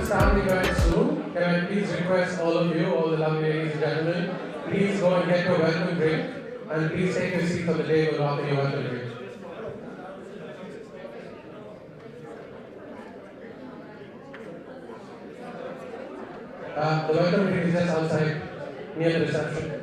start the event soon. Can I please request all of you, all the lovely ladies and gentlemen, please go and get your welcome drink and please take your seat on the table after your welcome drink. The welcome drink is just outside near the reception.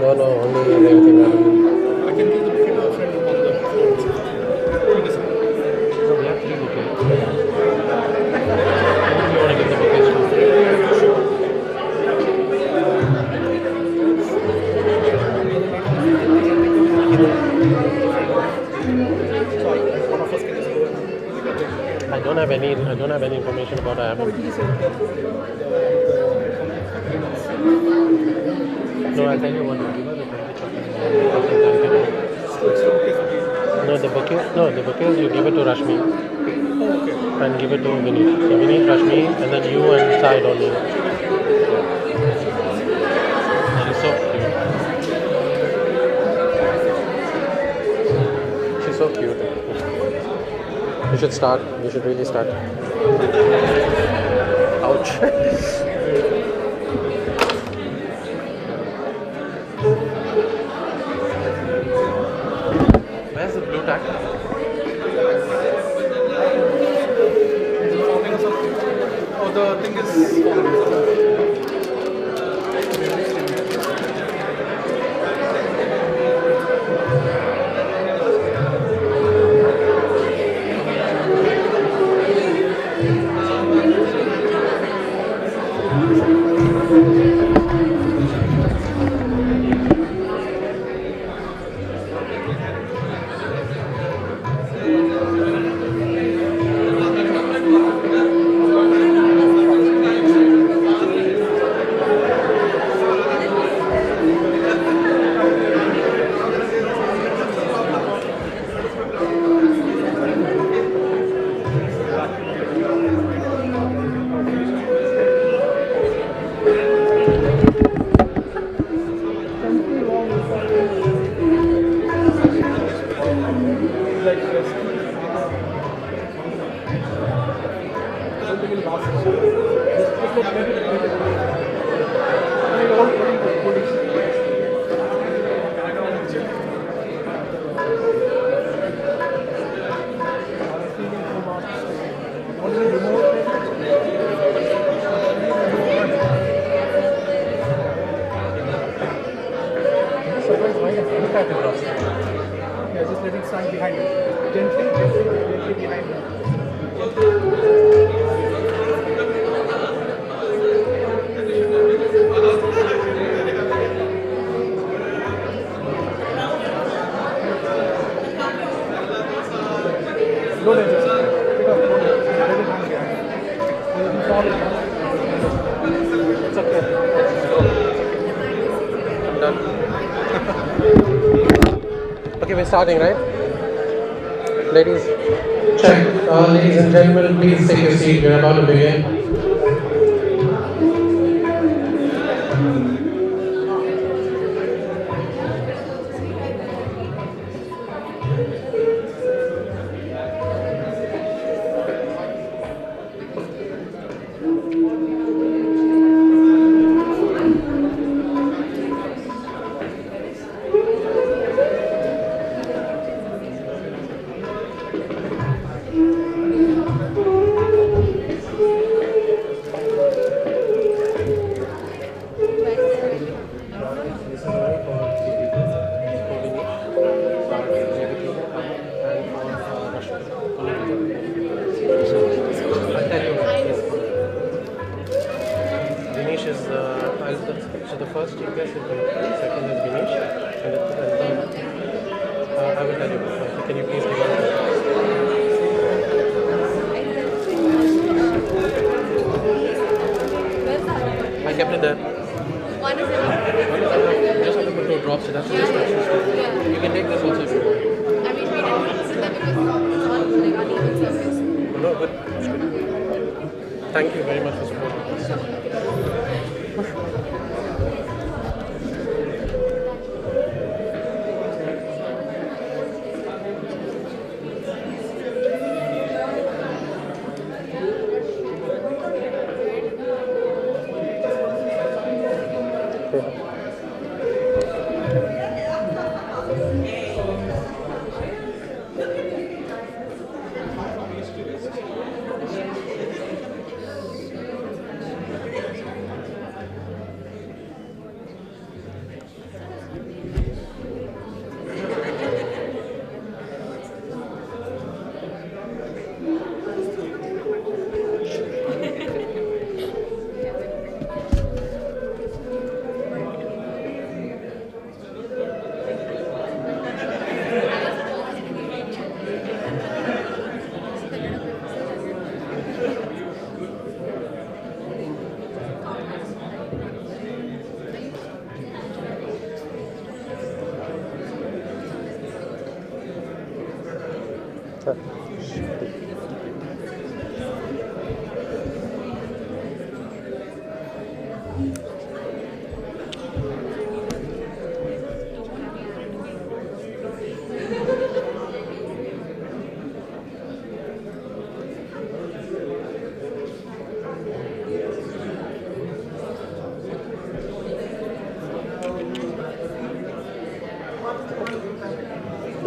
No, no, only everything. I can give the bouquet to a friend on the floor. So we have 3 bouquets. Who do you want to give the bouquets to? One of us can just go and I don't have any information about Abbott. No, I'll tell you what, give her the 20 chocolates. No, the bouquets you give it to Rashmi and give it to Vineet. So Vineet, Rashmi, and then you and Sai don't need it. She's so cute. She's so cute. You should start. You should really start. Ouch. Where's the blue tag? Oh, the thing is falling. Yeah, just let it slide behind it. Gently behind it. Don't adjust. Pick up, don't adjust. Let it hang behind. You fall it. It's okay. I'm done. Okay, we're starting, right? Ladies, check. Ladies and gentlemen, please take your seat. We're about to begin. So the first chief guest is Vineet, second is Vinesh, and I will tell you. So can you please give us I kept it there. One is enough. Just have to put 2 drops. So that's just Yeah. You can take this also if you want. I mean, we didn't use that because it's on like uneven surface. No, but it's good. Thank you very much for supporting us.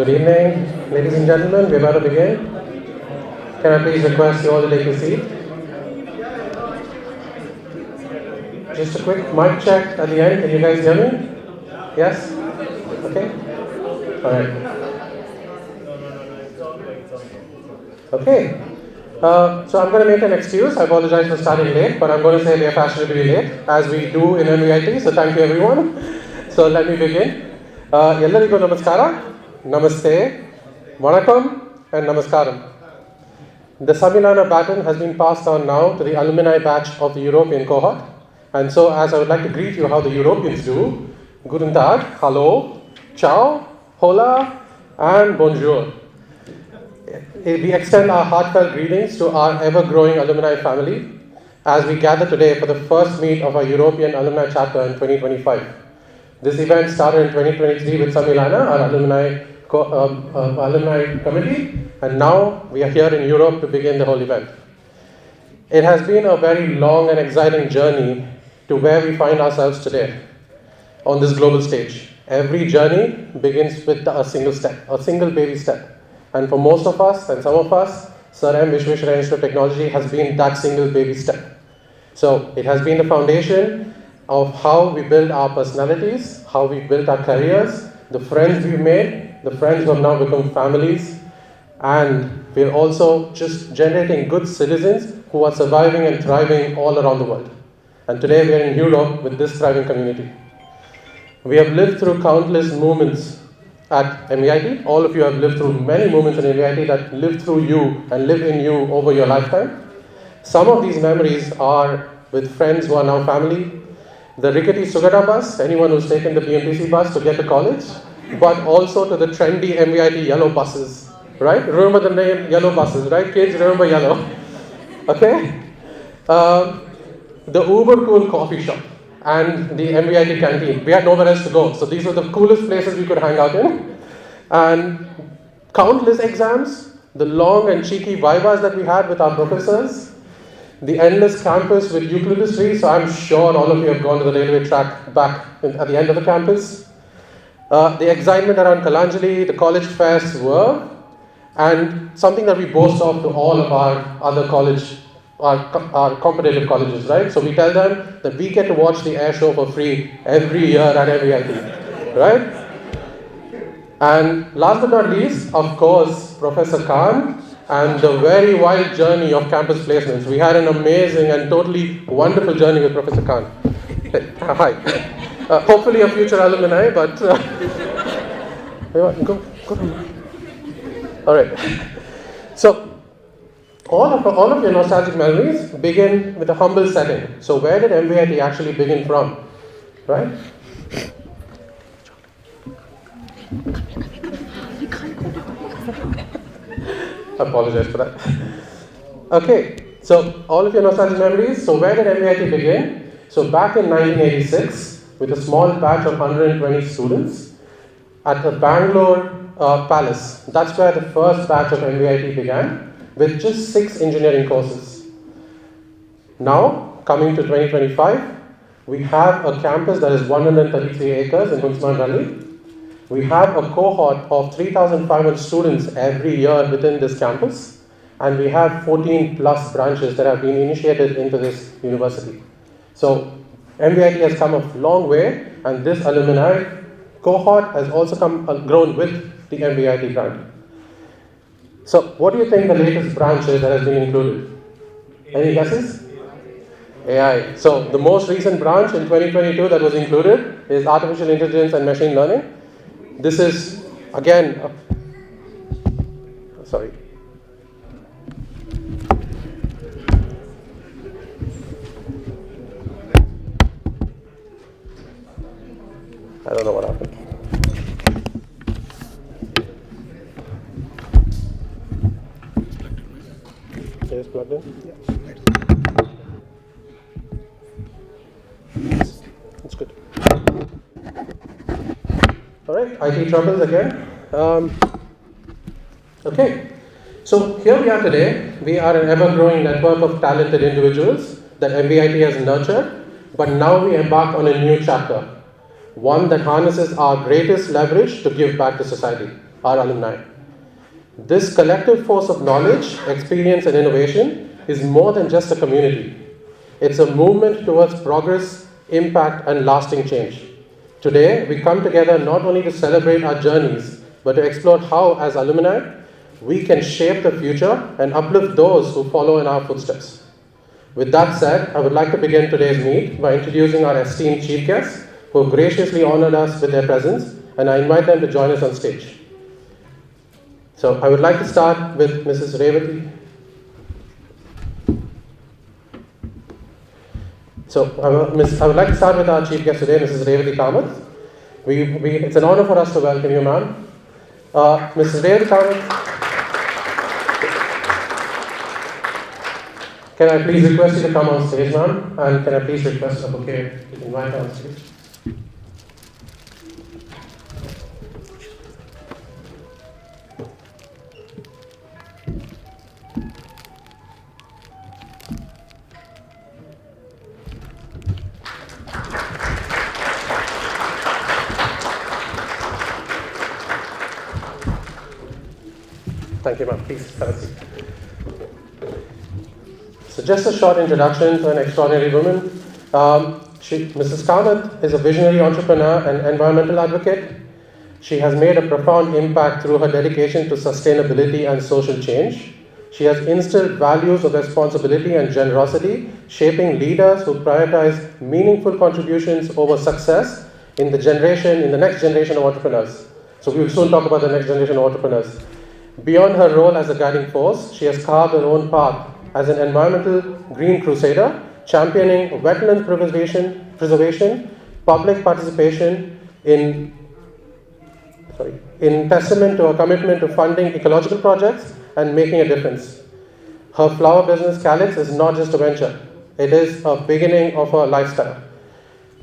Good evening, ladies and gentlemen. We're about to begin. Can I please request you all to take a seat? Just a quick mic check at the end. Can you guys hear me? Yes? Okay? Alright. Okay. So I'm going to make an excuse. I apologize for starting late, but I'm going to say we are fashionably late, as we do in MVIT. So thank you everyone. So let me begin. Ellarigu namaskara, namaste, vanakkam, and namaskaram. The Samilana baton has been passed on now to the alumni batch of the European cohort. And so, as I would like to greet you how the Europeans do, Guten Tag, hello, ciao, hola, and bonjour. We extend our heartfelt greetings to our ever-growing alumni family as we gather today for the first meet of our European alumni chapter in 2025. This event started in 2023 with Samilana, our alumni committee, and now we are here in Europe to begin the whole event. It has been a very long and exciting journey to where we find ourselves today on this global stage. Every journey begins with a single step, a single baby step. And for most of us, and some of us, Sir M. Vishweshwaraya Institute of Technology has been that single baby step. So it has been the foundation of how we build our personalities, how we built our careers, the friends we've made, the friends who have now become families, and we're also just generating good citizens who are surviving and thriving all around the world. And today we are in Europe with this thriving community. We have lived through countless moments at MVIT. All of you have lived through many moments in MVIT that lived through you and live in you over your lifetime. Some of these memories are with friends who are now family, the rickety Sugata bus, anyone who's taken the BMTC bus to get to college, but also to the trendy MVIT yellow buses, right? Remember the name yellow buses, right? Kids, remember yellow. Okay? The uber cool coffee shop and the MVIT canteen. We had nowhere else to go. So these were the coolest places we could hang out in. And countless exams, the long and cheeky vivas that we had with our professors, the endless campus with Euclidus tree. So I'm sure all of you have gone to the railway track back at the end of the campus. The excitement around Kalanjali, the college fairs were, and something that we boast of to all of our other college, our competitive colleges, right? So we tell them that we get to watch the air show for free every year at MVIT, right? And last but not least, of course, Professor Khan and the very wild journey of campus placements. We had an amazing and totally wonderful journey with Professor Khan. Hi. Hopefully a future alumni, but go. All right. So all of your nostalgic memories begin with a humble setting. So where did MVIT actually begin from, right? Apologize for that. Okay, so all of your nostalgic memories. So where did MVIT begin? So back in 1986, with a small batch of 120 students at the Bangalore Palace. That's where the first batch of MVIT began, with just 6 engineering courses. Now, coming to 2025, we have a campus that is 133 acres in Huntsman Valley. We have a cohort of 3,500 students every year within this campus, and we have 14 plus branches that have been initiated into this university. So MVIT has come a long way, and this alumni cohort has also grown with the MVIT brand. So what do you think the latest branch is that has been included? Any guesses? AI. So the most recent branch in 2022 that was included is artificial intelligence and machine learning. This is, again, sorry. I don't know what happened. It is plugged in? Yeah. It's good. All right, IT troubles again. Okay, so here we are today. We are an ever-growing network of talented individuals that MVIT has nurtured, but now we embark on a new chapter, one that harnesses our greatest leverage to give back to society. our alumni. This collective force of knowledge, experience, and innovation is more than just a community. It's a movement towards progress, impact, and lasting change. Today, we come together not only to celebrate our journeys, but to explore how, as alumni, we can shape the future and uplift those who follow in our footsteps. With that said, I would like to begin today's meet by introducing our esteemed chief guests who have graciously honored us with their presence, and I invite them to join us on stage. So I would like to start with Mrs. Revati. I would like to start with our chief guest today, Mrs. Revati Kamath. It's an honor for us to welcome you, ma'am. Mrs. Revati Kamath, can I please request you to come on stage, ma'am? And can I please request a bouquet to invite her on stage? Thank you, ma'am. Please have a seat. So just a short introduction to an extraordinary woman. Mrs. Kamath is a visionary entrepreneur and environmental advocate. She has made a profound impact through her dedication to sustainability and social change. She has instilled values of responsibility and generosity, shaping leaders who prioritize meaningful contributions over success in the next generation of entrepreneurs. So we will soon talk about the next generation of entrepreneurs. Beyond her role as a guiding force, she has carved her own path as an environmental green crusader, championing wetland preservation, public participation in testament to her commitment to funding ecological projects and making a difference. Her flower business, Calyx, is not just a venture. It is a beginning of her lifestyle.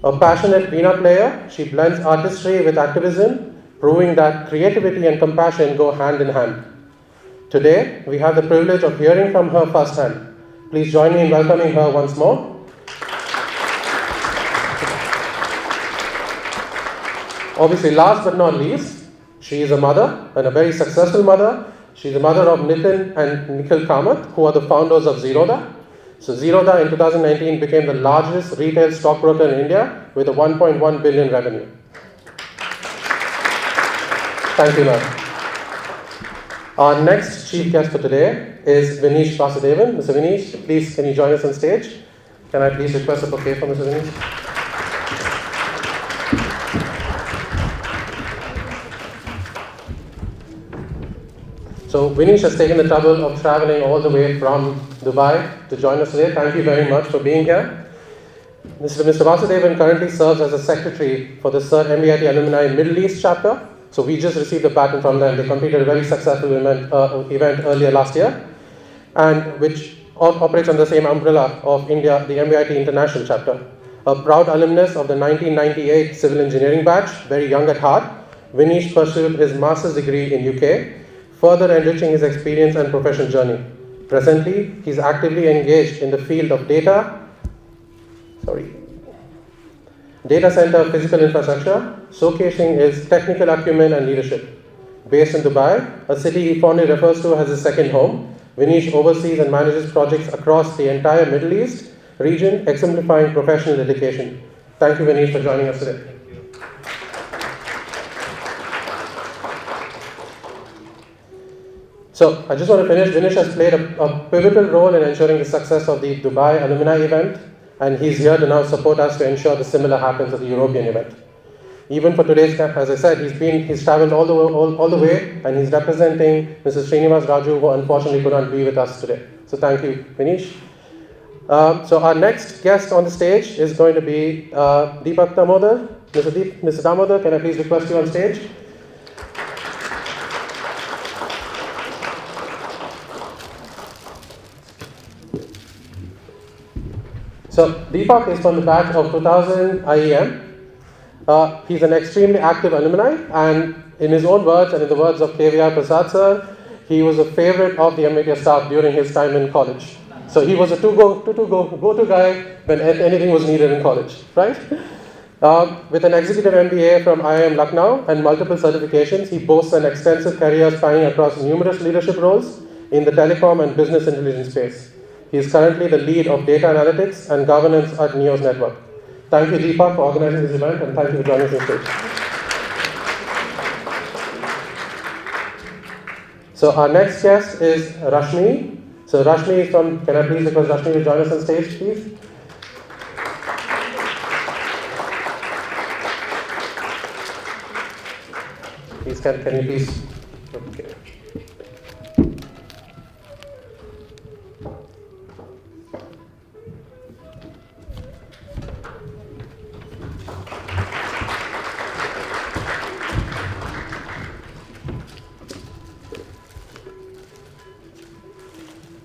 A passionate Veena player, she blends artistry with activism, proving that creativity and compassion go hand in hand. Today, we have the privilege of hearing from her firsthand. Please join me in welcoming her once more. Obviously, last but not least, she is a mother, and a very successful mother. She's the mother of Nitin and Nikhil Kamath, who are the founders of Zerodha. So Zerodha in 2019 became the largest retail stockbroker in India with a 1.1 billion revenue. Thank you, ma'am. Our next chief guest for today is Vineesh Vasudevan. Mr. Vineesh, please can you join us on stage? Can I please request a bouquet for Mr. Vineesh? So Vineesh has taken the trouble of traveling all the way from Dubai to join us today. Thank you very much for being here. Mr. Vasudevan currently serves as a secretary for the Sir MVIT Alumni Middle East chapter. So we just received the baton from them. They completed a very successful event earlier last year, and which operates under the same umbrella of India, the MVIT International chapter. A proud alumnus of the 1998 civil engineering batch, very young at heart, Vineesh pursued his master's degree in UK, further enriching his experience and professional journey. Presently, he is actively engaged in the field of data center physical infrastructure, showcasing his technical acumen and leadership. Based in Dubai, a city he fondly refers to as his second home, Vineesh oversees and manages projects across the entire Middle East region, exemplifying professional dedication. Thank you, Vineesh, for joining us today. So I just want to finish. Vineesh has played a pivotal role in ensuring the success of the Dubai alumni event, and he's here to now support us to ensure the similar happens at the European event. Even for today's camp, as I said, he's traveled all the way, and he's representing Mrs. Srinivas Raju, who unfortunately could not be with us today. So thank you, Vineesh. So our next guest on the stage is going to be Deepak Damodar. Mr. Damodar, can I please request you on stage? So Deepak is from the batch of 2000 IEM. He's an extremely active alumni, and in his own words and in the words of KVR Prasad sir, he was a favorite of the MVIT staff during his time in college. So he was a go-to guy when anything was needed in college, right? With an executive MBA from IIM Lucknow and multiple certifications, he boasts an extensive career spanning across numerous leadership roles in the telecom and business intelligence space. He is currently the lead of data analytics and governance at NEOS Network. Thank you, Deepak, for organizing this event, and thank you for joining us on stage. So our next guest is Rashmi. So Rashmi is from, can I please request Rashmi to join us on stage, please? Please, can you please? Okay.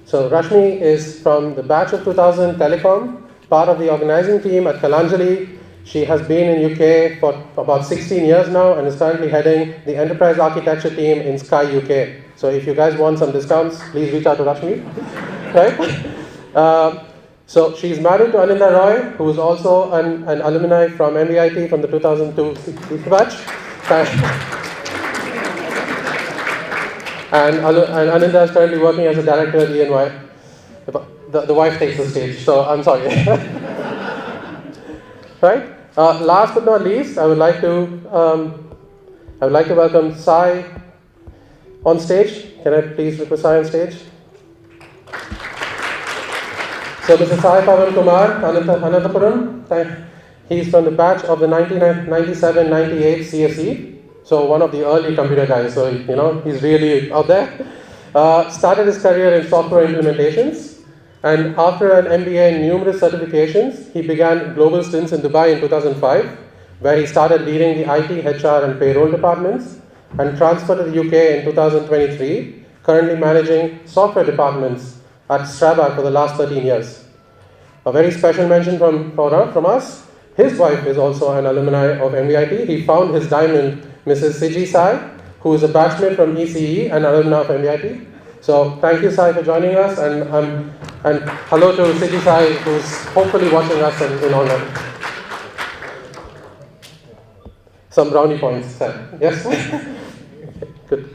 So Rashmi is from the batch of 2000 Telecom, part of the organizing team at Kalanjali. She has been in UK for about 16 years now and is currently heading the enterprise architecture team in Sky UK. So if you guys want some discounts, please reach out to Rashmi. Right? So she's married to Aninda Roy, who is also an alumni from MVIT from the 2002 batch. And Aninda is currently working as a director at EY. The wife takes the stage, so I'm sorry. Right? Last but not least, I would like to welcome Sai on stage. Can I please request Sai on stage? So Mr. Sai Pavan Kumar Ananthapuram, he's from the batch of the 1997-98 CSE. So one of the early computer guys, so he's really out there. Started his career in software implementations, and after an MBA and numerous certifications, he began global stints in Dubai in 2005, where he started leading the IT, HR, and payroll departments, and transferred to the UK in 2023, currently managing software departments at Strabag for the last 13 years. A very special mention from us. His wife is also an alumni of MVIT. He found his diamond, Mrs. Siji Sai, who is a batchmate from ECE and alumna of MVIT. So thank you, Sai, for joining us, and hello to Siji Sai, who's hopefully watching us in online. Some brownie points, Sai. Yes? Good.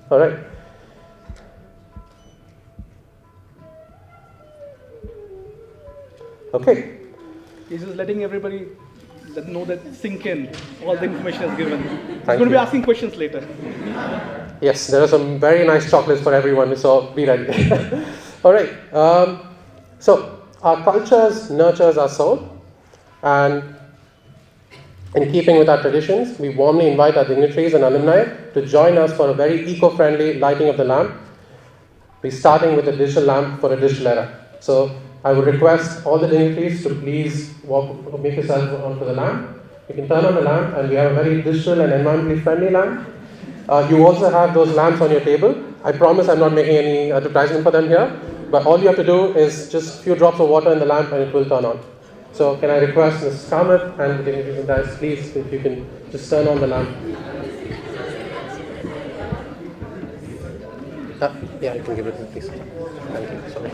All right. Okay. He's just letting everybody know that sink in. All the information is given. He's going to be asking questions later. Yes, there are some very nice chocolates for everyone, so be ready. All right. So our cultures nurtures our soul, and in keeping with our traditions, we warmly invite our dignitaries and alumni to join us for a very eco-friendly lighting of the lamp. We're starting with a digital lamp for a digital era. So I would request all the dignitaries to please make yourself onto the lamp. You can turn on the lamp, and we have a very digital and environmentally friendly lamp. You also have those lamps on your table. I promise I'm not making any advertisement for them here, but all you have to do is just a few drops of water in the lamp and it will turn on. So can I request Ms. Kamath and the dignitaries and guys, please, if you can just turn on the lamp. Yeah, you can give it to me, please. Thank you. Sorry.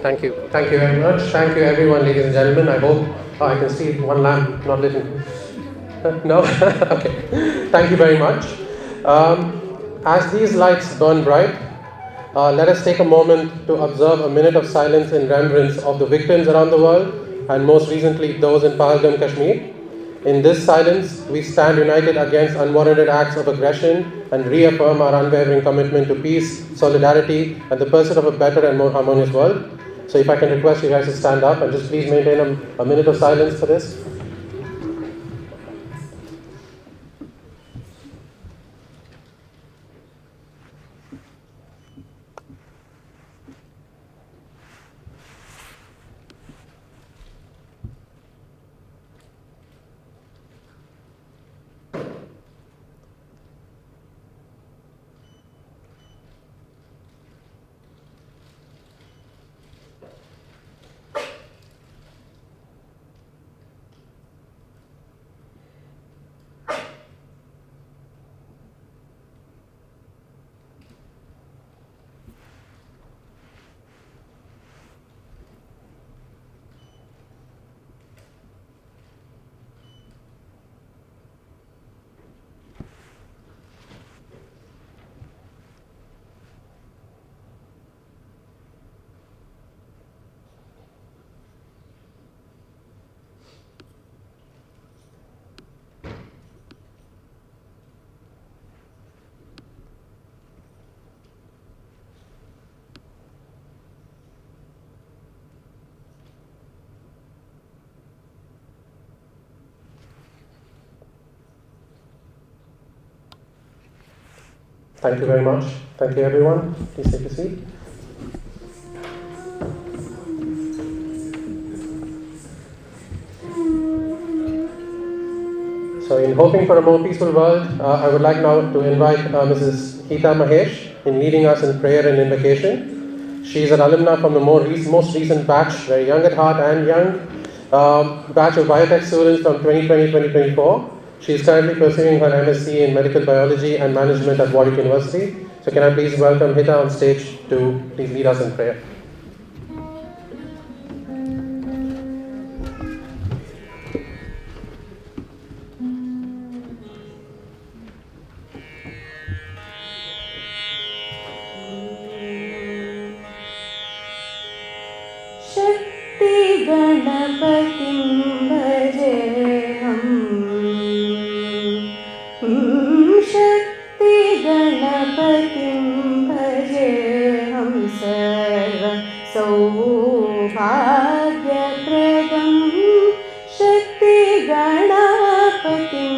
Thank you. Thank you very much. Thank you, everyone, ladies and gentlemen. I hope I can see one lamp not lit. No? Okay. Thank you very much. As these lights burn bright, let us take a moment to observe a minute of silence in remembrance of the victims around the world, and most recently those in Pahalgam, Kashmir. In this silence, we stand united against unwarranted acts of aggression and reaffirm our unwavering commitment to peace, solidarity, and the pursuit of a better and more harmonious world. So if I can request you guys to stand up and just please maintain a minute of silence for this. Thank you very much. Thank you, everyone. Please take a seat. So in hoping for a more peaceful world, I would like now to invite Mrs. Geeta Mahesh in leading us in prayer and invocation. She is an alumna from the most recent batch, very young at heart and young, batch of biotech students from 2020-2024. She is currently pursuing her MSc in Medical Biology and Management at Warwick University. So can I please welcome Hita on stage to please lead us in prayer. शक्ति गणपतिं भजेऽहम् शक्ति गणपतिं भजेऽहं सर्व सौभाग्यप्रदं शक्ति गणपतिं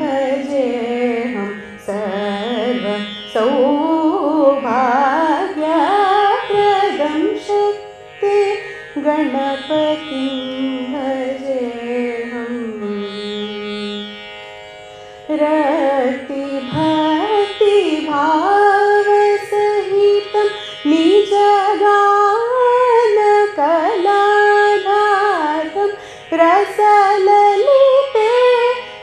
भजेऽहं सर्व सौभाग्यप्रदं शक्ति गणपतिं भजेऽहम् रतिभक्तिभावसहितं निजगानकलाधारं रसललिते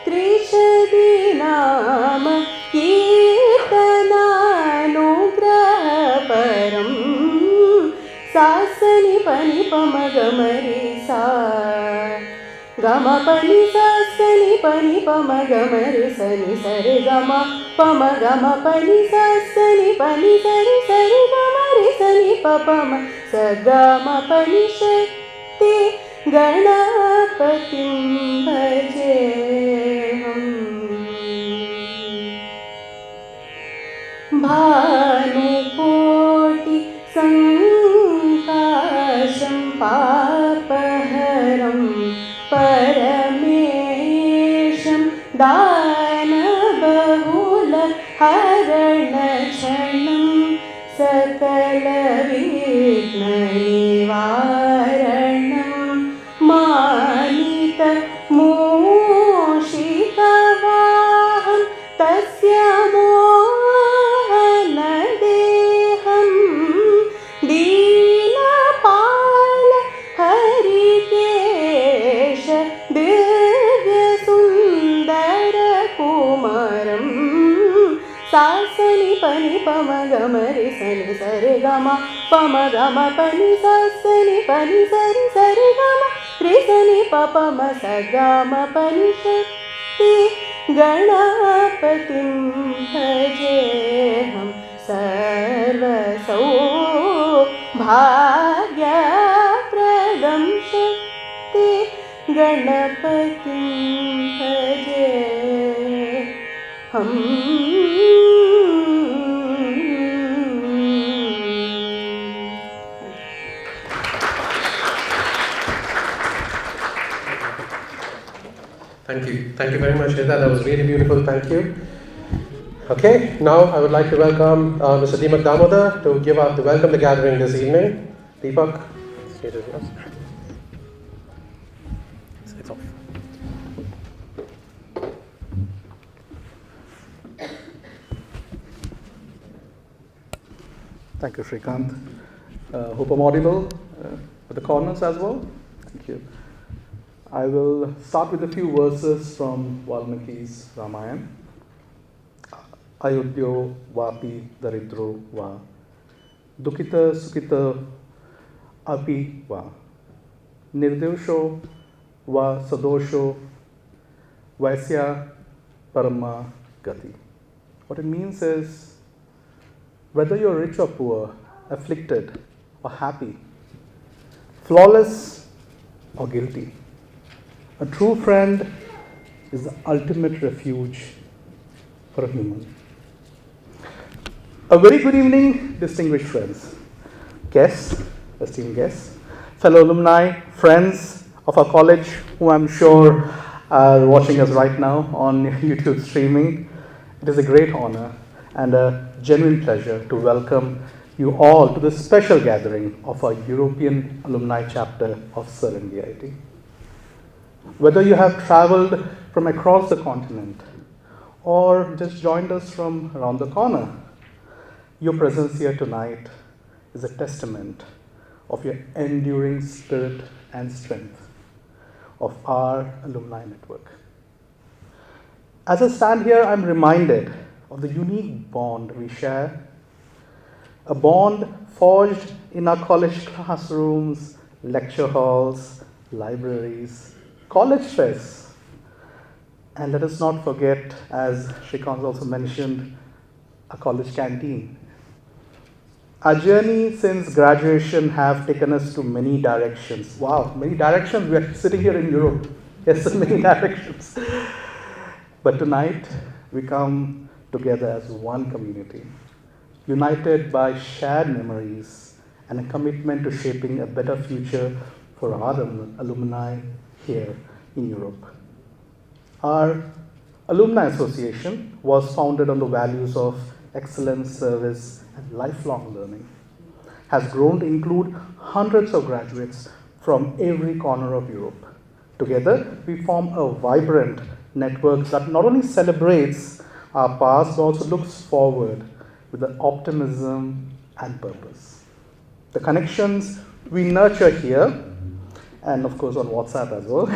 त्रिशदीनाम कीर्तनानुग्रहपरम् सासनि पनि पमगमरि सा गमपनि सासनि पनि पमगमरि सनि सरि गम पमगमपनि सासनि पनि सरि सरि गमरि सनि पपम सगमपनि शक्ति गणपतिं भजेऽहम् भानुकोटि संकाशं पापहरं परमेशं दानबहुलहरणक्षणं सकलविघ्ननिवारणं मानितमूषिकवाहं तस्य मोहनदेहं दीनपाल हरिकेश दिव्यसुन्दरकुमारं सासनि पनि पमगमरि सनि सरि गम pama gama pani sa sani pani sari sari gama re sani pa pama sa gama pani shakti ganapatim bhajeham sarva saubhagyapradam shakti ganapatim bhajeham. Thank you. Thank you very much, Shweta. That was really beautiful. Thank you. Okay, now I would like to welcome Mr. Deepak Damodar to welcome the gathering this evening. Deepak, stage is yours. It's off. Thank you, Shrikant. Hope I'm audible at the corners as well. Thank you. I will start with a few verses from Valmiki's Ramayana. Ayodhyo vapi daridro va, dukita sukita api va, nirdosho va sadosho vaisya parama gati. What it means is, whether you're rich or poor, afflicted or happy, flawless or guilty, a true friend is the ultimate refuge for a human. A very good evening, distinguished friends, guests, esteemed guests, fellow alumni, friends of our college who I'm sure are watching us right now on YouTube streaming. It is a great honor and a genuine pleasure to welcome you all to this special gathering of our European alumni chapter of MVIT. Whether you have traveled from across the continent or just joined us from around the corner, your presence here tonight is a testament of your enduring spirit and strength of our alumni network. As I stand here, I'm reminded of the unique bond we share, a bond forged in our college classrooms, lecture halls, libraries, college fests, and let us not forget, as Shrikant also mentioned, a college canteen. Our journey since graduation have taken us to many directions. Wow, many directions. We are sitting here in Europe. Yes, so many directions. But tonight, we come together as one community, united by shared memories and a commitment to shaping a better future for our alumni here in Europe. Our Alumni Association was founded on the values of excellence, service, and lifelong learning, has grown to include hundreds of graduates from every corner of Europe. Together, we form a vibrant network that not only celebrates our past, but also looks forward with an optimism and purpose. The connections we nurture here, and of course on WhatsApp as well,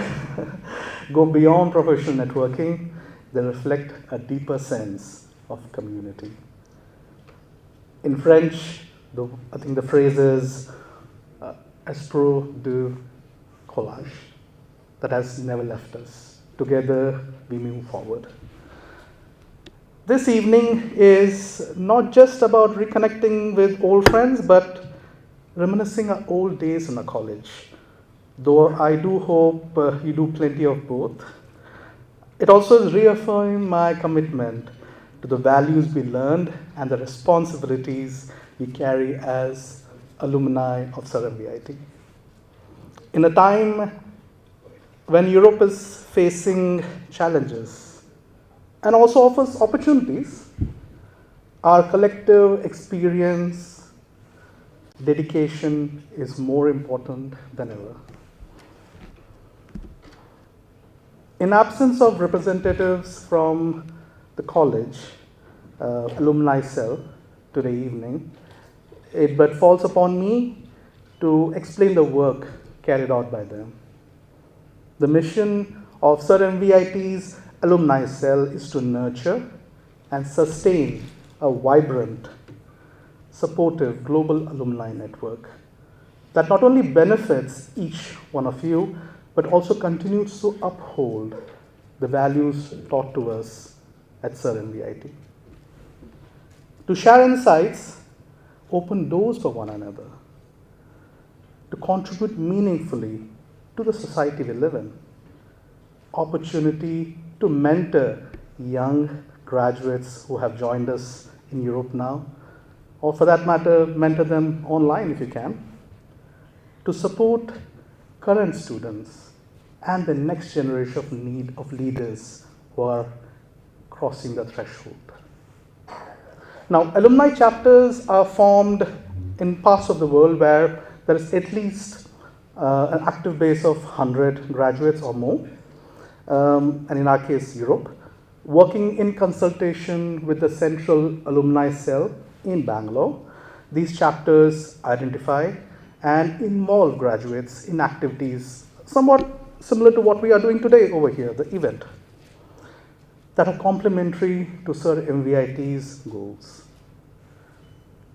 go beyond professional networking. They reflect a deeper sense of community. In French, I think the phrase is esprit de collage, that has never left us. Together, we move forward. This evening is not just about reconnecting with old friends, but reminiscing our old days in the college. Though I do hope you do plenty of both. It also has reaffirmed my commitment to the values we learned and the responsibilities we carry as alumni of MVIT. In a time when Europe is facing challenges and also offers opportunities, our collective experience, dedication is more important than ever. In absence of representatives from the college alumni cell today evening, it falls upon me to explain the work carried out by them. The mission of MVIT's alumni cell is to nurture and sustain a vibrant, supportive global alumni network that not only benefits each one of you, but also continues to uphold the values taught to us at Sir MVIT. To share insights, open doors for one another, to contribute meaningfully to the society we live in, opportunity to mentor young graduates who have joined us in Europe now, or for that matter, mentor them online if you can, to support current students and the next generation of leaders who are crossing the threshold. Now, alumni chapters are formed in parts of the world where there is at least an active base of 100 graduates or more, and in our case, Europe, working in consultation with the Central Alumni Cell in Bangalore. These chapters identify and involve graduates in activities somewhat similar to what we are doing today over here, the event, that are complementary to Sir MVIT's goals.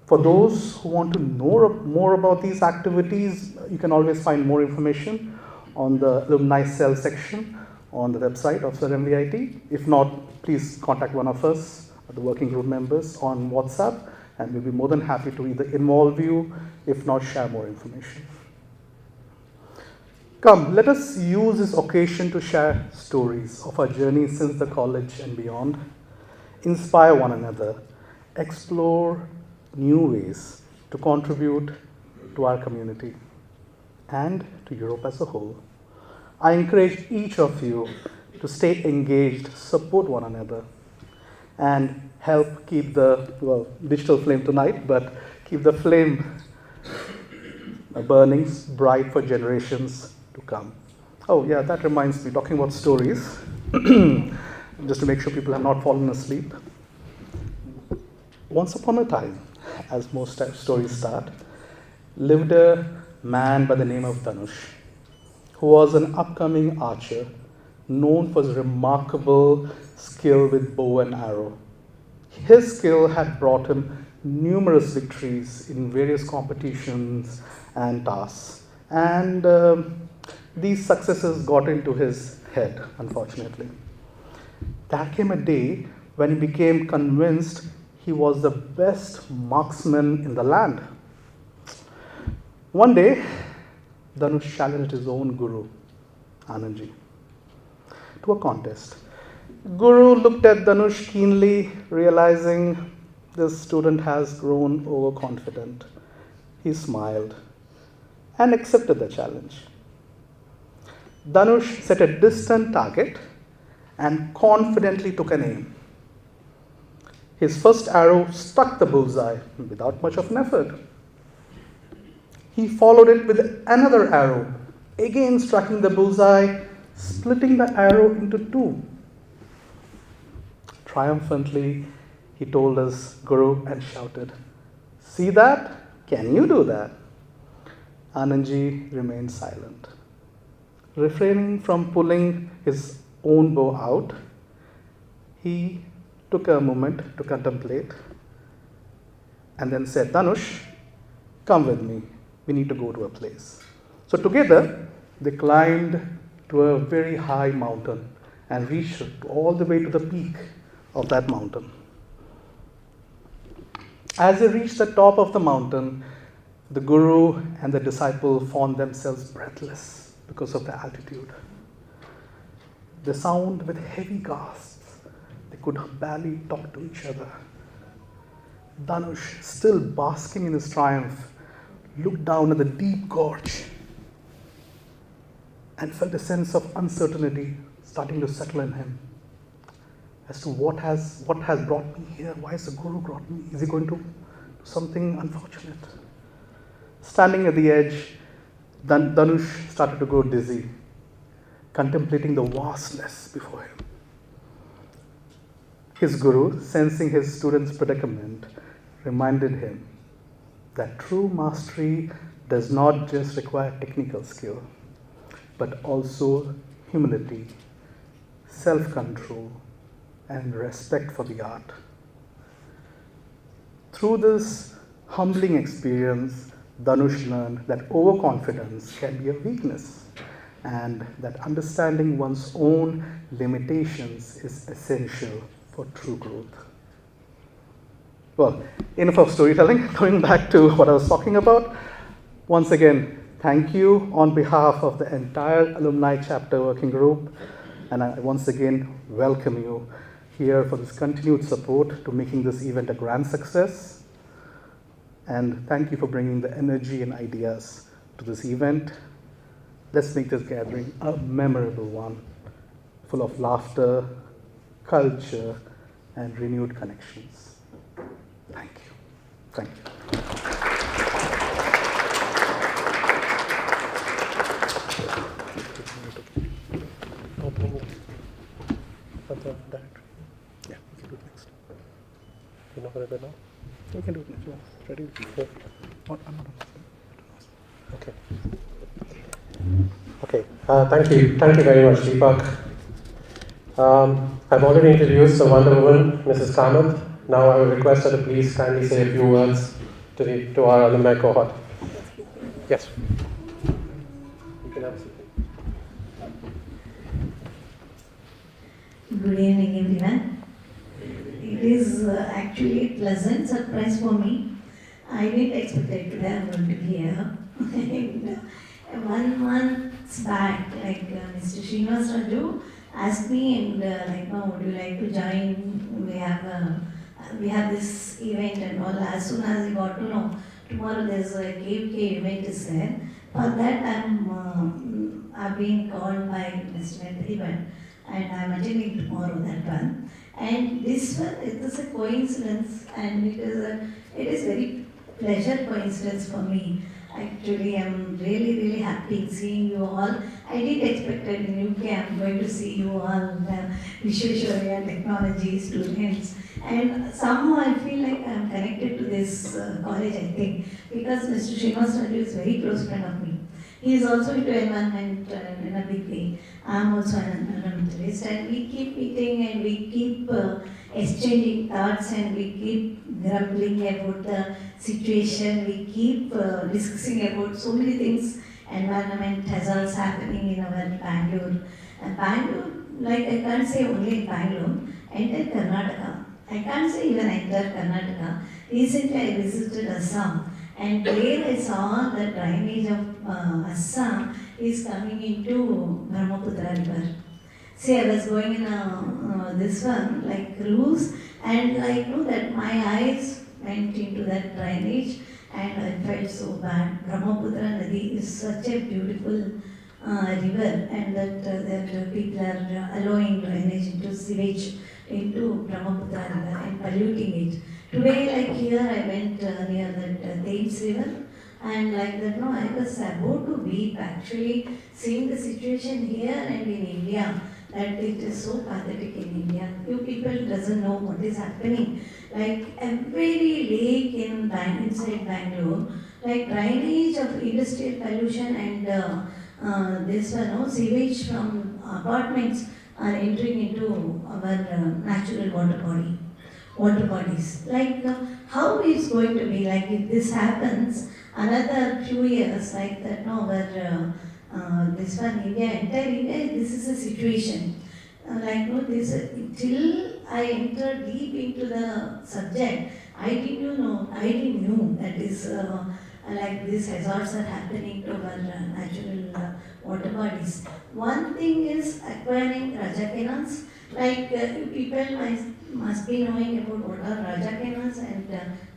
For those who want to know more about these activities, you can always find more information on the Alumni Cell section on the website of Sir MVIT. If not, please contact one of us, the working group members, on WhatsApp, and we'll be more than happy to either involve you, if not share more information. Come, let us use this occasion to share stories of our journey since the college and beyond, inspire one another, explore new ways to contribute to our community and to Europe as a whole. I encourage each of you to stay engaged, support one another, and help keep the, digital flame tonight, but keep the flame burning bright for generations to come. Oh yeah, that reminds me, talking about stories, just to make sure people have not fallen asleep. Once upon a time, as most stories start, lived a man by the name of Dhanush, who was an upcoming archer, known for his remarkable skill with bow and arrow. His skill had brought him numerous victories in various competitions and tasks, and these successes got into his head, unfortunately. There came a day when he became convinced he was the best marksman in the land. One day, Dhanush challenged his own guru, Anandji, to a contest. Guru looked at Dhanush keenly, realizing this student has grown overconfident. He smiled and accepted the challenge. Dhanush set a distant target and confidently took an aim. His first arrow struck the bullseye without much of an effort. He followed it with another arrow, again striking the bullseye, splitting the arrow into two. Triumphantly, he told his guru and shouted, "See that? Can you do that?" Anandji remained silent. Refraining from pulling his own bow out, he took a moment to contemplate and then said, "Dhanush, come with me. We need to go to a place." So together, they climbed to a very high mountain and reached all the way to the peak of that mountain. As they reached the top of the mountain, the guru and the disciple found themselves breathless because of the altitude. They sound with heavy gasps. They could barely talk to each other. Dhanush, still basking in his triumph, looked down at the deep gorge and felt a sense of uncertainty starting to settle in him as to what has brought me here. Why has the guru brought me? Is he going to do something unfortunate? Standing at the edge, Dhanush started to grow dizzy, contemplating the vastness before him. His guru, sensing his student's predicament, reminded him that true mastery does not just require technical skill, but also humility, self-control, and respect for the art. Through this humbling experience, Dhanush learned that overconfidence can be a weakness and that understanding one's own limitations is essential for true growth. Well, enough of storytelling. Going back to what I was talking about, once again, thank you on behalf of the entire Alumni Chapter Working Group, and I once again welcome you here for this continued support to making this event a grand success. And thank you for bringing the energy and ideas to this event. Let's make this gathering a memorable one, full of laughter, culture, and renewed connections. Thank you. Thank you. Opening it. Other that. Yeah, we can do it next. You're not going to do it now? We can do it next. Yeah, ready? Yeah. Oh, I'm not. Okay. Okay. Thank you. Thank you very much, Deepak. I've already introduced the Wonder Woman, Mrs. Kamath. Now I will request her to please kindly say a few words to our alumni cohort. Yes. You can have a seat. Good evening, everyone. It is actually a pleasant surprise for me. I didn't expect that today I'm going to be here. And 1 month back, Mr. Srinivas Raju asked me, and would you like to join? We have this event and all. As soon as I got to know, tomorrow there's a KFK event is there. For that, I've been called by Mr. Ventriban, and I'm attending tomorrow that one. And this one, it is a coincidence, and it is very pleasure coincidence for me. Actually, I'm really, really happy seeing you all. I didn't expect that in UK I'm going to see you all, Vishweshwarya Technology students. And somehow I feel like I'm connected to this college, I think, because Mr. Srinivas Raju is a very close friend of me. He is also into environment in a big way. I'm also an environmentalist, and we keep meeting and we keep exchanging thoughts, and we keep grumbling about the situation. We keep discussing about so many things, environment hazards happening in our Bangalore. And Bangalore, like I can't say only in Bangalore, entire Karnataka. I can't say even entire Karnataka. Recently I visited Assam, and there I saw the drainage of Assam is coming into Brahmaputra river. See, I was going in this one, like cruise, and I know that my eyes went into that drainage, and I felt so bad. Brahmaputra Nadi is such a beautiful river, and that people are allowing drainage into sewage into Brahmaputra river and polluting it. Today, like here, I went near that Thames river, and like that, no, I was about to weep actually, seeing the situation here and in India, that it is so pathetic in India. You people doesn't know what is happening. Like every lake inside Bangalore, like drainage of industrial pollution and this sewage from apartments are entering into our natural water bodies. Like how it's going to be, like if this happens another few years, like that, no, where this one India, entire India, this is a situation. Till I entered deep into the subject, I didn't know that is like these hazards are happening to our natural water bodies. One thing is acquiring Raja canals. Like you people must be knowing about what are Raja canals, and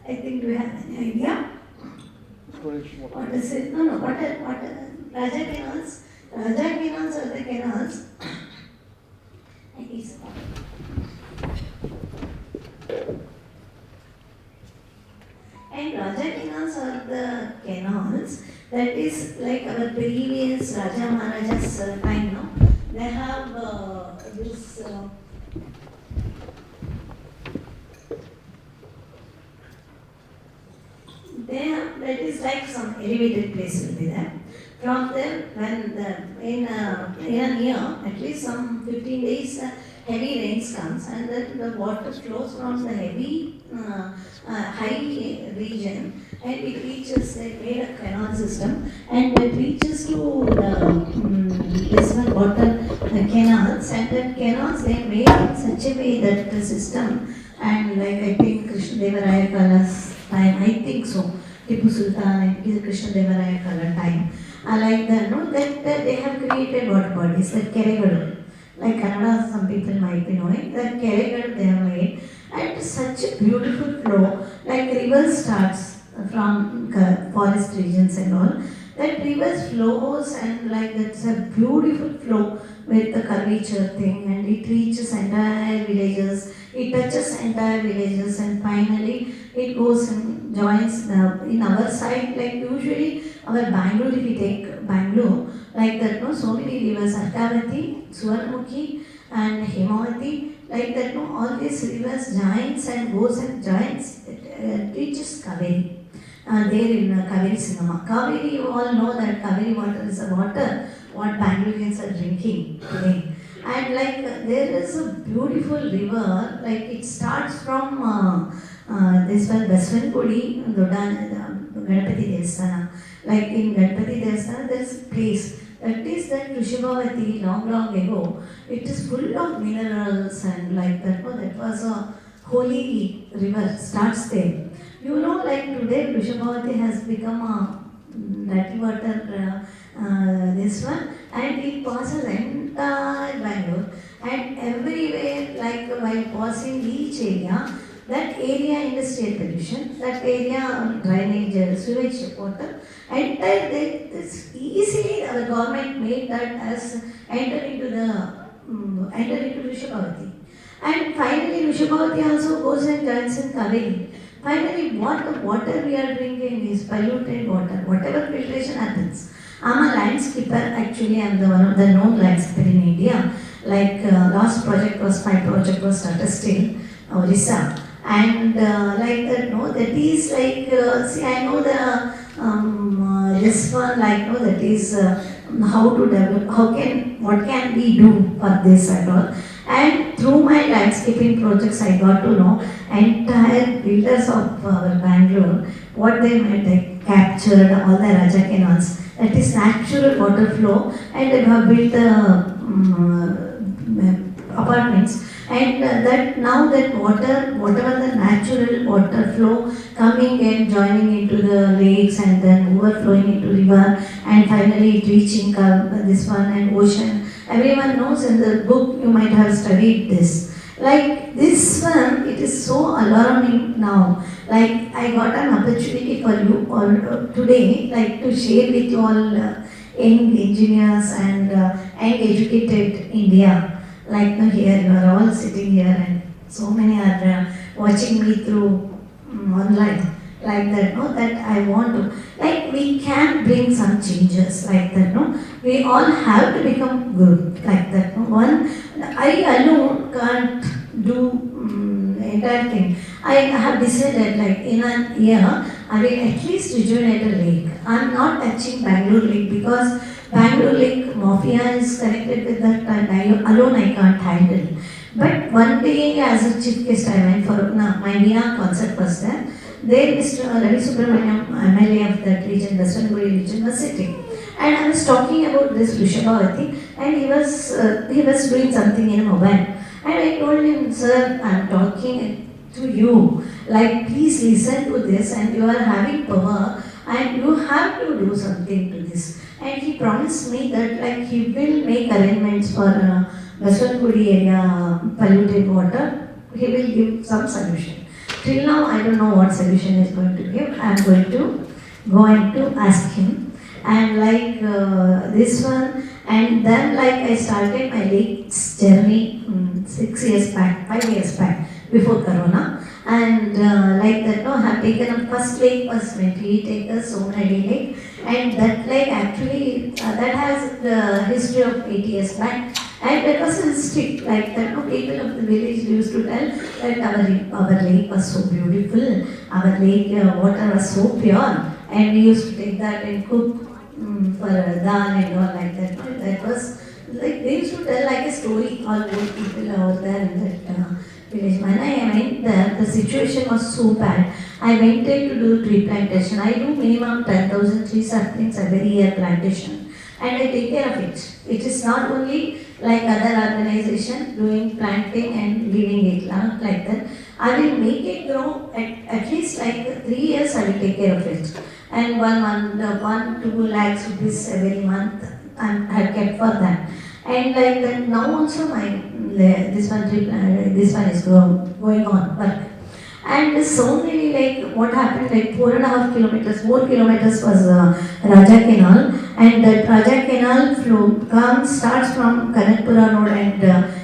I think do you have any idea? What is it? No. What are Raja canals? Raja canals are the canals. And Raja canals are the canals that is like our previous Raja Maharaja's time now. They have this. That is like some elevated place will be there. From there, when in a year, at least some 15 days, heavy rains comes and then the water flows from the heavy high region and it reaches, they made a canal system and it reaches to this one water canals, and that canals they made in such a way that the system, and like I think Krishna Devaraya Kala's time, I think so, Tipu Sultan and Krishna Devaraya Kala time, I like that, no, that they have created water bodies, that Keregadu. Like Kannada, some people might be knowing that Keregadu they have made, and such a beautiful flow, like river starts from forest regions and all. That river flows and like that's a beautiful flow with the curvature thing, and it reaches entire villages, it touches entire villages, and finally it goes and joins in our side, like usually our Bangalore, if we take Bangalore, like that, no, so many rivers, Artavati, Suvarnamukhi and Hemavati, like that, no, all these rivers joins and goes and joins, it reaches Kaveri. There in Kaveri cinema. Kaveri, you all know that Kaveri water is the water what Bangaloreans are drinking today. And like there is a beautiful river, like it starts from this one, Basvankudi, Ganapati Devasthana. Like in Ganapati Devasthana, there is a place. That is that Rishabhavati, long ago, it is full of minerals and like that. No, that was a holy river, starts there. You know, like today, Rishabhavati has become a dirty water, this one, and it passes entire Bangalore. And everywhere, like while passing each area, that area industrial pollution, that area drainage, sewage water, entire this easily our government made that as enter into Rishabhavati. And finally, Rishabhavati also goes and joins in Kaveri. Finally, what the water we are drinking is polluted water, whatever filtration happens. I'm a landscaper, actually I'm the one of the known landscaper in India. Like last project was, my project was Tata Steel, Orissa. And like that, no, that is like, see I know the, this one, like, no, that is how to develop, what can we do for this at all. And through my landscaping projects, I got to know entire builders of Bangalore, what they made, they captured all the Raja canals, that is natural water flow, and they have built apartments. And that now that water, whatever the natural water flow coming and joining into the lakes and then overflowing into river, and finally it reaching this one and ocean. Everyone knows in the book you might have studied this. Like this one, it is so alarming now. Like I got an opportunity for you all today, like to share with you all young engineers and young educated India. Like no, here you are all sitting here and so many are watching me through online. Like that, no, that I want to, like we can bring some changes like that, no. We all have to become good like that, no. One, I alone can't do entire thing. I have decided like in a year, I will at least rejuvenate a lake. I'm not touching Bangalore lake because Bangalore lake mafia is connected with that and I alone I can't handle. But one day as a chief guest I went for my Veena concert was there. There Mr. Ravi Subramaniam, MLA of that region, Western Goa region, was sitting. And I was talking about this Rishabhavati and he was doing something in a mobile. And I told him, sir, I am talking to you, like please listen to this and you are having power and you have to do something to this. And he promised me that like he will make arrangements for Western Goa area polluted water, he will give some solution. Till now, I don't know what solution he's going to give. I am going to go and to ask him. And like this one, and then like I started my lakes journey 6 years back, 5 years back, before Corona. And like that, no, I have taken up first lake was 28 acres, Somnadi Lake. And that lake actually, that has the history of 8 years back. And that was a strict, like that, no, people of the village used to tell that our lake was so beautiful, our lake water was so pure, and we used to take that and cook for dal and all like that. That was Like they used to tell like a story, all old people over there in that village. When I went there, the situation was so bad. I went there to do tree plantation. I do minimum 10,000 tree saplings every year plantation, and I take care of it. It is not only like other organization doing planting and leaving it like that. I will make it grow at least like 3 years. I will take care of it, and 1 lakhs rupees every month I have kept for that. And like that now also this one is going on. But and there's so many like what happened like 4 kilometers was Raja Canal, and that Raja Canal starts from Kanakpura Road and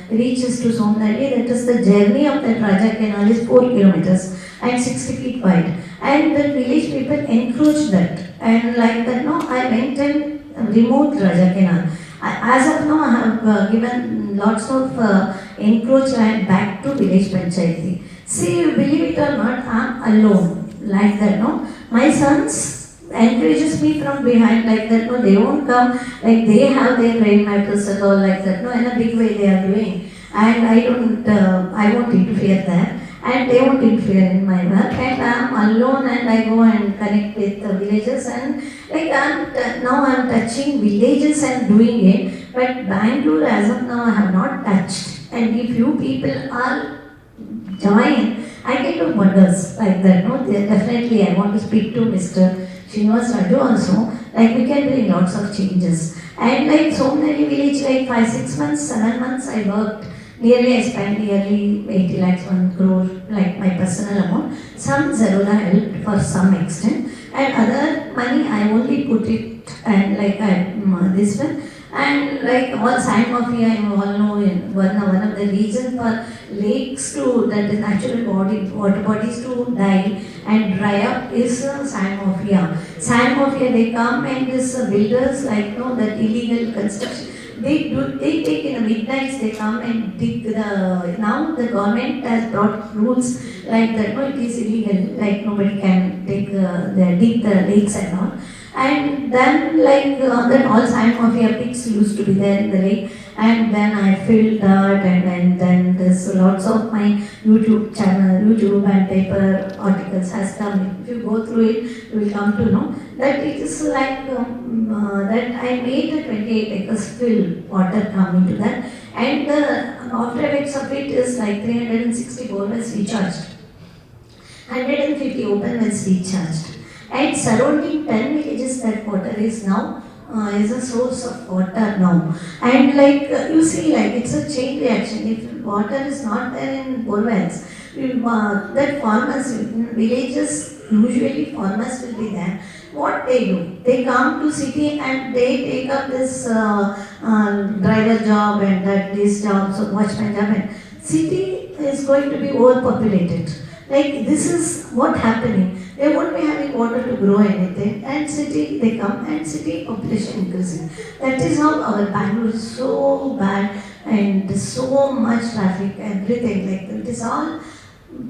reaches to Somnali. That is the journey of that Raja Canal is 4 kilometers and 60 feet wide. And the village people encroached that, and like that no, I went and removed Raja Canal. As of now, I have given lots of encroached land back to village panchayati. See, you believe it or not, I am alone like that. No, my sons encourages me from behind like that. No, they won't come. Like they have their rainmatters and all like that. No, in a big way they are doing, and I don't. I won't interfere there. And they won't interfere in my work, and I am alone, and I go and connect with the villagers, and like now I am touching villages and doing it, but Bangalore as of now I have not touched, and if you people are join, I can do wonders like that. No, definitely I want to speak to Mr. Srinivas Raju also, like we can bring lots of changes, and like so many village, like 5-6 months, 7 months I worked. Nearly I spent nearly 80 lakhs, 1 crore, like my personal amount. Some Zerodha helped for some extent, and other money I only put it and like this one. And like all sand mafia, you all know, in one of the reasons for lakes to, that is natural water bodies to die and dry up is sand mafia. Sand mafia, they come and this builders like no, that illegal construction. They take in the midnights, they come and dig now the government has brought rules like that, no, it is illegal, like nobody can dig the lakes and all. And then like then all sand mafia pigs used to be there in the lake, and then I filled that, and then there's lots of my YouTube and paper articles has come. If you go through it, you will come to know that it is like that I made the 28 acres fill water come into that, and the after effects of it is like 360 borewells recharged, 150 open wells recharged, and surrounding 10 villages that water is now is a source of water now. And like you see, like it's a chain reaction. If water is not there in borewells, that farmers in villages, usually farmers will be there. What they do, they come to city and they take up this driver job and that this job, so watchman job, and city is going to be overpopulated. Like this is what happening. They won't be having water to grow anything, and city they come and city population increasing. That is how our Bangalore is so bad and so much traffic, everything like that.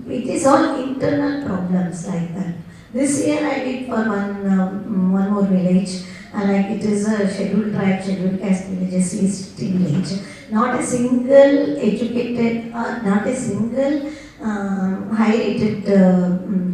It is all internal problems like that. This year I did for one more village, like it is a scheduled tribe, scheduled caste villages, East village. Not a single educated, not a single high-rated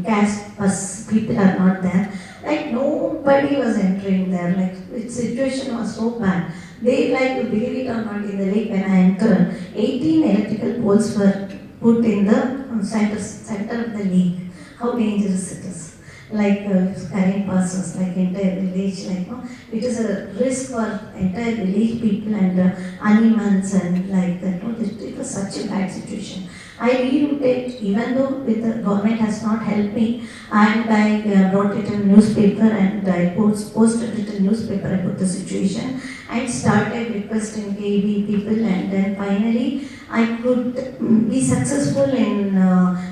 caste people are not there. Like nobody was entering there. Like the situation was so bad. They, like, to believe it or not, in the lake when I entered, 18 electrical poles were put in the center of the lake. How dangerous it is. Like carrying persons, like entire village, like no, it is a risk for entire village people and animals and like that. No, it was such a bad situation. I rerouted, even though with the government has not helped me, and I brought it in newspaper and I posted it in newspaper about the situation and started requesting KB people, and then finally I could be successful in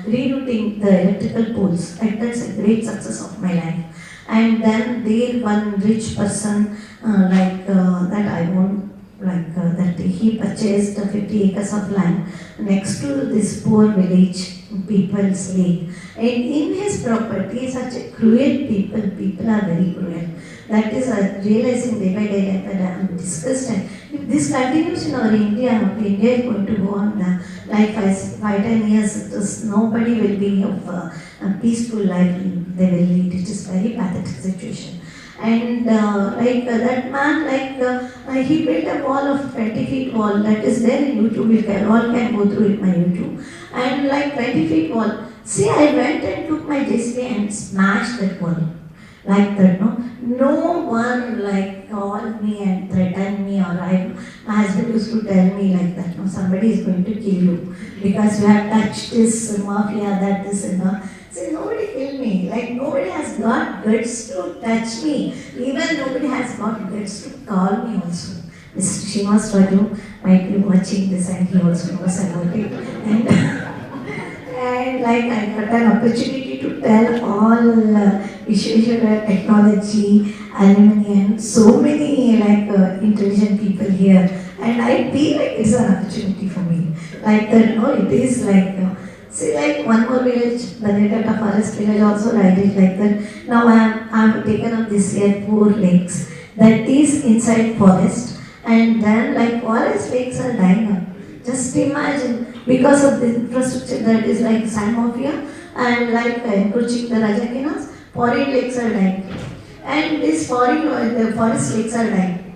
rerouting the electrical poles, and that's a great success of my life. And then there one rich person that I won't that he purchased 50 acres of land next to this poor village people's lake. And in his property, such a cruel people are very cruel. That is realizing day by day that I am disgusted. If this continues in our India, India is going to go on like 5-10 years, nobody will be of a peaceful life they will lead. It is very pathetic situation. And that man, he built a wall of 20 feet wall that is there in YouTube. You can all can go through it, my YouTube. And like 20 feet wall. See, I went and took my JCB and smashed that wall. Like that, no? No one like called me and threatened me, or my husband used to tell me like that, no, somebody is going to kill you because you have touched this mafia, that, this and that. See, nobody killed me. Like nobody has got guts to touch me. Even nobody has got guts to call me also. Mr. Srinivas Raju might be watching this and he also knows about it. And like I got an opportunity to tell all Visual Technology, alumni, so many intelligent people here. And I feel like it's an opportunity for me. Like that, no, it is like, see, like one more village, Bannerghatta Forest Village also I did like that. Now I have taken up this year 4 lakes that is inside forest, and then like forest lakes are dying up. Just imagine, because of the infrastructure that is like sand mafia and like encroaching the Raja canals, foreign lakes are dying. And this the forest lakes are dying.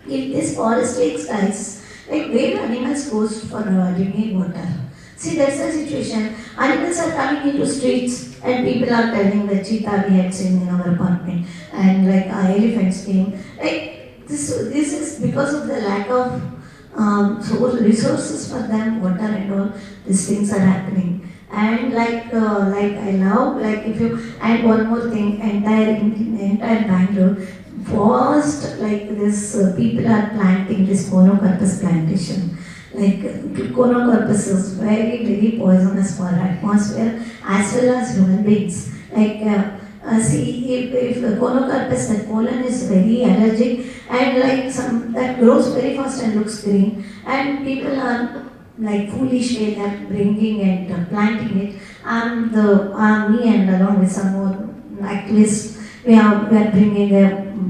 If this forest lakes dies, like where animals goes for drinking water? See, that's the situation. Animals are coming into streets and people are telling the cheetah we had seen in our apartment, and like elephants came. Like this is because of the lack of resources for them, water and all. These things are happening. And like I love, like if you, and one more thing, entire Bangalore, first like this people are planting this monocarpus plantation. Like monocarpus is very, very poisonous for our atmosphere as well as human beings. Like see, if the monocarpus, the pollen is very allergic, and like some that grows very fast and looks green, and people are like foolish way they are bringing and planting it. Me and along with some more activists, we are bringing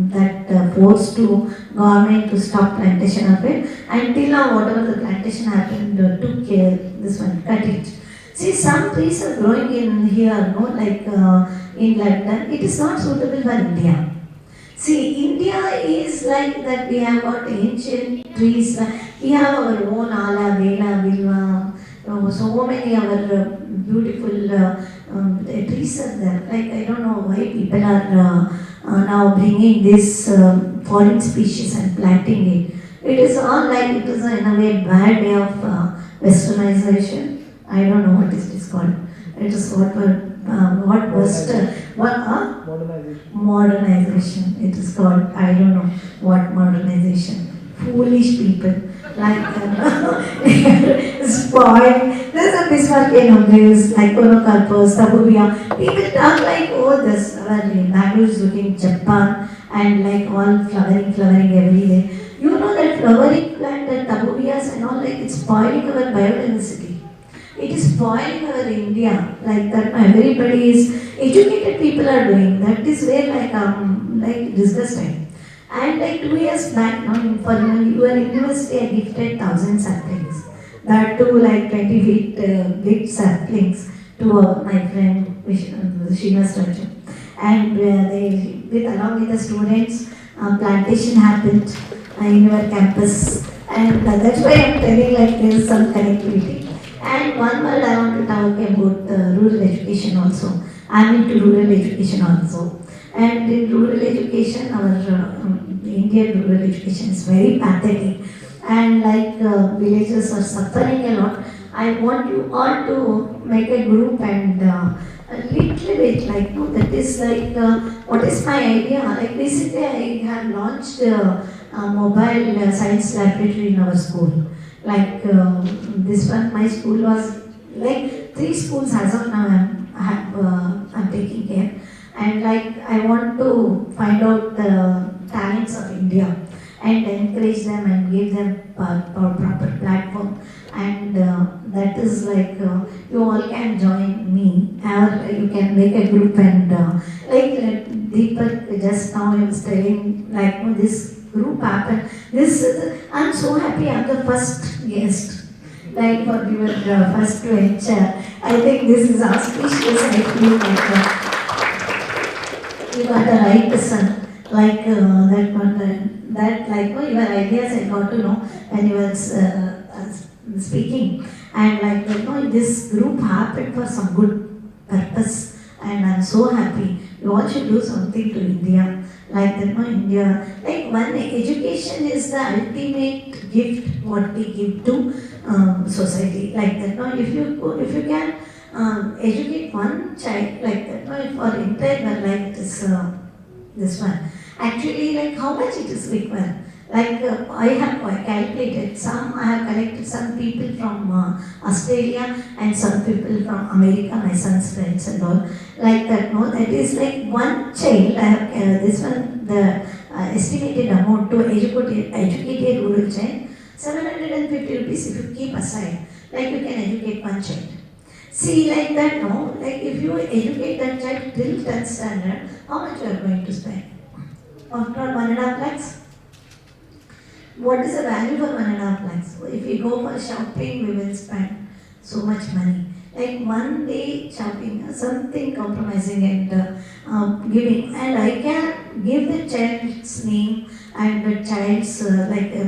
that force to government to stop plantation of it. Until now, whatever the plantation happened, took care, this one, cut it. See, some trees are growing in here, no, like in London. It is not suitable for India. See, India is like that, we have got ancient trees, we have our own Ala, Vela, Vilva, so many our beautiful trees are there. Like I don't know why people are now bringing this foreign species and planting it. It is all like, it is in a way bad way of westernization. I don't know what is this called. It is what was modernization. It is called, I don't know what modernization. Foolish people like spoiled. There's a Bismarckian of this, like Konokarpus, Tabubia. People talk like, oh, this Bangalore is looking Japan and like all flowering every day. You know that flowering plant, that Tabubias and all, like it's spoiling our biodiversity. It is spoiling our India, like that everybody is, educated people are doing. That is where like disgusting. And like 2 years back, for your university, I gifted 1,000 saplings. That too, like 20 feet big saplings to my friend Srinivas Raju. And they, along with the students, plantation happened in our campus. And that's why I'm telling like there is some connectivity. And one word I want to talk about rural education also. I'm into rural education also. And in rural education, our Indian rural education is very pathetic. And like villages are suffering a lot. I want you all to make a group and a little bit like, no, that is like, what is my idea? Like recently I have launched a mobile science laboratory in our school. Like this one, my school was like 3 schools as of now I'm taking care. And like I want to find out the talents of India. and encourage them and give them proper platform. And that is like you all can join me, or you can make a group and Deepak just now he was telling like this group happened. I'm so happy I'm the first guest. Like for your first venture. I think this is auspicious. I feel like you got the right person. Like that one, that like your ideas I got to know when you were speaking. And like this group happened for some good purpose. And I'm so happy. You all should do something to India. Like that, India. Like one, education is the ultimate gift what we give to society. Like that, if you can educate one child like that, for entire life, this one. Actually, like how much it is required. Like I have calculated I have collected some people from Australia and some people from America, my son's friends and all. Like that, that is like one child, I have this one, the estimated amount to educate a rural child, 750 rupees if you keep aside, like you can educate one child. See, like that, like if you educate that child till 10th standard, how much you are going to spend? After 1.5 lakhs? What is the value for 1.5 lakhs? If we go for shopping, we will spend so much money. Like one day shopping, something compromising and giving. And I can give the child's name and the child's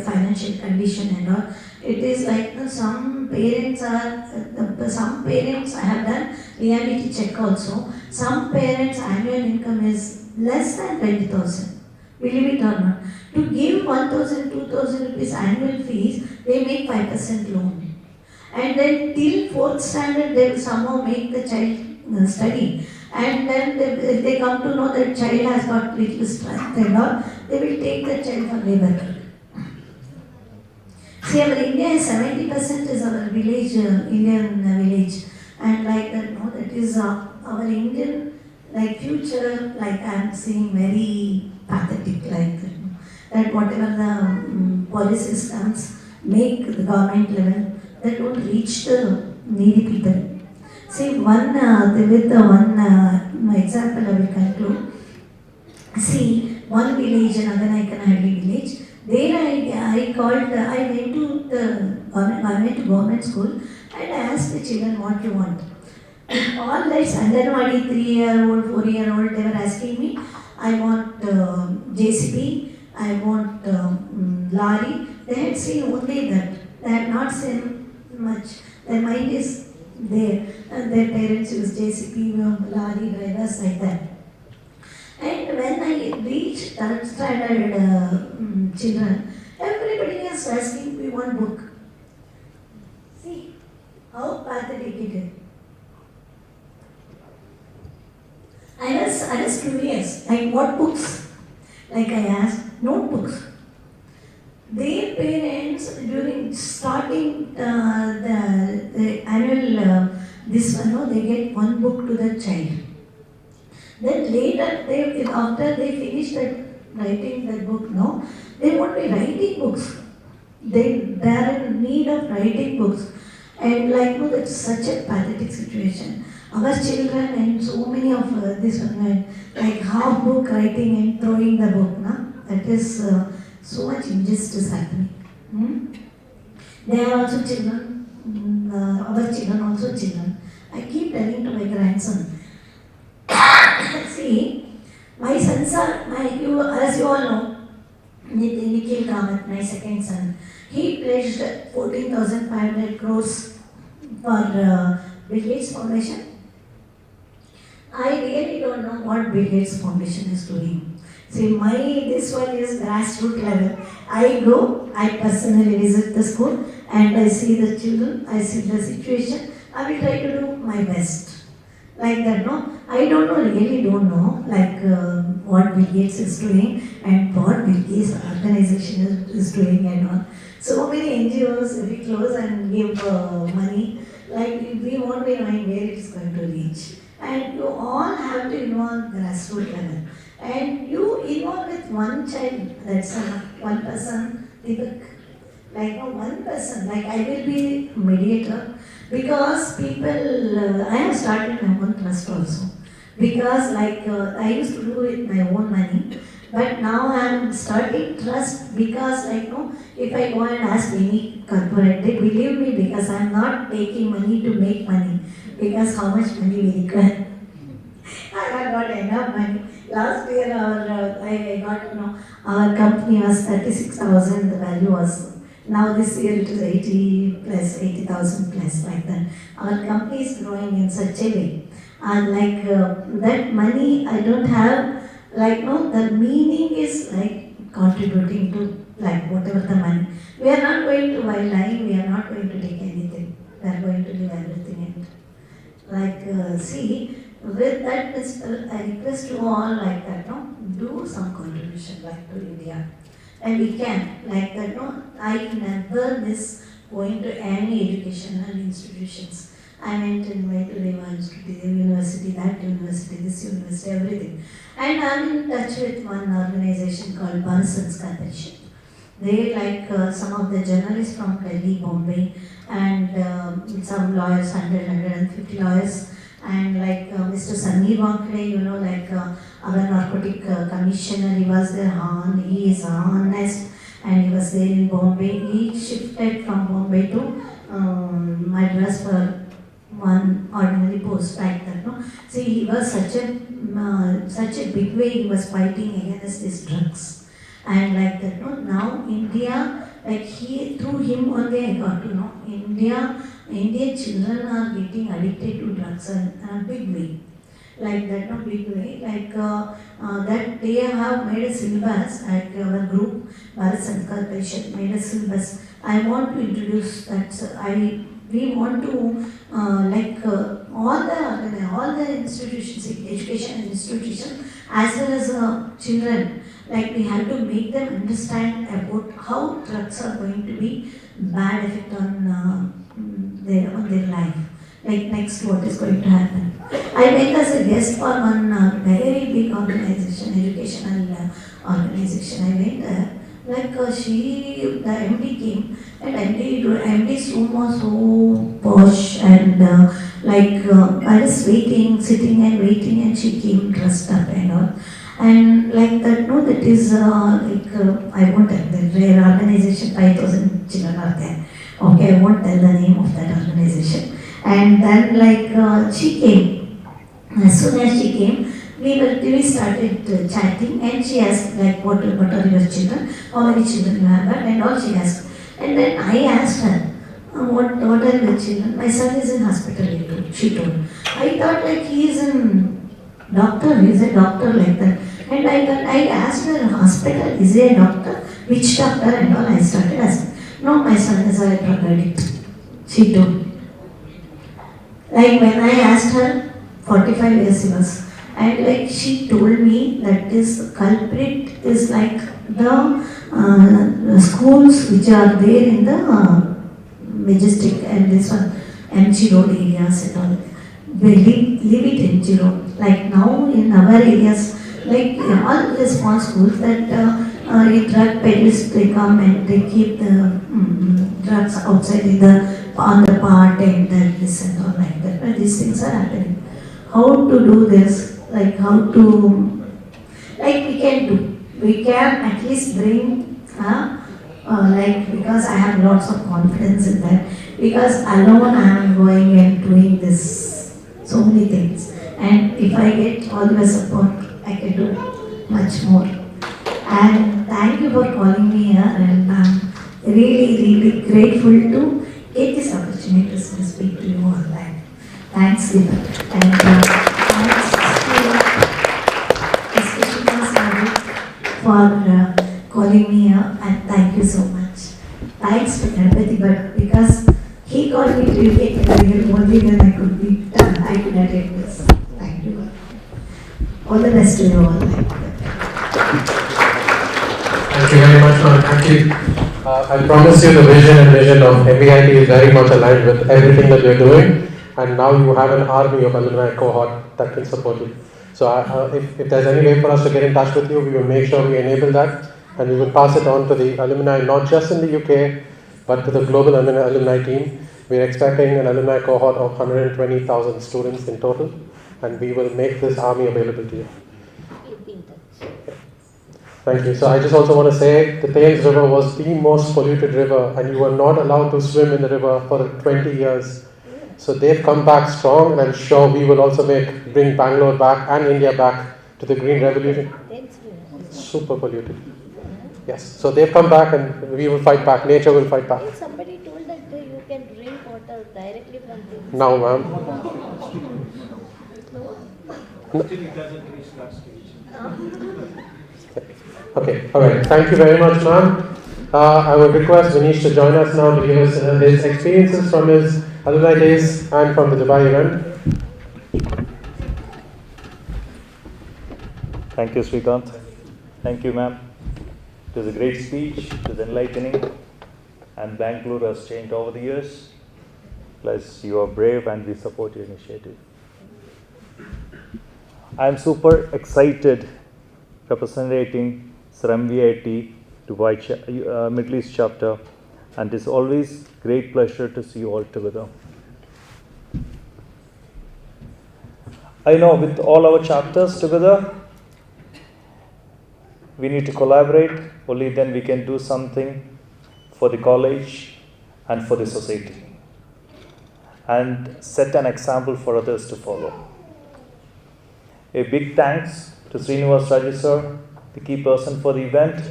financial condition and all. It is like some parents I have done reality check also. Some parents' annual income is less than 20,000. Believe it or not. To give 1,000, 2,000 rupees annual fees, they make 5% loan. And then till 4th standard, they will somehow make the child study. And then if they come to know that child has got little strength and all, they will take the child for labor. See, our India is 70% is our village, Indian village. And like that, that is our Indian future, like I am seeing very pathetic, like that whatever the policy systems make the government level, they don't reach the needy people. See, one example I will conclude. See, one village, Naganaikanahalli village, there I went to the government school and I asked the children what you want. All this Anganwadi 3-year-old, 4-year-old, they were asking me, I want JCB, I want lorry. They had seen only that. They had not seen much. Their mind is there. And their parents use JCB, lorry drivers like that. And when I reached 3rd standard children, everybody was asking me one book. See how pathetic it is. I was curious, like what books? Like I asked, notebooks. Their parents, during starting the annual they get one book to the child. Then later, after they finish writing that book, they won't be writing books. They are in need of writing books. And that's such a pathetic situation. Our children and so many of this one, like half book writing and throwing the book, that is so much injustice happening. They are also children, our children also children. I keep telling to my grandson, see, my sons are, as you all know, Nikhil Kamath, my second son, he pledged 14,500 crores for Bill Gates Foundation. I really don't know what Bill Gates Foundation is doing. See, this one is grassroots level. I go, I personally visit the school and I see the children, I see the situation. I will try to do my best. Like that, I really don't know, what Bill Gates is doing and what Bill Gates organization is doing and all. So many NGOs, if we close and give money, we won't be knowing where it is going to reach. And you all have to involve grassroots level. And you involve with one child, that's one person, Deepak. Like one person, like I will be mediator because people, I have started my own trust also. Because like I used to do with my own money, but now I am starting trust because like if I go and ask any corporate, they believe me because I am not taking money to make money, because how much money we require. I have got enough money. Last year I got, our company was 36,000, the value was. Now this year it is 80 plus, 80,000 plus, like that. Our company is growing in such a way. And like that money I don't have, like the meaning is like contributing to like whatever the money. We are not going to, while lying, we are not going to take anything. We are going to leave everything in. Like see, with that principle, I request you all like that, do some contribution like to India. And we can, like that, I never miss going to any educational institutions. I went in the university, that university, this university, everything. And I'm in touch with one organization called Barsans Corporation. They like some of the journalists from Delhi, Bombay, and some lawyers, 150 lawyers, and like Mr. Sameer Wankade, like our narcotic commissioner, he was there, he is honest, and he was there in Bombay. He shifted from Bombay to Madras for one ordinary post like that. See, he was such a big way he was fighting against these drugs. And like that, now India, like through him only I got to know, Indian children are getting addicted to drugs in a big way. Like that, big way. Like that they have made a syllabus, like our group, Bharat Corporation, made a syllabus. I want to introduce that. We want to all the institutions, education institutions, as well as children, like we have to make them understand about how drugs are going to be bad effect on their life. Like next, what is going to happen? I went as a guest for one very big organization, educational organization. I went there. Like the MD came, and MD's room was so posh, and I was sitting and waiting, and she came dressed up and all. And like that, that is I won't tell their organization, 5,000 children are there. Okay, I won't tell the name of that organization. And then she came. As soon as she came, we started chatting, and she asked like what are your children, how many children you have, and all she asked. And then I asked her, what are your children? My son is in hospital, she told. I thought like he is a doctor like that. And I asked her, hospital, is he a doctor? Which doctor and all? I started asking. No, my son is a drug addict, she told. Like when I asked her, 45 years he was. And like she told me that this culprit is like the schools which are there in the Majestic and this one, MG Road areas and all. They live it MG Road. Like now in our areas, like all the small schools that drug peddlers, they come and they keep the drugs outside on the part and this and all like that. But these things are happening. How to do this? Like how to, like we can at least bring, because I have lots of confidence in that, because alone I am going and doing this, so many things, and if I get all your support, I can do much more. And thank you for calling me here, and I'm really grateful to get this opportunity to speak to you all. Thanks, Deepak, and thanks for calling me here, and thank you so much. Thanks to Ganpati, but because he called me to take the only then I could attend this. Thank you. All the best to you all. Thank you very much, ma'am. Actually, I promise you the vision of MVIT is very much aligned with everything that you're doing, and now you have an army of alumni cohort that can support you. So if there's any way for us to get in touch with you, we will make sure we enable that, and we will pass it on to the alumni, not just in the UK, but to the global alumni team. We're expecting an alumni cohort of 120,000 students in total, and we will make this army available to you. Thank you. So I just also want to say the Thames River was the most polluted river, and you were not allowed to swim in the river for 20 years. So they've come back strong, and I'm sure we will also bring Bangalore back and India back to the green revolution. Super polluted. Yes. So they've come back, and we will fight back. Nature will fight back. Somebody told that you can drink water directly from the... Now, ma'am. Okay, all right. Thank you very much, ma'am. I would request Manish to join us now to give us his experiences from his alumni days and from the Dubai event. Thank you, Srikanth. Thank you, ma'am. It was a great speech. It was enlightening. And Bangalore has changed over the years. Plus, you are brave and we support your initiative. I'm super excited representing Sir MVIT Dubai Middle East chapter, and it's always great pleasure to see you all together. I know with all our chapters together, we need to collaborate. Only then we can do something for the college and for the society, and set an example for others to follow. A big thanks to Srinivas Raju sir, the key person for the event,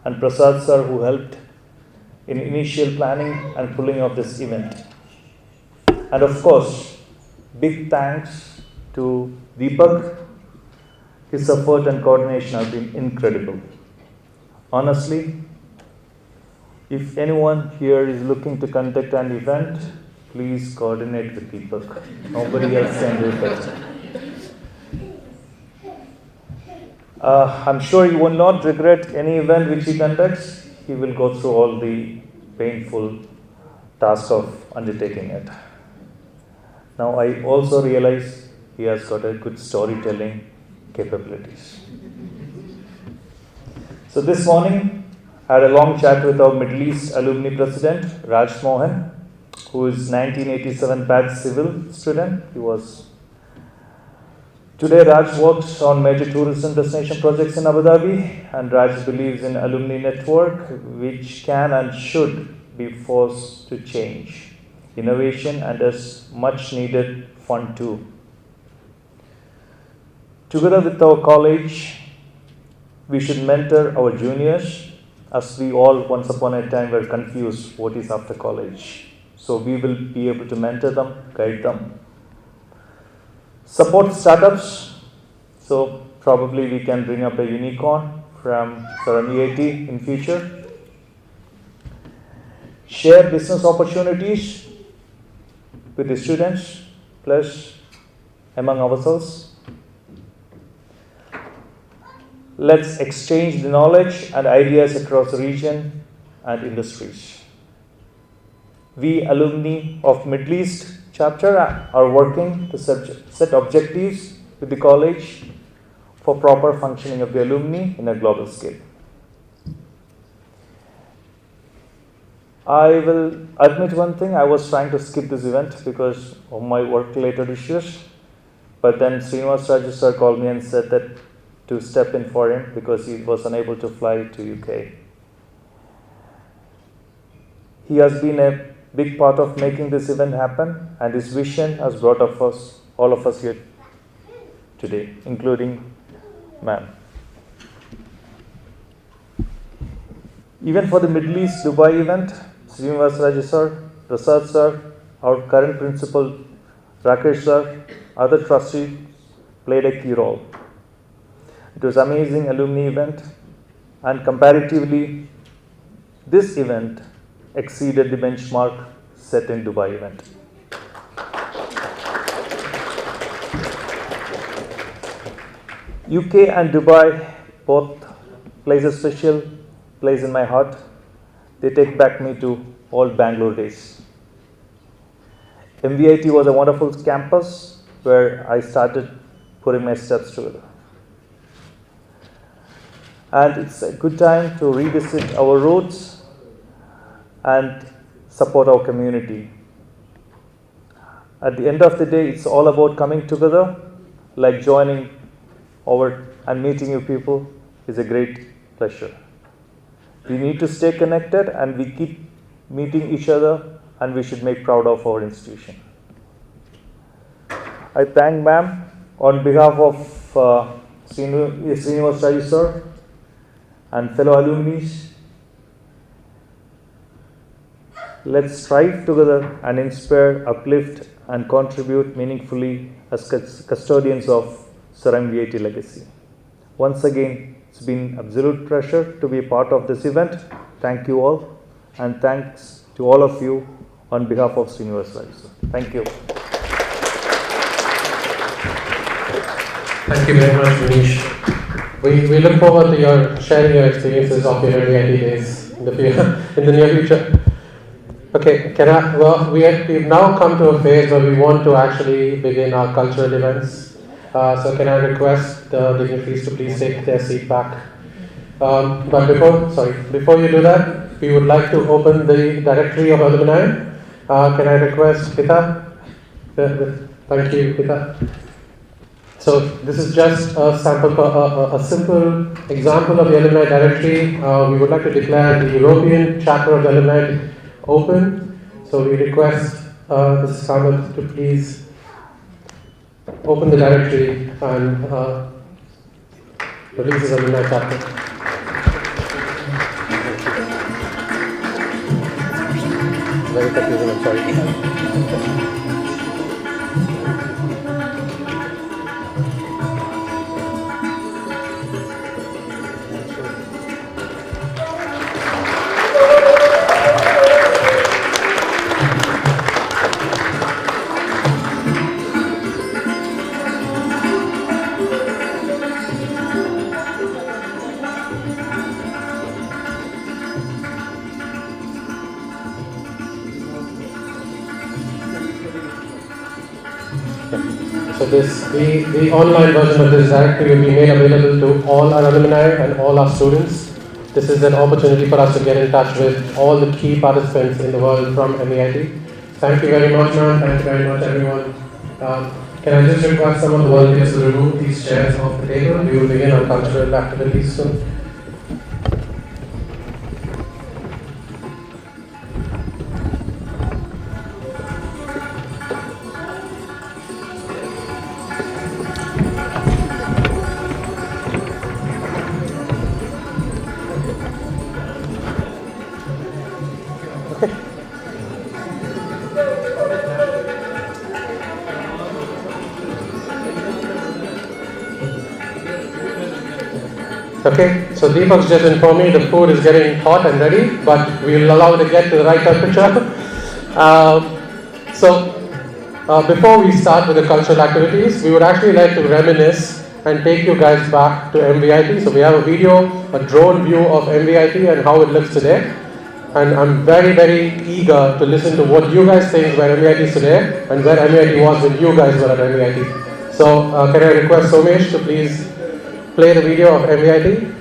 and Prasad sir, who helped in initial planning and pulling off this event. And of course, big thanks to Deepak. His effort and coordination have been incredible. Honestly, if anyone here is looking to conduct an event, please coordinate with Deepak. Nobody else can do it better. I'm sure you will not regret any event which he conducts. He will go through all the painful task of undertaking it. Now I also realize he has got a good storytelling capabilities. So this morning, I had a long chat with our Middle East alumni president, Raj Mohan, who is 1987 batch civil student. Today, Raj works on major tourism destination projects in Abu Dhabi, and Raj believes in alumni network, which can and should be forced to change, innovation, and is much needed fun too. Together with our college, we should mentor our juniors, as we all once upon a time were confused what is after college. So we will be able to mentor them, guide them. Support startups. So probably we can bring up a unicorn from MVIT in future. Share business opportunities with the students, plus among ourselves. Let's exchange the knowledge and ideas across the region and industries. We alumni of Middle East chapter are working to set objectives with the college for proper functioning of the alumni in a global scale. I will admit one thing, I was trying to skip this event because of my work-related issues, but then Srinivas Raju sir called me and said that to step in for him because he was unable to fly to UK. He has been a big part of making this event happen, and his vision has brought all of us here today, including ma'am. Even for the Middle East Dubai event, Srinivas Raju sir, Prasad sir, our current principal Rakesh sir, other trustees played a key role. It was an amazing alumni event, and comparatively, this event exceeded the benchmark set in Dubai event. UK and Dubai both plays a special place in my heart. They take back me to old Bangalore days. MVIT was a wonderful campus where I started putting my steps together. And it's a good time to revisit our roots and support our community. At the end of the day, it's all about coming together, like joining over and meeting you people is a great pleasure. We need to stay connected and we keep meeting each other, and we should make proud of our institution. I thank ma'am on behalf of Srinivas Raju sir and fellow alumni. Let's strive together and inspire, uplift, and contribute meaningfully as custodians of Sir MVIT legacy. Once again, it's been absolute pleasure to be a part of this event. Thank you all, and thanks to all of you on behalf of Srinivas Raju sir. Thank you. Thank you very much, Manish. We look forward to your sharing your experiences of your MVIT days in the near future. Okay, we've now come to a phase where we want to actually begin our cultural events. So can I request the dignitaries to please take their seat back. But before you do that, we would like to open the directory of alumni. Can I request Hita? Thank you, Hita. So this is just a sample, a simple example of the alumni directory. We would like to declare the European chapter of the alumni open. So we request Mrs. Kamath to please open the directory and release his alumni chapter. Very confusing, I'm sorry. So the online version of this directory will be made available to all our alumni and all our students. This is an opportunity for us to get in touch with all the key participants in the world from MVIT. Thank you very much, ma'am. Thank you very much, everyone. Can I just request some of the volunteers to remove these chairs off the table? We will begin our cultural activities soon. Okay, so Deepak's just informed me the food is getting hot and ready, but we'll allow it to get to the right temperature. Before we start with the cultural activities, we would actually like to reminisce and take you guys back to MVIT. So we have a video, a drone view of MVIT and how it looks today. And I'm very, very eager to listen to what you guys think where MVIT is today and where MVIT was when you guys were at MVIT. So can I request Somesh to please play the video of MVIT?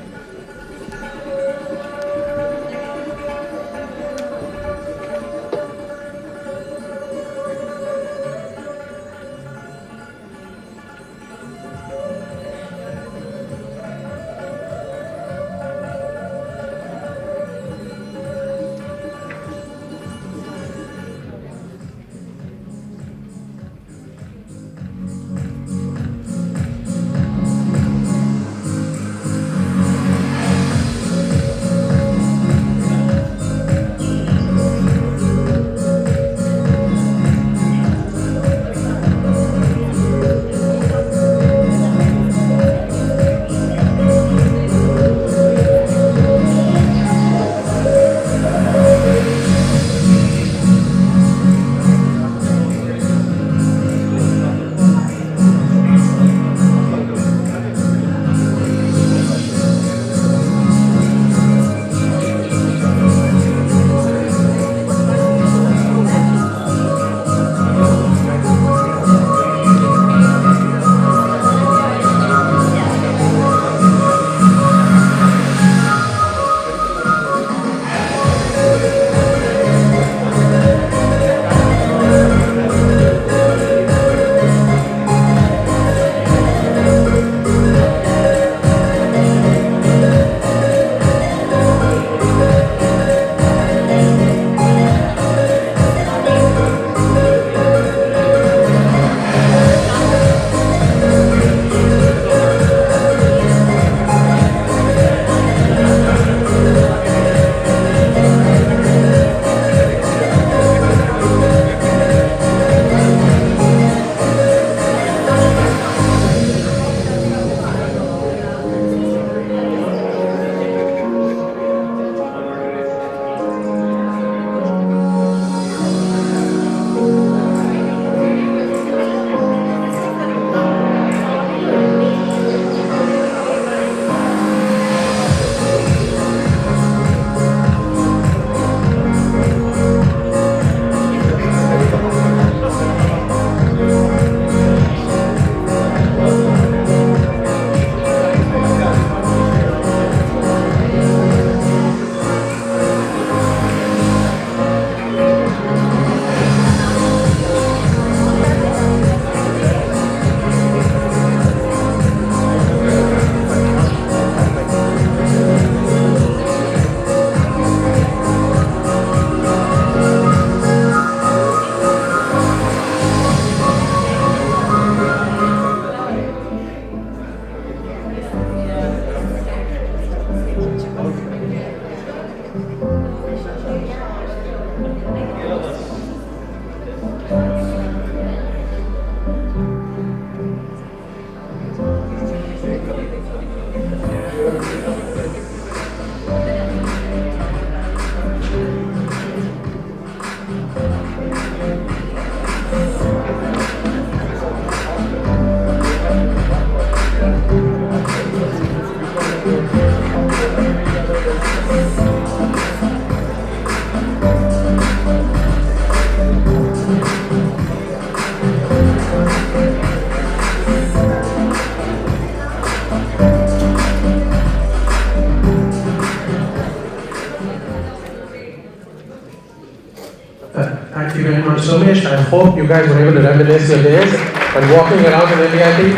Thank you very much, Somesh. I hope you guys were able to reminisce your days and walking around in MVIT.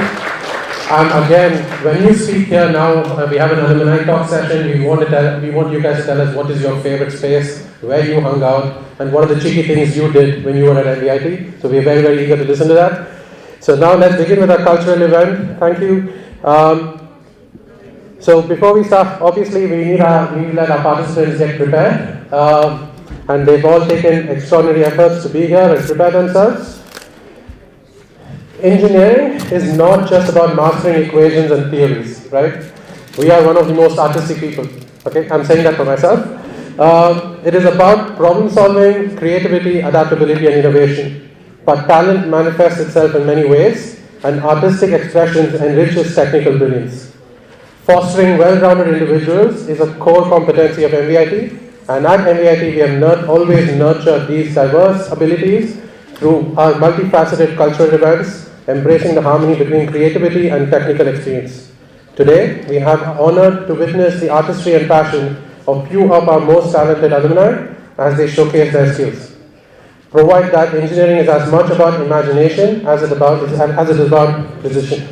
Again, when you speak here now, we have an alumni talk session. We want you guys to tell us what is your favorite space, where you hung out, and what are the cheeky things you did when you were at MVIT. So we're very, very eager to listen to that. So now let's begin with our cultural event. Thank you. So before we start, obviously we need to let our participants get prepared. And they've all taken extraordinary efforts to be here and prepare themselves. Engineering is not just about mastering equations and theories, right? We are one of the most artistic people, okay? I'm saying that for myself. It is about problem solving, creativity, adaptability, and innovation. But talent manifests itself in many ways, and artistic expressions enriches technical brilliance. Fostering well-rounded individuals is a core competency of MVIT, and at MVIT we have always nurtured these diverse abilities through our multifaceted cultural events, embracing the harmony between creativity and technical experience. Today, we have honored to witness the artistry and passion of few of our most talented alumni as they showcase their skills. Provide that engineering is as much about imagination as it is about precision.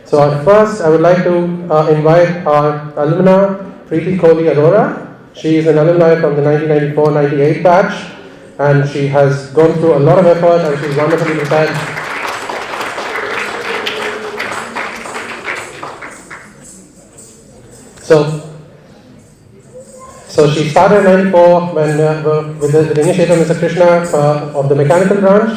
So first, I would like to invite our alumna, Preeti Kohli Arora. She is an alumni from the 1994-98 batch, and she has gone through a lot of effort, and she's wonderfully prepared. So she started in 94 with the initiator Mr. Krishna of the mechanical branch.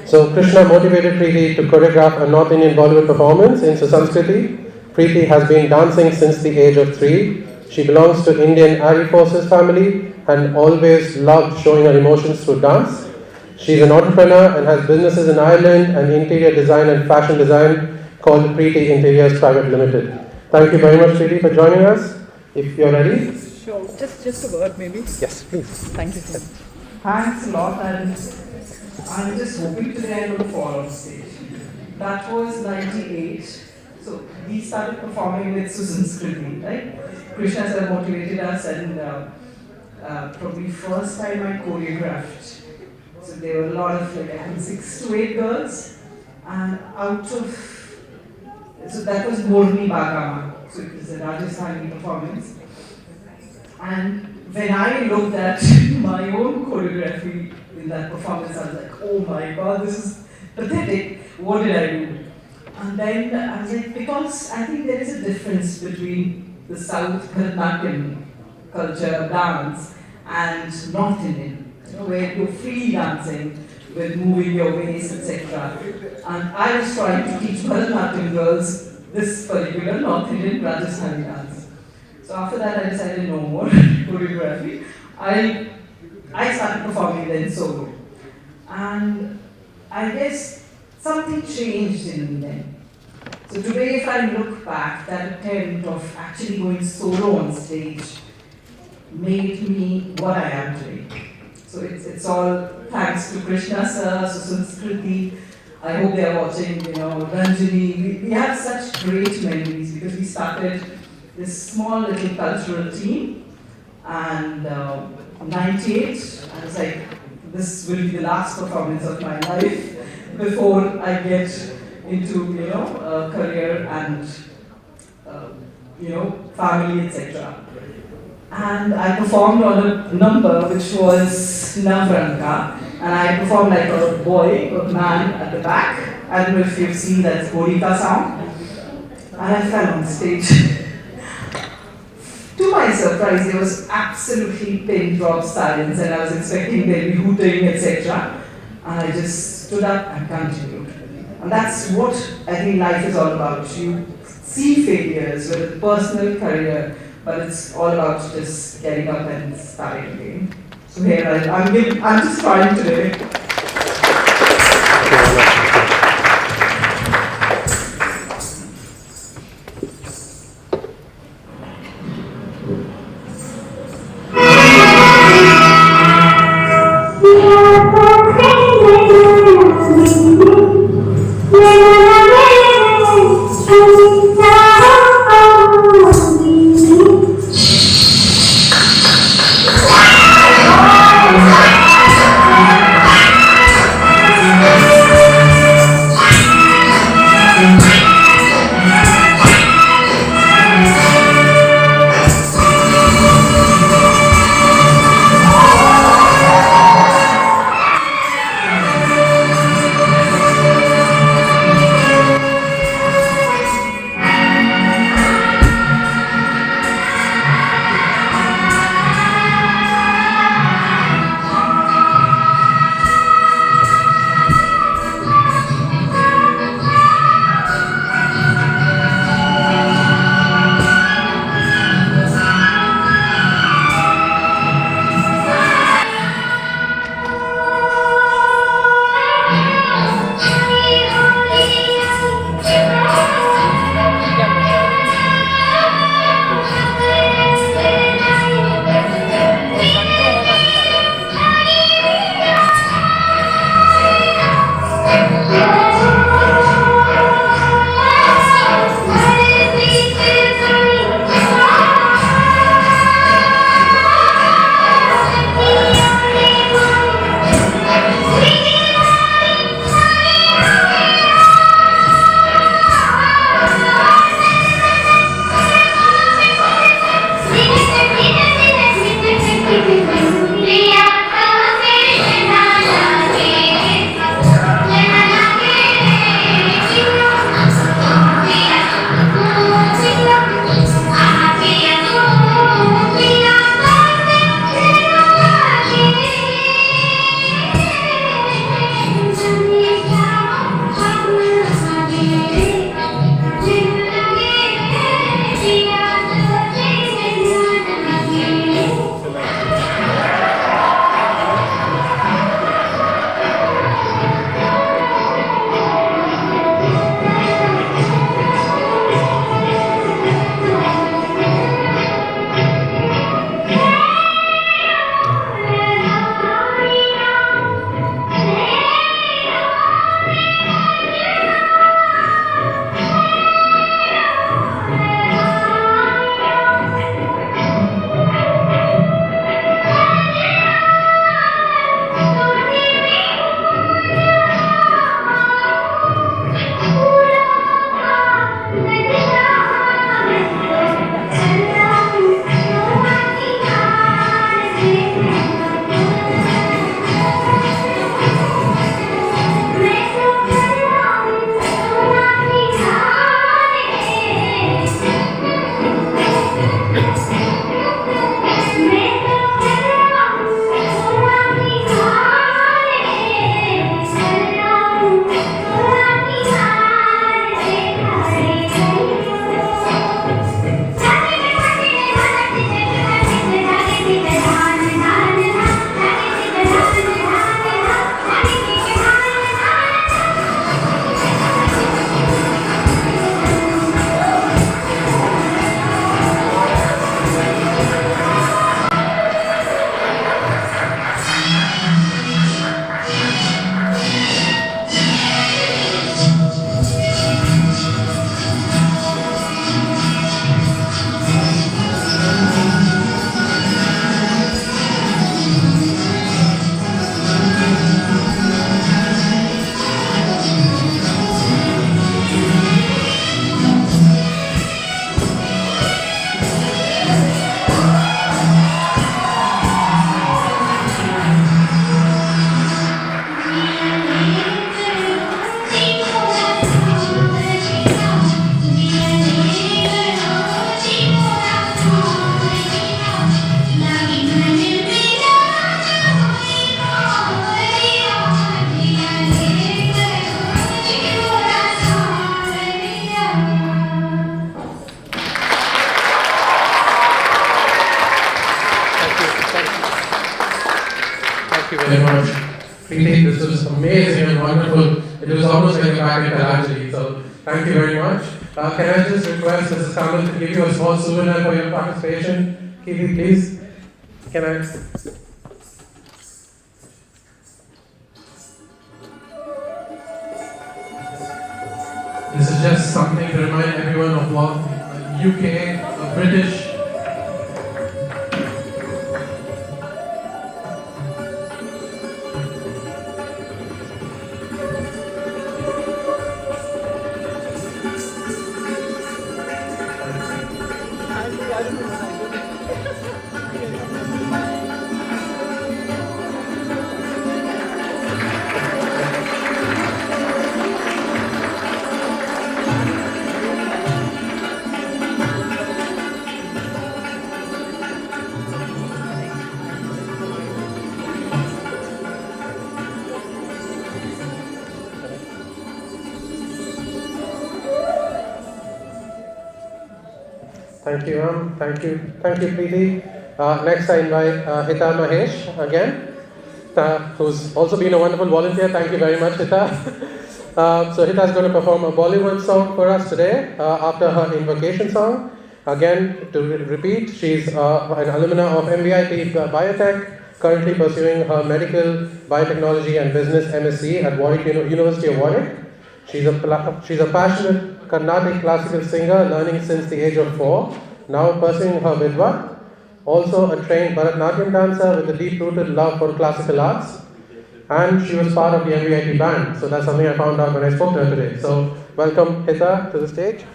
So Krishna motivated Preeti to choreograph a North Indian Bollywood performance in Susanskriti. Preeti has been dancing since the age of 3. She belongs to Indian Air Forces family and always loved showing her emotions through dance. She is an entrepreneur and has businesses in Ireland and interior design and fashion design called Preeti Interiors Private Limited. Thank you very much, Preeti, for joining us. If you're ready. Sure, just a word maybe. Yes, please. Thank you, sir. Thanks a lot, and I'm just hoping today I don't fall on stage. That was 98. So we started performing with Susanskriti, right? Krishna sir motivated us, and probably first time I choreographed. So there were a lot of, like, I think 6 to 8 girls, and so that was Morni Bagama. So it was a Rajasthani performance. And when I looked at my own choreography in that performance, I was like, oh my god, this is pathetic. What did I do? And then I was like, because I think there is a difference between the South Bharatanatyam culture, dance, and North Indian, where you're free dancing with moving your waist, etc. And I was trying to teach Bharatanatyam girls this particular North Indian Rajasthani dance. So after that, I decided no more choreography. I started performing then solo. And I guess something changed in me then. So today, if I look back, that attempt of actually going solo on stage made me what I am today. So it's all thanks to Krishna sir, Susanskriti. I hope they are watching, Ranjini. We have such great memories because we started this small little cultural team, and 98, I was like, this will be the last performance of my life before I get into, a career and, family, etc. And I performed on a number which was Navranka, and I performed like a boy, a man at the back. I don't know if you've seen that Borika sound. And I fell on stage. To my surprise, there was absolutely pin drop silence, and I was expecting there'd be hooting, etc. And I just stood up and continued. And that's what I think life is all about. You see failures, whether personal, career, but it's all about just getting up and starting again. So here I'm just trying today. Thank you very much. Preeti, this was amazing and wonderful. It was almost like a back in Kalachari, so thank you very much. Can I just request Mrs. Kamal to give you a small souvenir for your participation? Keely, please. Can I? This is just something to remind everyone of what UK, British. Thank you, thank you, Preeti. Next, I invite Hita Mahesh again, who's also been a wonderful volunteer. Thank you very much, Hita. So Hita is going to perform a Bollywood song for us today after her invocation song. Again, to repeat, she's an alumna of MVIT Biotech, currently pursuing her medical, biotechnology and business MSc at Warwick University of Warwick. She's a passionate Carnatic classical singer, learning since the age of 4, now pursuing her Vidvat. Also a trained Bharatanatyam dancer with a deep-rooted love for classical arts. And she was part of the MVIT band, so that's something I found out when I spoke to her today. So welcome Hita to the stage.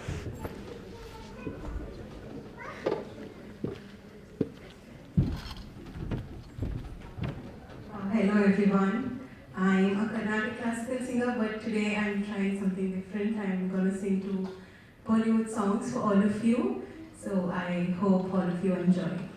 Hello everyone. I'm a Carnatic classical singer, but today I'm trying something different. I'm going to sing two Bollywood songs for all of you. So I hope all of you enjoy.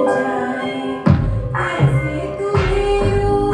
जाए ऐसे तुम्हें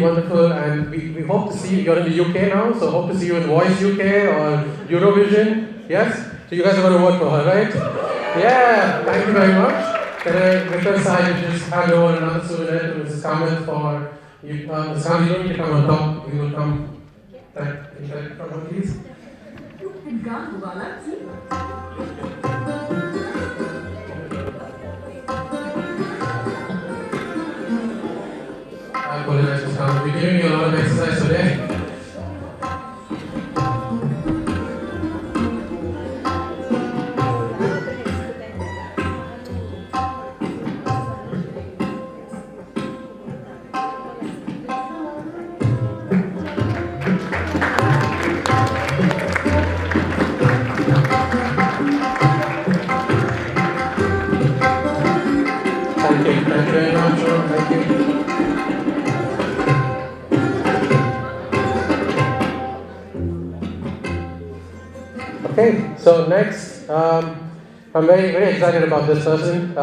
wonderful, and we hope to see you. You're in the UK now, so hope to see you in Voice UK or Eurovision. Yes? So you guys are going to vote for her, right? Yeah, thank you very much. Can I request I just hand over another souvenir to Mrs. Kamath for you? Mrs. Kamath, you don't need to come on top. You will come. Can you take it from her, please? I apologize, Mrs. Kamath. We're giving you a lot of exercise today. Thank you very much. Thank you. Okay, so next, I'm very excited about this person.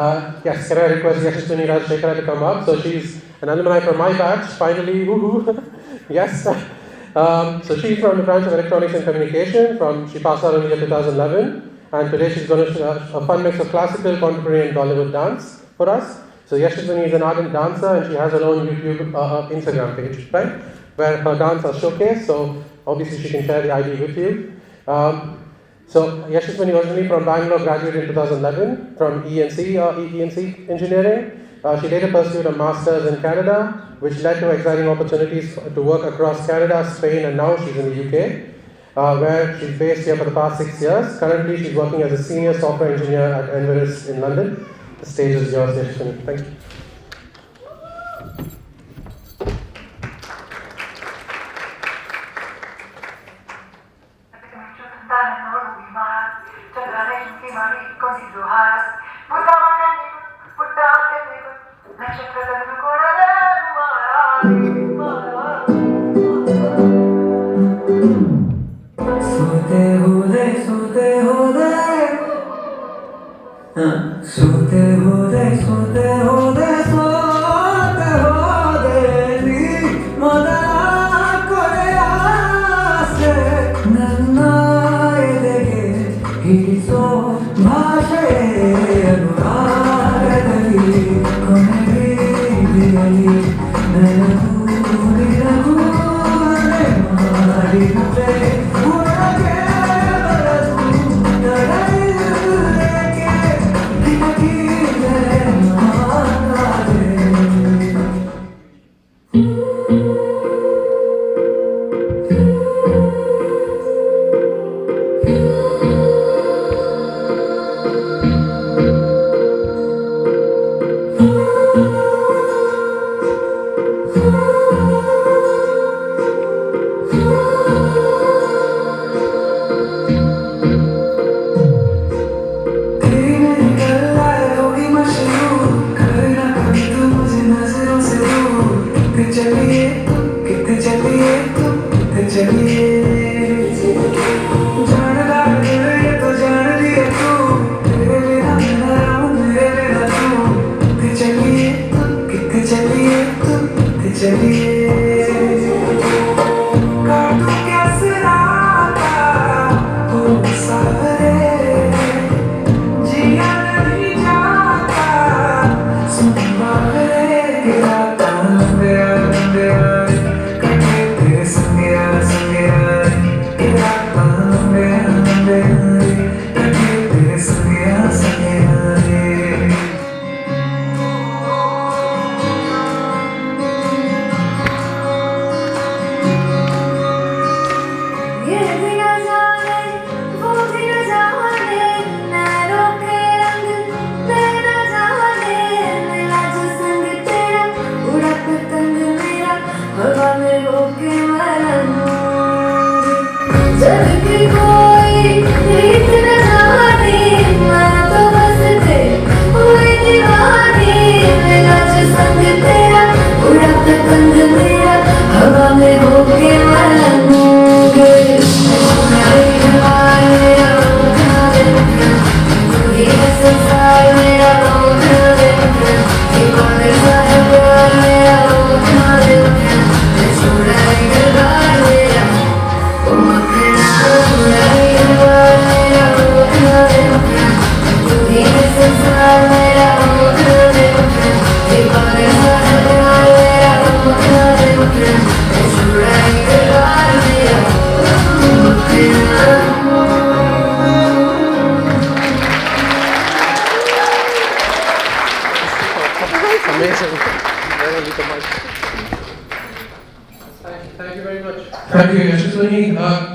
Yes, can I request Yashaswini Rajshekhara to come up? So she's an alumni from my batch, finally, woohoo. Yes. So she's from the branch of Electronics and Communication. She passed out in the year 2011. And today she's going to show a fun mix of classical, contemporary and Bollywood dance for us. So Yashaswini is an ardent dancer and she has her own YouTube, Instagram page, right? Where her dance are showcased, so obviously she can share the ID with you. So Yashaswini originally from Bangalore, graduated in 2011 from ENC Engineering. She later pursued a master's in Canada, which led to exciting opportunities to work across Canada, Spain, and now she's in the UK. Where she's based here for the past 6 years. Currently, she's working as a senior software engineer at MVIT in London. The stage is yours, Yashaswini. Thank you.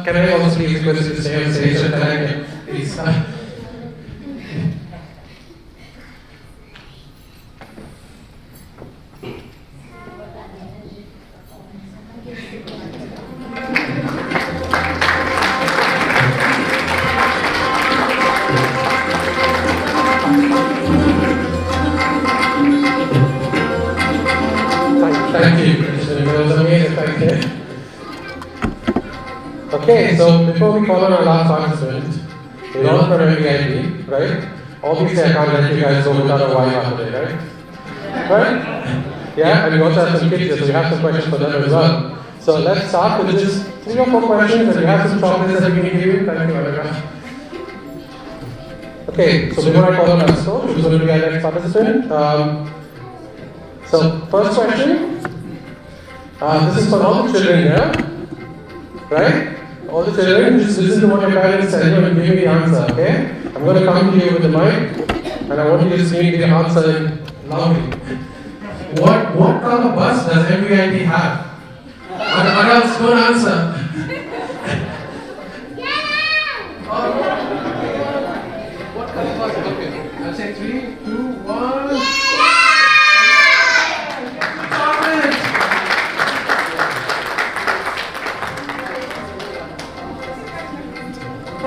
can I also please request you to stay on stage and please? Thank you. It was amazing. Thank you. Okay, so before we call on our last participant, we're all from MVIT, right? Obviously, I can't let you guys go without a wife after today, right? Right? Yeah, and we also have some kids here, so we have some questions for them as well. So let's start with just 3 or 4 questions, and we have some chocolates that we can give you. Thank you, Anuga. Okay, so before I call on our store, who's going to be our next participant? So first question. This is for all the children here, right? All the children, just listen to what your parents tell you and give me the answer, okay? I'm going to come to you with the mic, and I want you to just give me the answer loudly. What color bus does MVIT have? Adults, don't answer. What color bus? Okay, I'll say 3, 2, 1.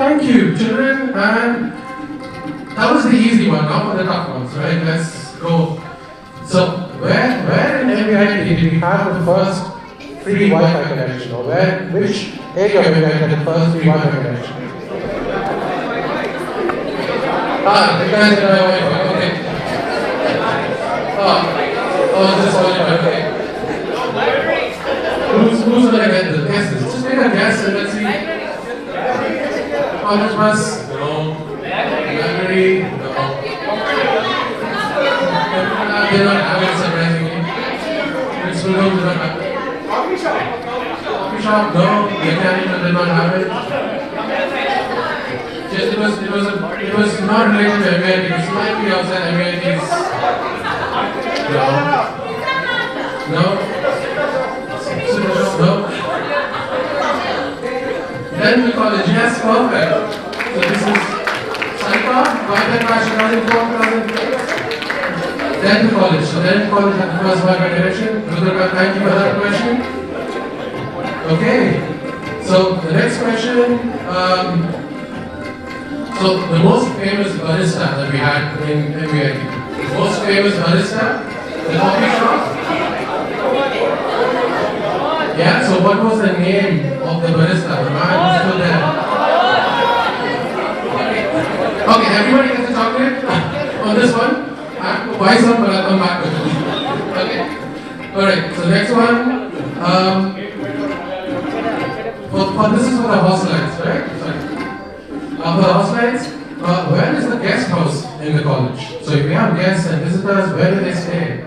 Thank you, children, and that was the easy one. Now for the tough ones, right? Let's go. So, where in MVIT did we have the first free Wi-Fi connection, or which area of MVIT had the first free Wi-Fi connection? The guys that have Wi-Fi. Okay. This is Wi-Fi. Okay. Who's gonna get the guesses? Just make a guess and let's see. College bus? No. Library? No. They don't have it, surprisingly. School rooms do not have it. Coffee shop? Coffee shop? No. Mechanical did not have it. Just it was not related to MVIT. It was slightly outside MVIT's. No. No. No. Then we college, yes, perfect. So this is Saika, Wi-Fi crash 2004. Then to college. So then college had the first Wi-Fi connection. Rudra, thank you for that question. Okay. So the next question. So the most famous barista that we had in MVIT. The most famous barista, the coffee shop. Yeah, so what was the name of the barista, the man who's still there? Okay, everybody gets a chocolate on this one. I have to buy some, but I'll come back with it. Okay? Alright, so next one. This is for the horse lines, right? Sorry. For the horse lines, where is the guest house in the college? So if we have guests and visitors, where do they stay?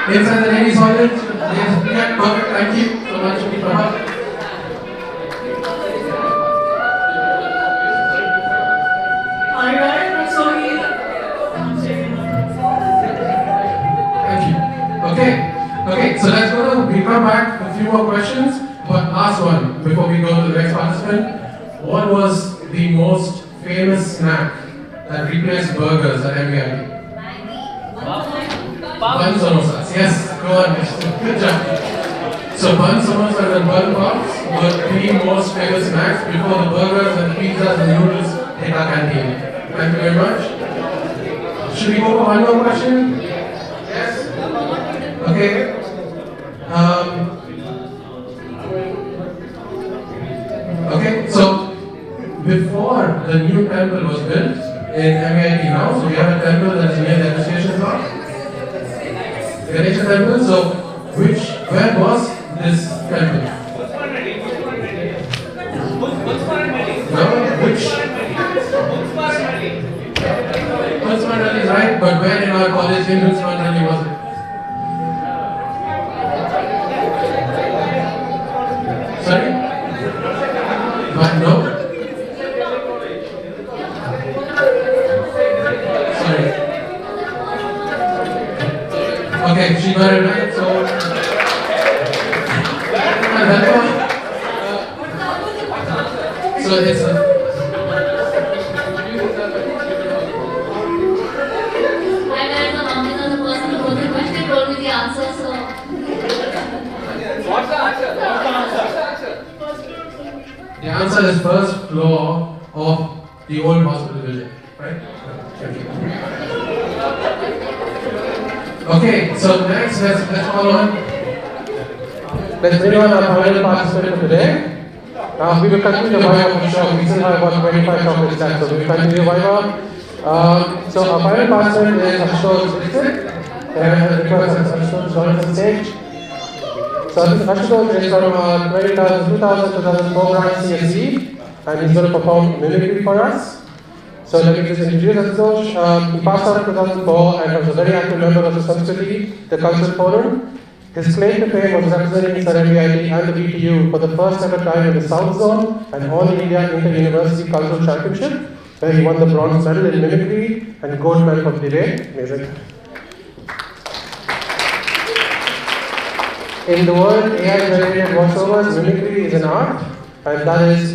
Inside the ladies' toilet? Yes, yeah, perfect, thank you so much, Prabha. Alright, sorry. Thank you. Okay, so let's go to, we come back a few more questions, but last one before we go to the next participant. What was the most famous snack that replaced burgers at MVIT? Bun samosas. Yes, go on. Good job. So bun samosas and bun puffs were the most famous snacks before the burgers and pizzas and noodles hit our canteen. Thank you very much. Should we go for one more question? Yes. Okay. Okay. So before the new temple was built in MVIT now, so we have a temple that is near the administration block. Ganesha temple, so where was this temple? No, which? Huntsman is right, but where in our college in Huntsman was it? Sorry? But no? Sorry. Okay, she got it right, so So it's the answer is first floor of the old hospital building, right? Okay, so next let's follow on. Let's bring on our final participant for today. We will continue the Viva for sure. We still have about 25 topics left, so we will continue Viva. So our final participant is Ashutosh Dixit. Can I request Ashutosh to join the stage? So Ashutosh is from 2004 branch CSE, and he's going to perform mimicry for us. So let me just introduce Ashutosh. He passed out in 2004 and was a very active member of the Sanskriti, the Cultural Forum. His claim to fame was representing MVIT and the BTU for the first ever time in the South Zone and All India Inter-University Cultural Championship, where he won the bronze medal in mimicry and gold medal for debate. Amazing. In the world, AI-generated voiceovers, mimicry is an art, and that is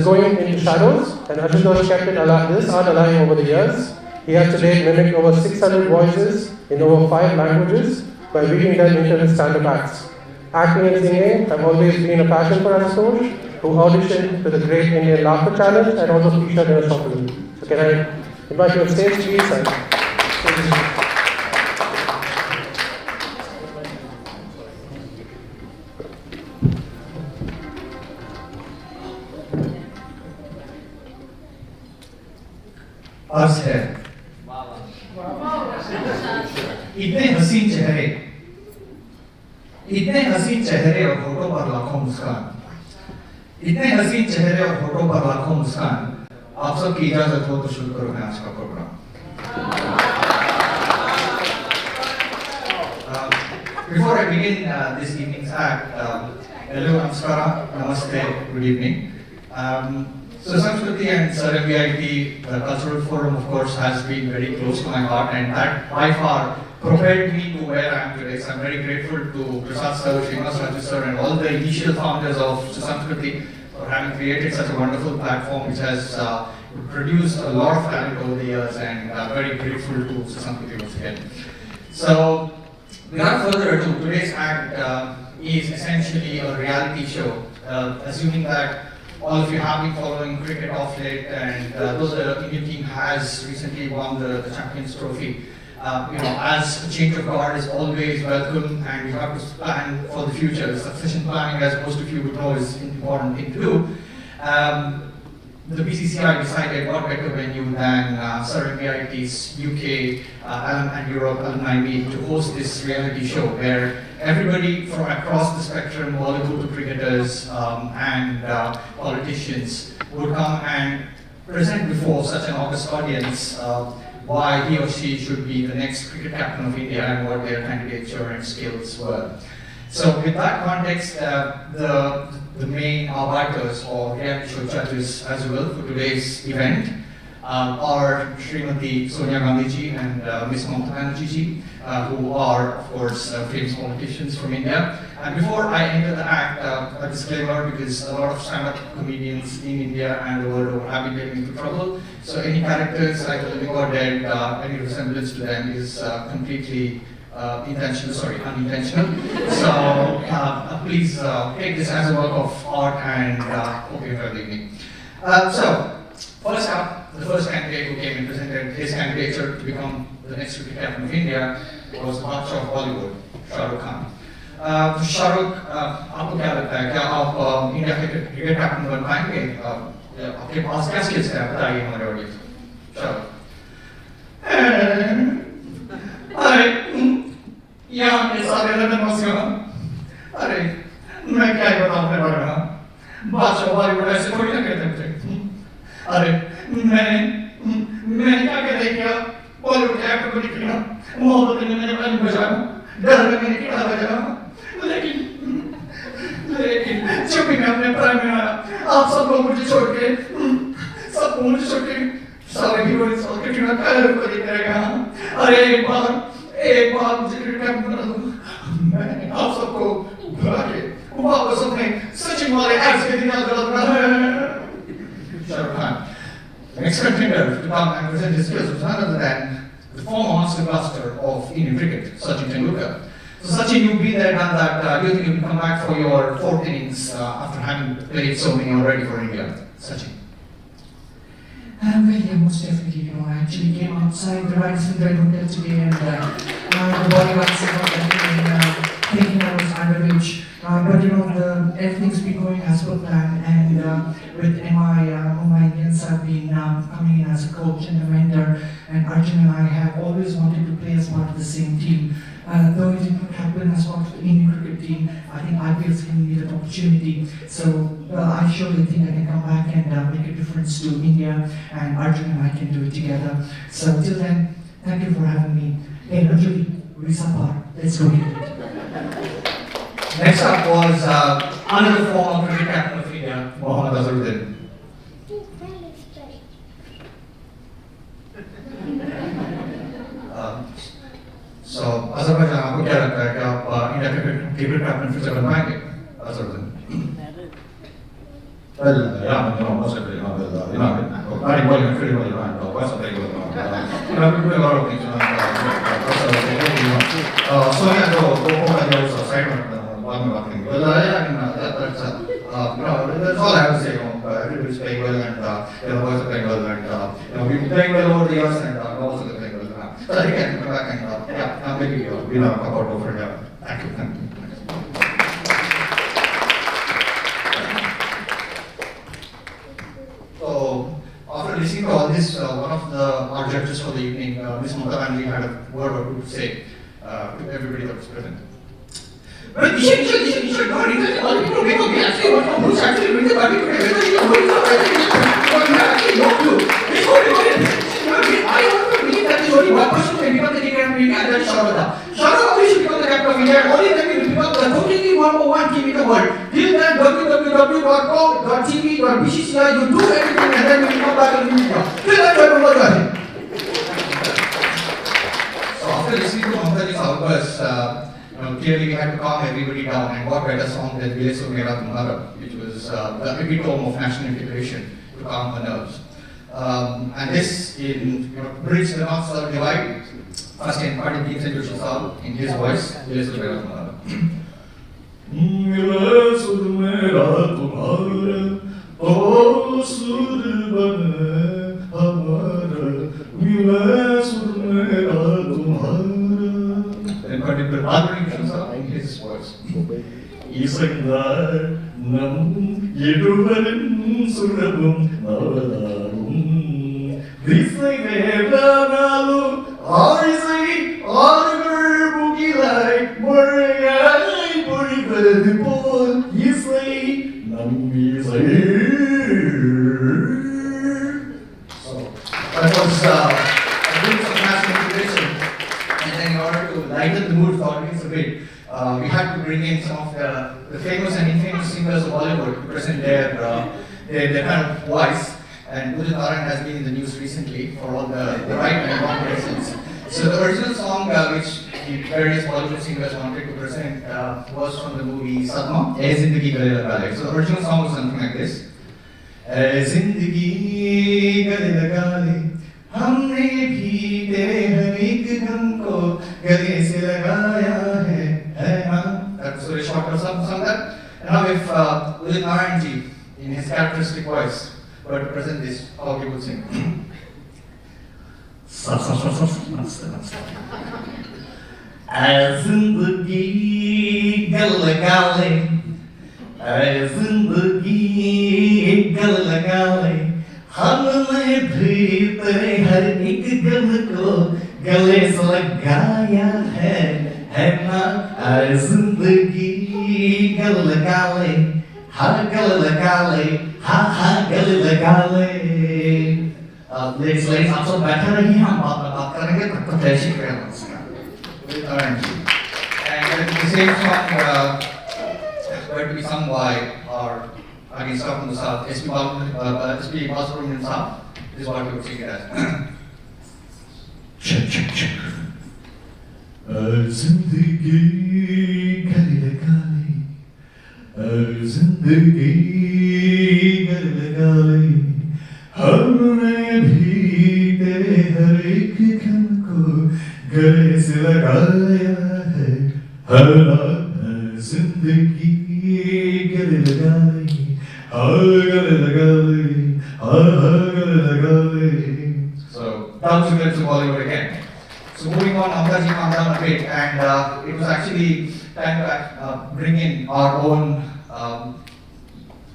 going into shadows. And Ashutosh kept this art alive over the years. He has to date mimicked over 600 voices in over 5 languages by weaving them into his stand-up acts. Acting and singing have always been a passion for Ashutosh, who auditioned to the Great Indian Laughter Challenge and also featured in a short film. So can I invite you on stage, please? अर्ज है इतने हसीन चेहरे और होठों पर लाखों मुस्कान, इतने हसीन चेहरे और होठों पर लाखों मुस्कान। आप सबकी इजाजत हो तो शुरू करूं मैं आज का programme. Before I begin this evening's act, hello, namaskara, namaste, good evening. So Sanskriti and MVIT, the Cultural Forum, of course, has been very close to my heart, and that by far propelled me to where I am today. So I'm very grateful to Prasad sir, Srinivas Raju sir, and all the initial founders of Sanskriti for having created such a wonderful platform which has produced a lot of talent over the years, and very grateful to Sanskriti once again. So without further ado, today's act is essentially a reality show, assuming that all of you have been following cricket off late, and though the Indian team has recently won the Champions Trophy, as a change of guard is always welcome, and you have to plan for the future. Succession planning, as most of you would know, is an important thing to do. The BCCI decided what better venue than Sir MVIT's UK and Europe alumni meet to host this reality show where everybody from across the spectrum, Bollywood to cricketers and politicians, would come and present before such an august audience why he or she should be the next cricket captain of India and what their candidature and skills were. So with that context, the main arbiters or reality show judges as well for today's event are Srimati Sonia Gandhi ji and Ms. Mamata Banerjee ji, who are of course famous politicians from India. And before I enter the act, a disclaimer, because a lot of stand-up comedians in India and the world over have been getting into trouble. So any characters, either living or dead, any resemblance to them is completely unintentional. So please take this as a work of art, and hope you enjoy the evening. So first up, the first candidate who came and presented his candidature to become the next cricket captain of India was Badshah of Bollywood, Shah Rukh Khan. Shah Rukh, आपको क्या लगता है, क्या आप India के cricket captain बन पाएंगे? आपके पास क्या स्किल्स हैं, बताइए हमारे ऑडियंस को। शाह रुख। अरे यहाँ के सारे लंदन वासियों, अरे मैं क्या ही बताऊँ अपने बारे में, बादशाह बॉलीवुड ऐसे थोड़ी ना कहते थे। अरे मैंने क्या कहते क्या, बॉलीवुड के एक्टर को निकला, मोहब्बत ने मैंने पहले बजाया, डर में मैंने किया बजाया, लेकिन जब भी मैं अपने प्राइम में आया, आप सब लोग मुझे छोड़ के, सारे हीरोइंस और कैटरीना कैफ को देख रहे हैं। अरे एक बार मुझे क्रिकेट कैप्टन बना दो, मैं आप सबको बुला के वापस अपने come and present his skills was none other than the former master blaster of Indian cricket, Sachin Tendulkar. So Sachin, you've been there, done that. Do you think you can come back for your fourth innings after having played so many already for India? Sachin. Well, yeah, most definitely. You know, I actually came outside the Radisson Red Hotel today, and the body once again thinking I was underage. But you know, everything's been going as per plan, and with my Indians have been coming in as a coach and a mentor, and Arjun and I have always wanted to play as part of the same team. Though it did not happen as part of the Indian cricket team, I think IPL has given me that opportunity. So I surely think I can come back and make a difference to India, and Arjun and I can do it together. So till then, thank you for having me. Hey Rajuli, Risapar, let's go get it. Next up was another former cricket captain of India, Mohammad Azharuddin. So Azerbaijan, आपको क्या लगता है कि आप India cricket captain फिर से बन पाएंगे? Azharuddin. Well, yeah, most definitely, batting bowling and fielding bowling, what's the thing with I'm doing a lot of things, so yeah, go also side one thing. Well, that's all I have to say. Everybody's playing well, and the boys are playing well, and we've been playing well over the years, and also they're playing well. So I think I can come back and maybe we know about over here. Thank you. So after listening to all this, one of our judges for the evening, Ms. Mamta Banji, had a word or two to say to everybody that was present. Well, Ishan, God, all people wake up, we actually want to Bruce actually bring the party together. Whether you know actually no clue. It's what I want to believe that there's only one person who can become the captain of India, and that's Sharada. Sharada should become the captain of India, only then we will become the totally #1 team in the world. Till then, www.com.tv.bcci, you do everything and then we come back and win India. Till then, so after listening to Mamtaji's outburst, clearly we had to calm everybody down, and what better song than Vile So Mera Tumhara, which was the epitome of national integration to calm the nerves. And this bridged the North-South divide. First in part of Deep Joshi Saab in his voice, Vile So Mera Tumhara. Vile So Mera Tumhara, O Sur Bane Hamara, Vile So Mera Tumhara. Then continued in his voice. Isangar nam yeduvarin surabum navarum. Disai nevanalu arisai argar bugilai murgai purivad pol isai nam isai. So that was a glimpse of national integration. And then in order to lighten the mood for audience a bit, we had to bring in some of the famous and infamous singers of Bollywood to present their kind of voice. And Udit Narayan has been in the news recently for all the right and wrong reasons. So the original song which the various Bollywood singers wanted to present was from the movie Sadma, Ae Zindagi Gale Laga Le. So the original song was something like this. Ae Zindagi Gale Laga Le, हमने भी तेरे हर एक गम को गले से लगाया है ना. That's very short or something like that. And now if Udit Narayan ji, in his characteristic voice, were to present this, how he would sing. Ae Zindagi Gale Laga Le, Ae Zindagi Gale Laga Le, हमने भी तेरे हर एक गम को गले से लगाया है ना. आए जिंदगी गले लगा ले, हाँ गले लगा ले, हाँ गले लगा ले. Ladies, आप सब बैठे रहिए, हम बात करेंगे तब तक जैसी करेंगे. And the same song were to be sung by our again star from the south, SP Balasubramanian South. This is what we would sing it as. Check. जिंदगी गले लगा ले, जिंदगी गले लगा ले, हमने भी लगाया है हर जिंदगी गले लगाई गले लगाई गले लगाई. So that was good to Bollywood again. So moving on, Amtaji calmed down a bit, and it was actually time to bring in our own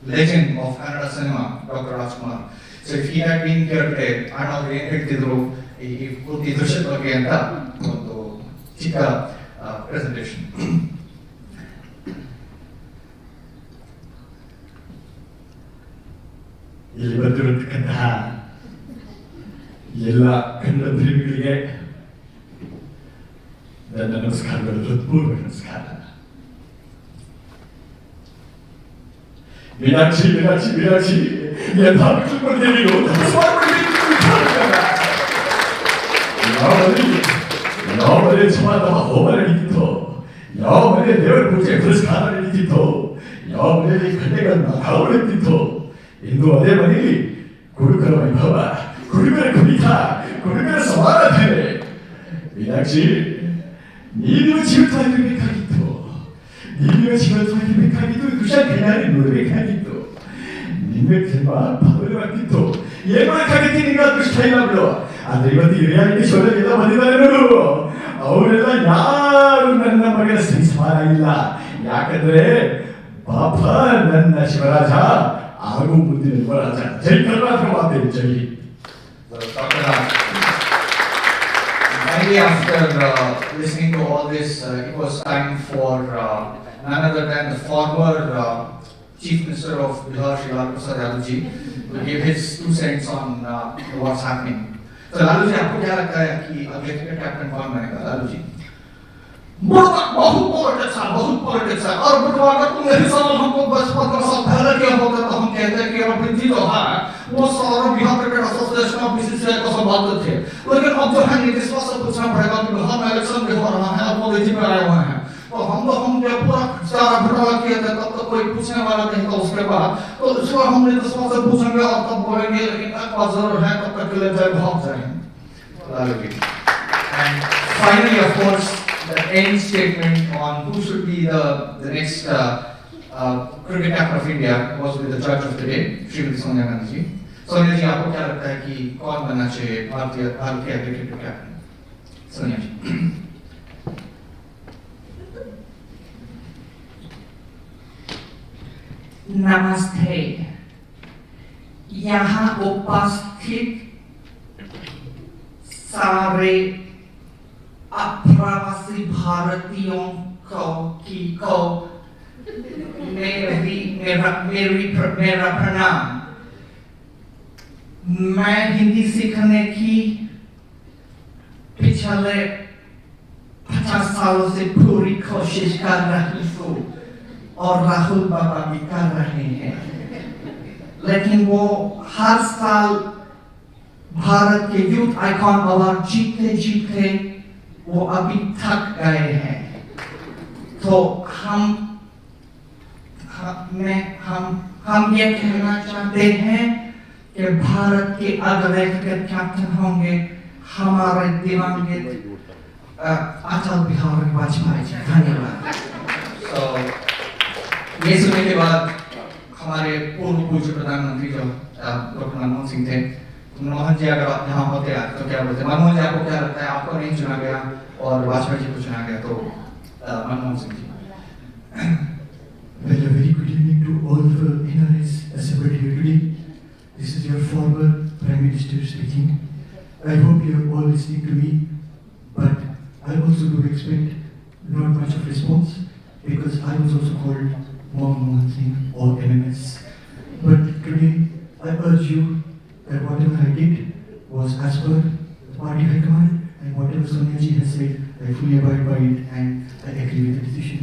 legend of Kannada cinema, Dr. Rajkumar. So if he had been here today, I know he ಹೇಳ್ತಿದ್ರು ಈ ದೃಶ್ಯದ ಬಗ್ಗೆ ಅಂತ ಒಂದು ಚಿಕ್ಕ presentation. ಇಲ್ಲಿ ಬಂದಿರತಕ್ಕಂತಹ ಎಲ್ಲ ಕನ್ನಡ ಪ್ರೇಮಿಗಳಿಗೆ ನನ್ನ ನಮಸ್ಕಾರಗಳು, ಹೃತ್ಪೂರ್ವಕ ನಮಸ್ಕಾರ. ಮೀನಾಕ್ಷಿ ಮೀನಾಕ್ಷಿ ಮೀನಾಕ್ಷಿ ಎಂಥ ಬಿಟ್ಟುಕೊಡ್ತೇವೆ ನೀವು, ಯಾವ ಮನೆ ಸಮಾರಂಭ ಹೋಮ ನಡೀತಿತ್ತೋ, ಯಾವ ಮನೆ ದೇವರ ಪೂಜೆ ಪುರಸ್ಕಾರ ನಡೀತಿತ್ತೋ, ಯಾವ ಮನೆಯಲ್ಲಿ ಕನ್ಯೆಗಳನ್ನ ಕಾವಡುತ್ತಿತ್ತೋ, ಇಂದು ಅದೇ ಮನೆಯಲ್ಲಿ ಕುಡುಕರ ವೈಭವ, ಕುಡುಕರ ಕುಣಿತ, ಕುಡುಕರ ಸಮಾರಾಧನೆ. ಮೀನಾಕ್ಷಿ, ನೀನು ಜೀವಿತವಾಗಿರಬೇಕಾಗಿತ್ತು, ನೀನು ಜೀವಿತವಾಗಿರಬೇಕಾಗಿತ್ತು, ದೃಶ್ಯ ಕೈಯಾರಿ ನೋಡಬೇಕಾಗಿತ್ತು, ನಿನ್ನ ಜನ್ಮ ಫಲವಾಗಿತ್ತು. ಏನ್ ಮಾಡಕ್ಕಾಗತ್ತೆ ನಿಂಗೆ ಅದೃಷ್ಟ ಇಲ್ಲ ಬಿಡು. ಆದ್ರೆ ಇವತ್ತು ಈ ರಿಯಾಲಿಟಿ ಶೋದಲ್ಲೆಲ್ಲ ಬಂದಿದ್ದಾರೆ ನೋಡು, ಅವರೆಲ್ಲ ಯಾರು ನನ್ನ ಮಗಳ ಸರಿಸಮಾನ ಇಲ್ಲ. ಯಾಕಂದ್ರೆ ಪಾಪ ನನ್ನ ಶಿವರಾಜ ಹಾಗೂ ಮುಂದಿನ ಯುವರಾಜ. ಜೈ ಕರ್ನಾಟಕ ಮಾತೆ ಜೈ. Finally, after listening to all this, it was time for none other than the former Chief Minister of Bihar, Shri Lalu Prasad Yadavji, to give his 2 cents on what's happening. So, Lalu ji, आपको क्या लगता है कि अगले cricket captain कौन बनेगा? लालू जी. बहुत politics है और अगर तुम यही सवाल हमको 10-15 साल पहले किया होता तो हम कहते कि रविंद्र जी जो है वो सारा Bihar cricket association of BCCI को संभालते थे. लेकिन अब जो है नीतीश से पूछना पड़ेगा कि बिहार में इलेक्शन भी हो रहा है, अब मोदी जी में आए हुए हैं, तो हम जब पूरा सारा घोटाला किया था तब तक कोई पूछने वाला नहीं था. उसके बाद तो इस बार हम नीतीश से पूछेंगे और तब बोलेंगे, लेकिन एक बात जरूर है, तब तक के लिए जय भाग जाएंगे. Lalu ji. And finally, of course, the end statement on who should be the next cricket captain of India was with the judge of the day, Srimati Sonia Gandhi ji. Sonia ji, आपको क्या लगता है कि कौन बनना चाहिए भारतीय क्रिकेट कैप्टन? सोनिया जी. नमस्ते. यहाँ उपस्थित सारे अप्रवासी भारतीयों को मेरा प्रणाम. मैं हिंदी सीखने की पिछले 50 सालों से पूरी कोशिश कर रही हूँ और राहुल बाबा भी कर रहे हैं, लेकिन वो हर साल भारत के यूथ आइकॉन अवार्ड जीतते वो अभी थक गए हैं. तो हम ये कहना चाहते हैं कि भारत के अगले क्रिकेट कैप्टन होंगे हमारे दिवंगत अटल बिहारी वाजपेयी जी. धन्यवाद. ये सुनने के बाद हमारे पूर्व पूज्य प्रधानमंत्री जो डॉक्टर मनमोहन सिंह थे, मनमोहन जी अगर आप यहाँ होते हैं तो क्या बोलते? मनमोहन जी, आपको क्या लगता है, आपको नहीं चुना गया और वाजपेयी जी को चुना गया, तो Manmohan Singh ji. Well, a very good evening to all the NRS assembled here today. This is your former Prime Minister speaking. I hope you are all listening to me, but I also do expect not much of response because I was also called Manmohan Singh or MMS. But today I urge you that whatever I did was as per the party high command, and whatever Sonia ji has said, I fully abide by it and I agree with the decision.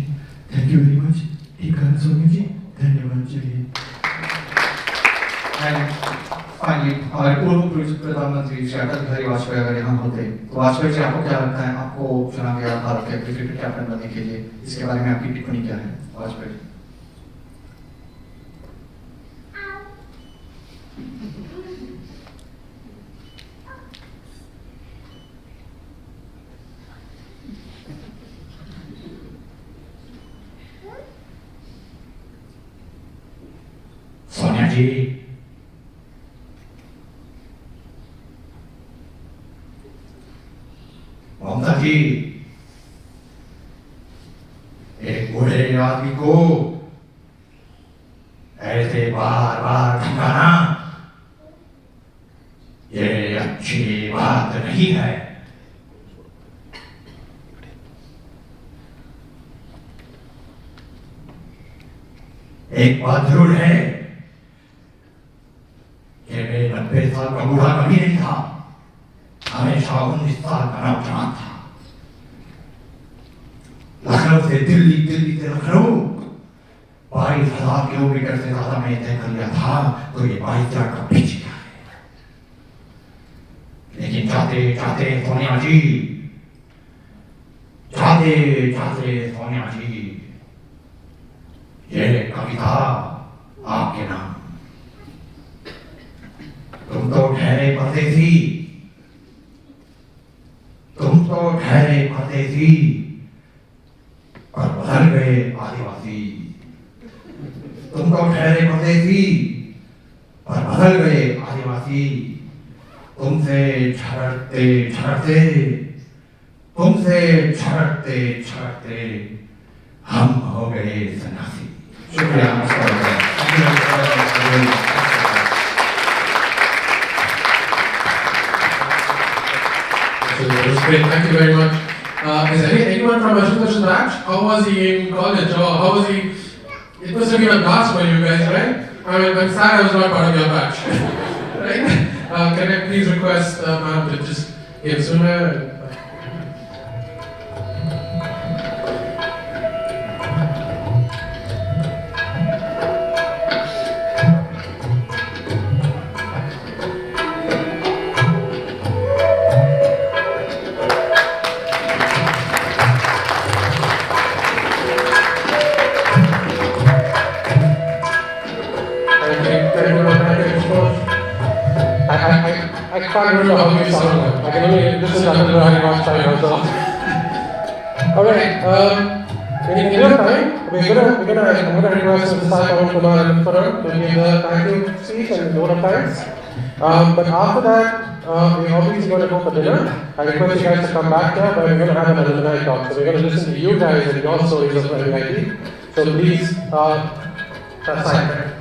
Thank you very much. ठीक है सोनिया जी, धन्यवाद. चलिए. And finally, हमारे पूर्व प्रधानमंत्री श्री अटल बिहारी वाजपेयी अगर यहाँ होते तो वाजपेयी जी, आपको क्या लगता है, आपको चुना गया भारत के क्रिकेट कैप्टन बनने के लिए, इसके बारे में आपकी टिप्पणी क्या है वाजपेयी जी? जी। ममता जी, एक बूढ़े आदमी को ऐसे बार बार धमकाना ये अच्छी बात नहीं है। एक बात जरूर है कि मैं 90 साल का बूढ़ा कभी नहीं था, हमेशा 19 साल का नौजवान था। लखनऊ से दिल्ली, दिल्ली से लखनऊ 22,000 किलोमीटर से ज्यादा मैं तय कर लिया था, तो ये 22,000 का पीछे गया है। लेकिन जाते जाते सोनिया जी, जाते जाते सोनिया जी, ये कविता आपके नाम। तुम तो ठहरे परदेसी, तुम तो ठहरे परदेसी, पर बदल गए आदिवासी। तुम तो ठहरे परदेसी, पर बदल गए आदिवासी। तुमसे झड़ते झड़ते, तुमसे झड़ते झड़ते हम हो गए सन्यासी। शुक्रिया, नमस्कार। Thank you very much. Is anyone from Ashutosh's batch? How was he in college? Or how was he? It must have been a blast for you guys, right? I mean, I'm sad I was not part of your batch. Right? Can I please request ma'am to just give sooner? I can't remember how you sound like. I can only listen to another one side also. Alright, in your time, I'm gonna request Mr. Sai Pawan Kumar and Farhan to give the thank you speech and vote of thanks. But after that, we're obviously going to go for dinner. I request you guys to come back here, but we're going to have an alumni talk. So we're going to listen to you guys and your stories of MVIT. So please, that's fine.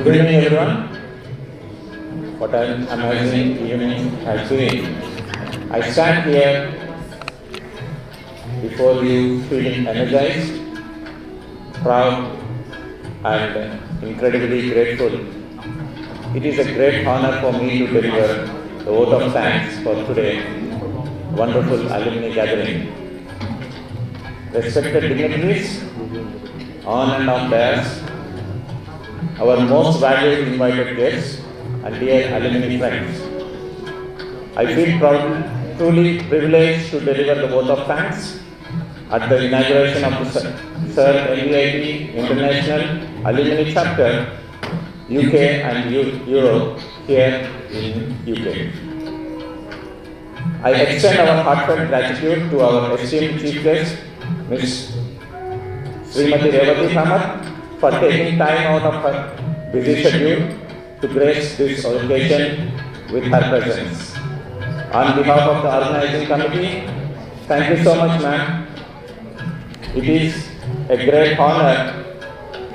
Good evening, everyone. What an amazing evening has been. I stand here before you feeling energized, proud, and incredibly grateful. It is a great honor for me to deliver the vote of thanks for today's wonderful alumni gathering. Respected dignitaries, on and off dais, our most valued invited guests and dear alumni friends. I feel proud, truly privileged to deliver the vote of thanks at the inauguration of the Sir MVIT International Alumni Chapter, UK and Europe here in UK. I extend our heartfelt gratitude to our esteemed chief guest, Ms. Srimati Revati Kamath, for taking time out of her busy schedule to grace this occasion with her presence. On behalf of the organizing committee, thank you so much, ma'am. It is a great honor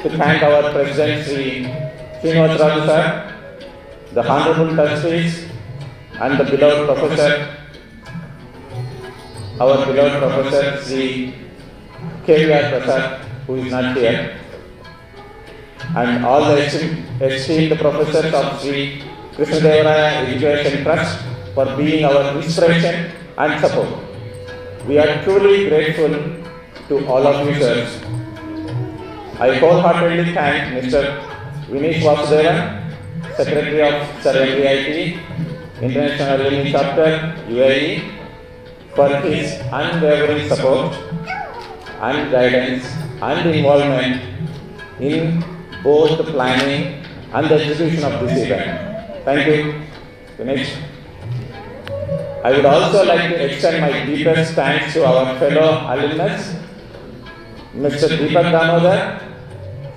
to thank our President Sri Srinivas Raju sir, the Honorable Trustees, and the beloved Professor, our beloved Professor Sri K.V.R. Prasad, who is not here, and all the esteemed professors of Sri Krishnadevaraya Education Trust for being our inspiration and support. We are truly grateful to all of you, sirs. I wholeheartedly thank Mr. Vinesh Vasudevan Secretary of Sir MVIT, International Alumni Chapter, UAE, for his unwavering support and guidance and involvement in both the planning and the execution of this event. Thank you, Ganesh. I would also like to extend my deepest thanks to our fellow alumnus, Mr. Deepak Damodar,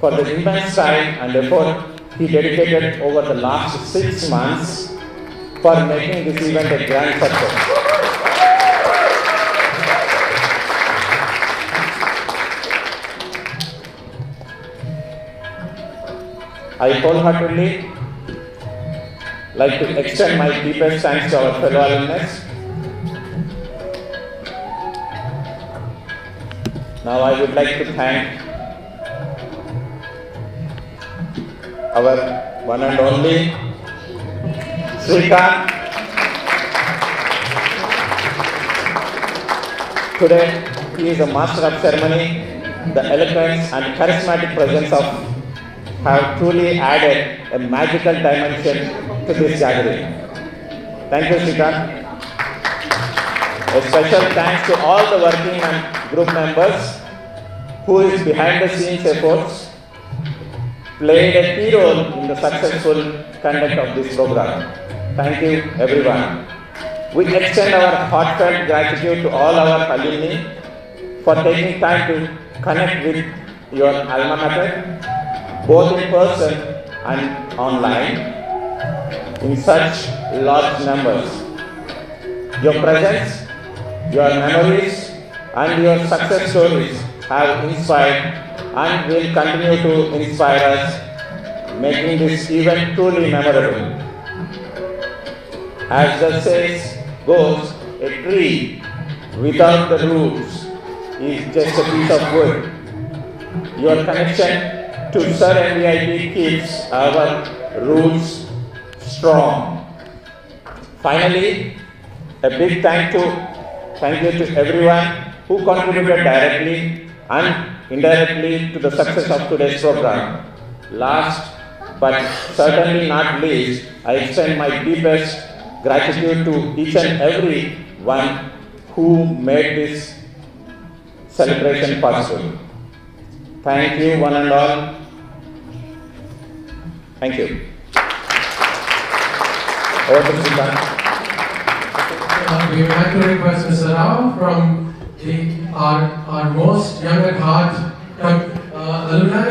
for the immense time and effort he dedicated over the last 6 months for making this event a grand success. I wholeheartedly like to extend my deepest thanks to our fellow alumnus. Now I would like to thank our one and only Srikant. Today he is a master of ceremony. The eloquence and charismatic presence of have truly added a magical dimension to this gathering. Thank you, Srikant. A special thanks to all the working and group members who is behind the scenes efforts played a key role in the successful conduct of this program. Thank you, everyone. We extend our heartfelt gratitude to all our alumni for taking time to connect with your alma mater, both in person and online, in such large numbers. Your presence, your memories, and your success stories have inspired and will continue to inspire us, making this event truly memorable. As the saying goes, a tree without the roots is just a piece of wood. Your connection to Sir MVIT keeps our roots strong. Finally, a big thank you to everyone who contributed directly and indirectly to the success of today's program. Last but certainly not least, I extend my deepest gratitude to each and every one who made this celebration possible. Thank you, one and all. Thank you. Over to Srikant. We would like to request Mr. Rao from our most young at heart alumni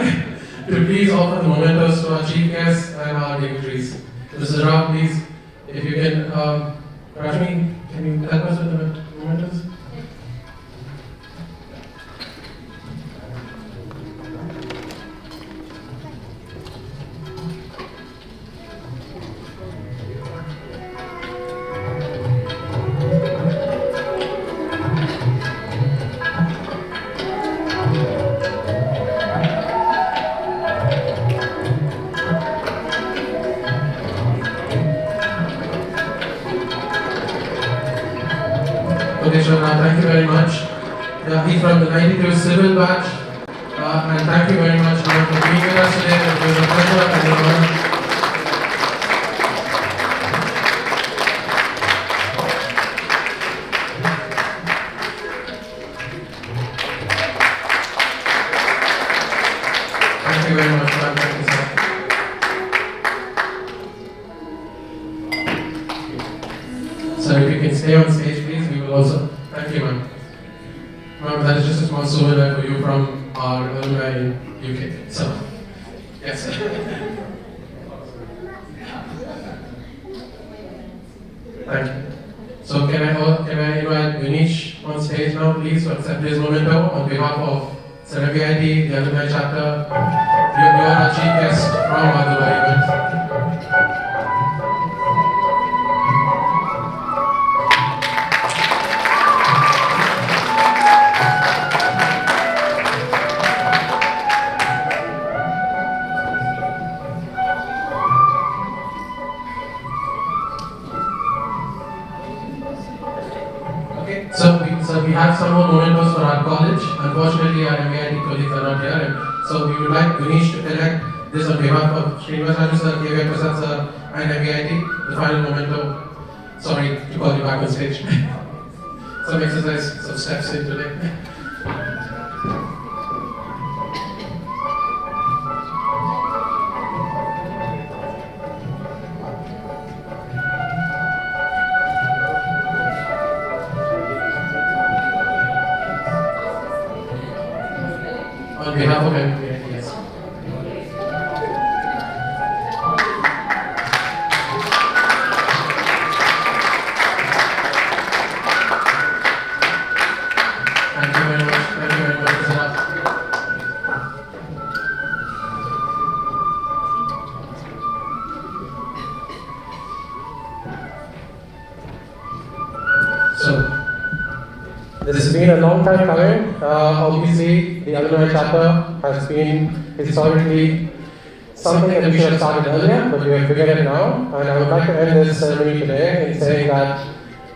to please offer the mementos to our chief guests and our dignitaries. Mr. Rao, please, if you can, Rashmi, can you help us with the mementos? Thank you very much. He's from the 92 Civil Batch. And thank you very much for being with us today. It was a pleasure and an honor. Thank you very much, ma'am. Thank you, sir. So if you can stay on stage, please, we will also. Thank you, ma'am. Ma'am, that is just a small souvenir for you from our alumni in UK. So, yes. Thank you. So can I invite Vinish on stage now, please, to accept his memento on behalf of Sir MVIT, the alumni chapter. You are our chief guest from our Dubai event. So we have some more mementos for our college. Unfortunately, our MVIT colleagues are not here, and so we would like Vinish to elect this on behalf of Srinivas Raju sir, K.V. Prasad sir, and MVIT, the final memento. Sorry to call you back on stage. Some exercise, some steps in today. On behalf of MVIT, yes. Thank you very much. Thank you very much. So, this has been a long time coming. Obviously, the alumni chapter has been historically something that we should have started earlier, but we have begun it now. And I would like to end this ceremony today in saying that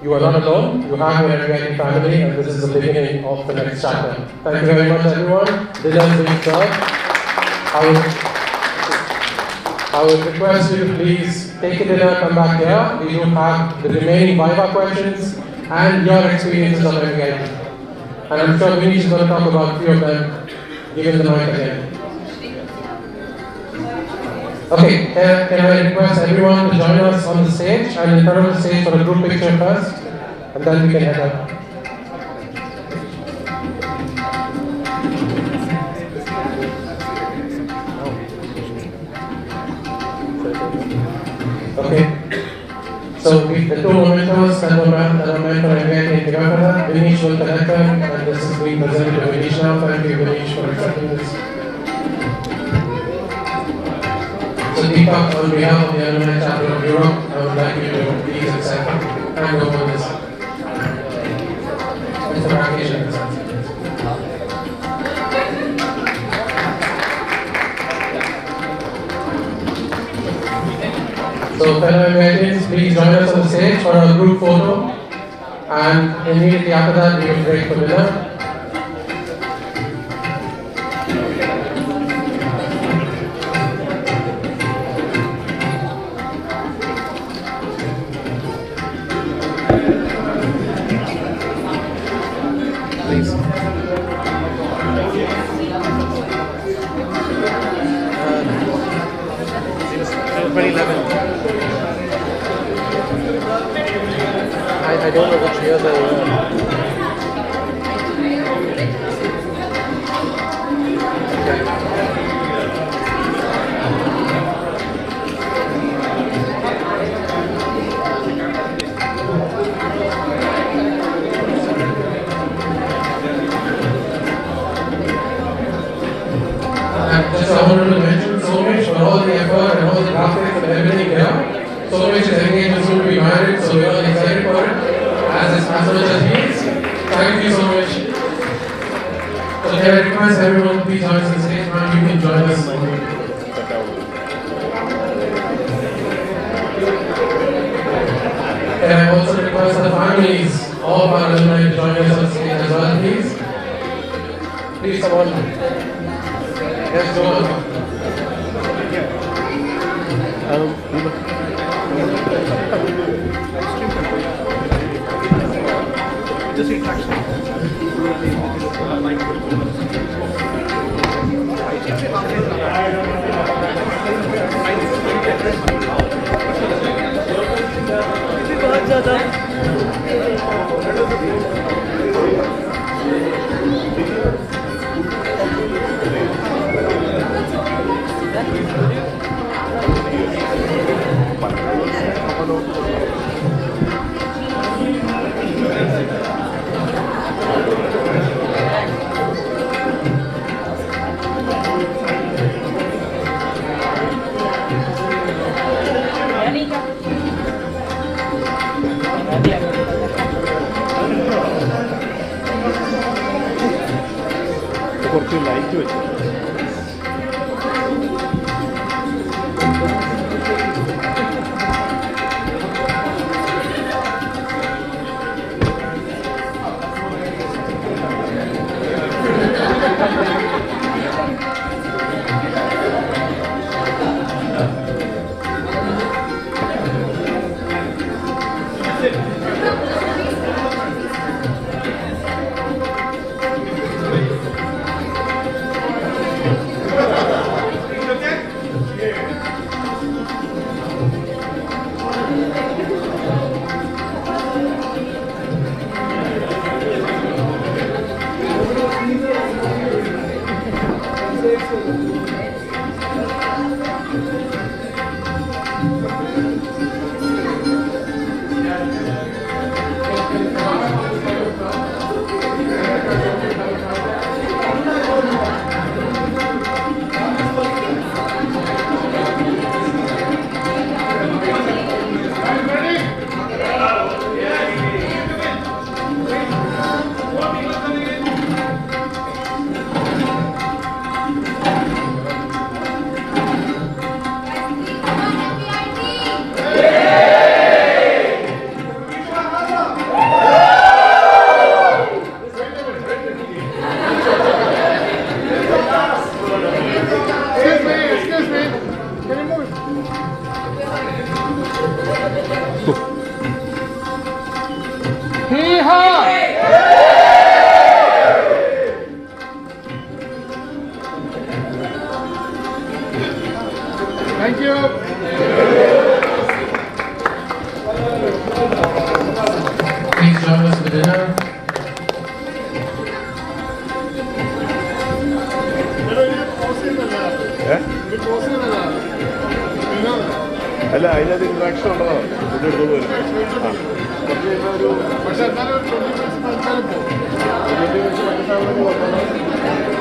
you are not alone. You have your MVIT family, and this is the beginning of the next chapter. Thank you very much, everyone. Dinner is being served. I would request you to please take a dinner, come back here. We do have the remaining Viva questions and your experiences of MVIT. And I'm sure Vinish is going to talk about a few of them, given the mic again. Okay, can I request everyone to join us on the stage and in front of the stage for a group picture first, and then we can head up. Okay. So the two mementos that were meant for MVIT in Tigakara, Vinish will collect them, and this is being presented to Vinish now. Thank you, Vinish, for accepting this. So Deepak, on behalf of the alumni chapter of Europe, I would like you to please accept and hand over this. It's a vacation. So fellow MVITians, please join us on the stage for a group photo, and immediately after that we will break for dinner. Please. 2011. I don't know which year they were. Just I wanted to mention Somesh for all the effort and all the graphics and everything here. Somesh is engaged and soon to be married, so we are all excited for it. As much as he is. Thank you so much. So can I request everyone to please join us on the stage, man? You can join us. Can I also request the families of our alumni to join us on stage as well, please? Please come on. Yes, go on. Just बहुत ज़्यादा കുറച്ച് light വെച്ചു Thank you. Please join us for dinner. അല്ല അതിനകത്ത് interaction ഉണ്ടോ food എടുത്തോളൂ പക്ഷെ എന്നാലും 20 minutes പഠിച്ചാലും പോകും 20 minutes പഠിച്ച സാധനം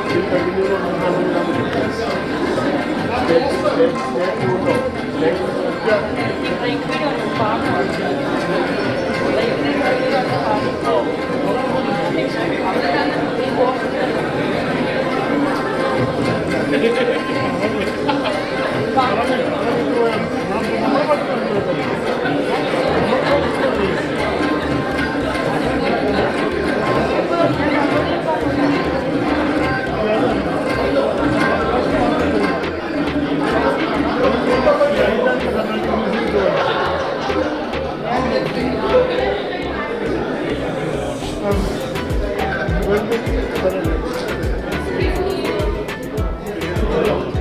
Thank you.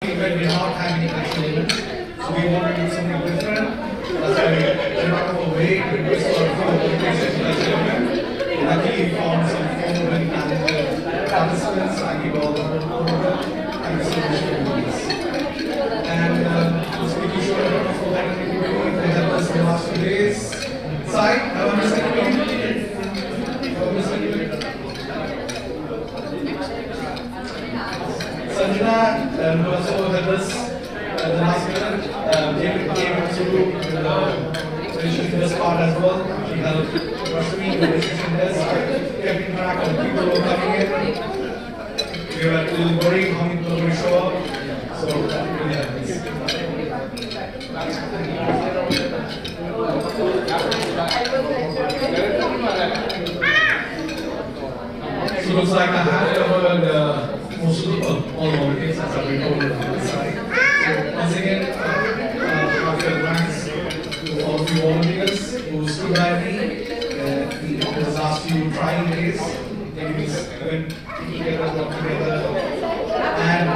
When we're not having actual events, so we want to do something different. That's why we came up with a way to do sort of organization as an event. Luckily, we found some formal and participants. I give all the whole program. Thank you so much for doing this. And just making sure everyone for that they help us in the last few days. Sai, have a nice Sanjana, who also helped us at the last minute, came through the decision this part as well. She helped Rashmi with the decision desk, keeping track of the people who are coming in. We were a little worried how many people will show up. So, really helped us. So it looks like I have covered most of the all our cases have been covered on this side. So once again, heartfelt thanks to all of you volunteers who stood by me in these last few trying days. Maybe this event together, work together, and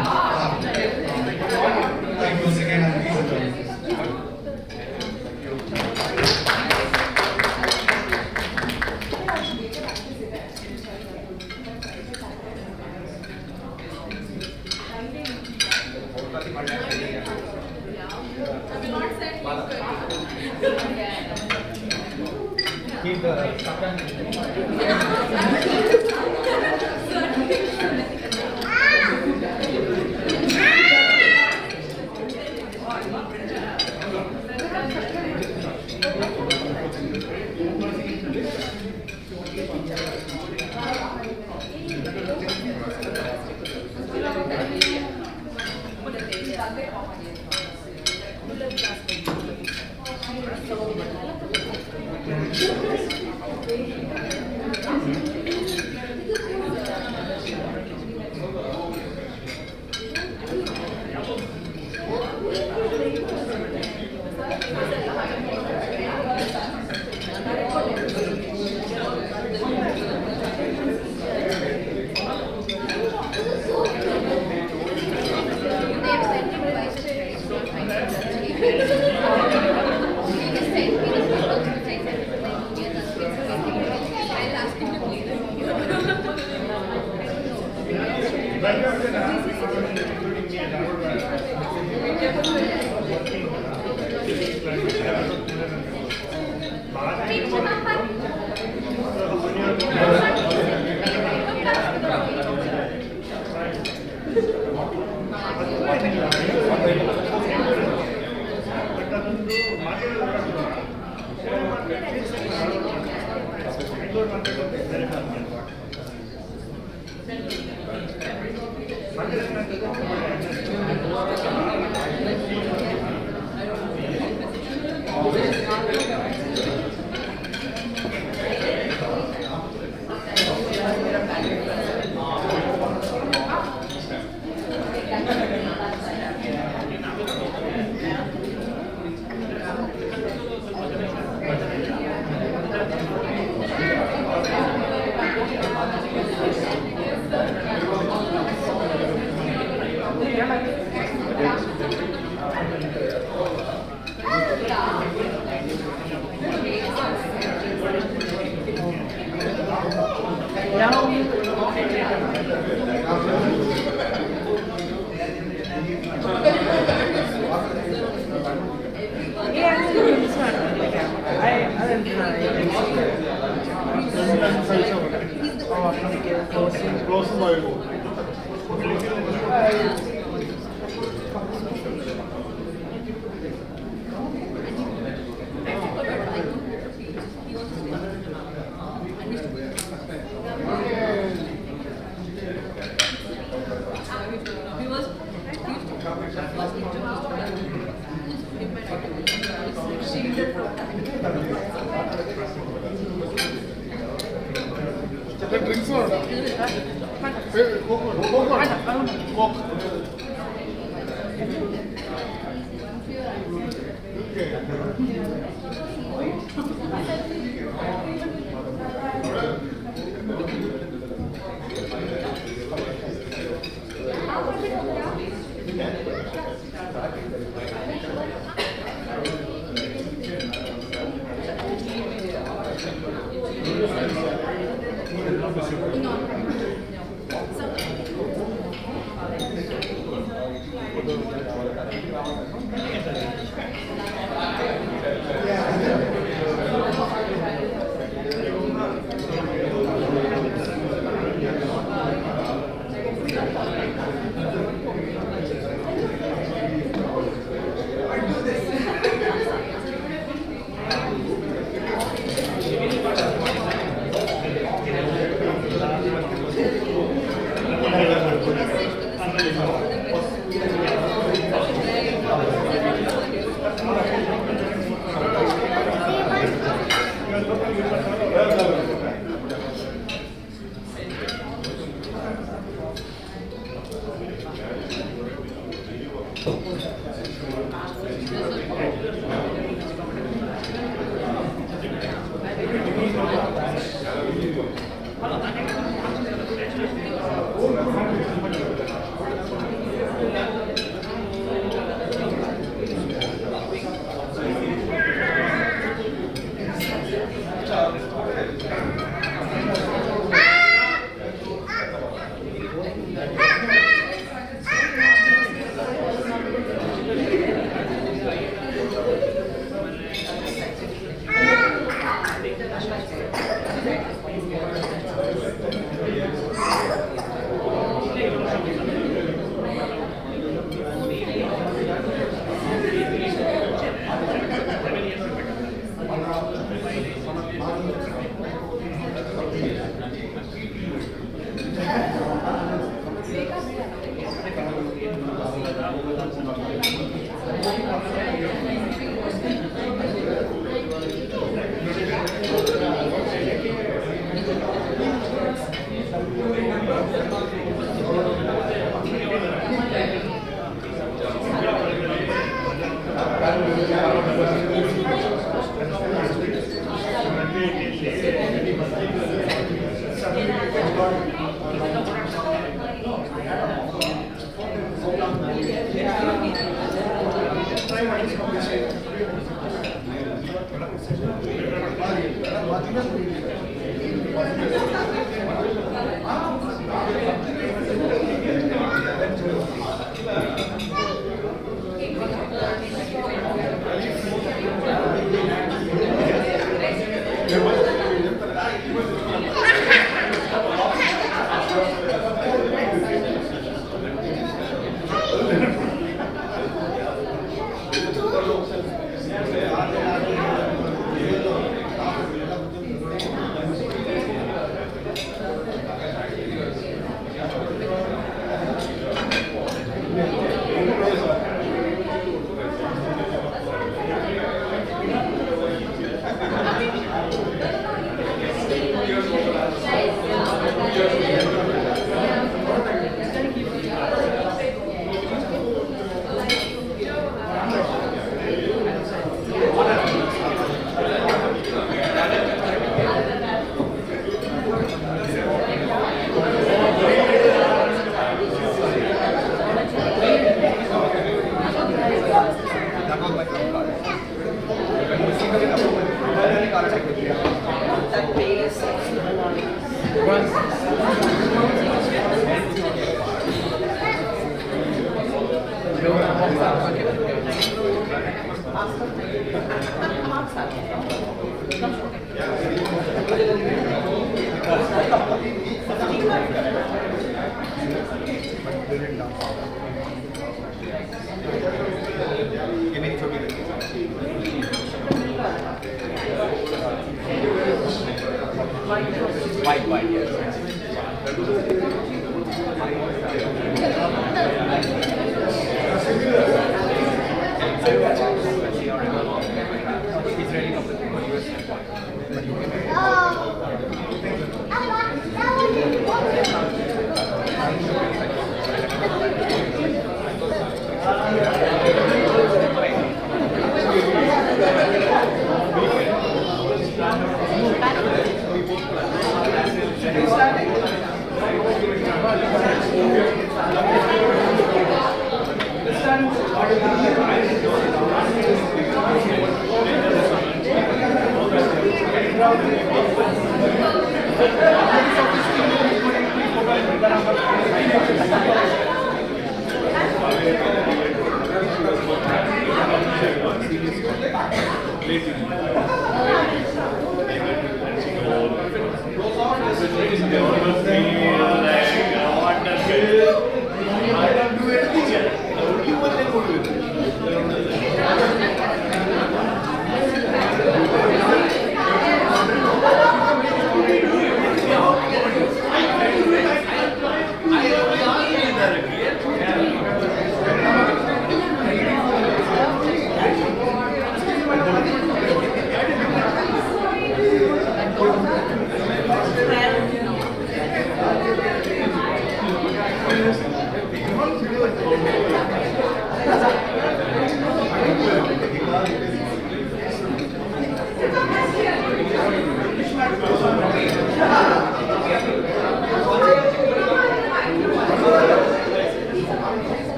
Keep the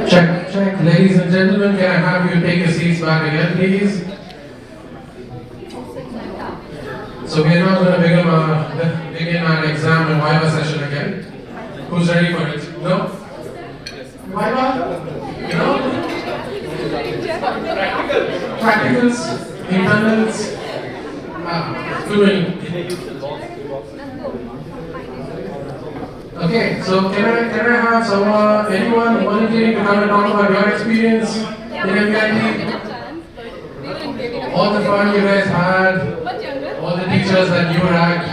Check, check. Ladies and gentlemen, can I have you take your seats back again, please? So we are now going to begin our exam and Viva session again. Who's ready for it? No? Viva? No? Practicals? Internals? Too many. Okay, so can I have anyone volunteering to come and talk about your experience in MVIT? All the fun you guys had, all the teachers that you ragged,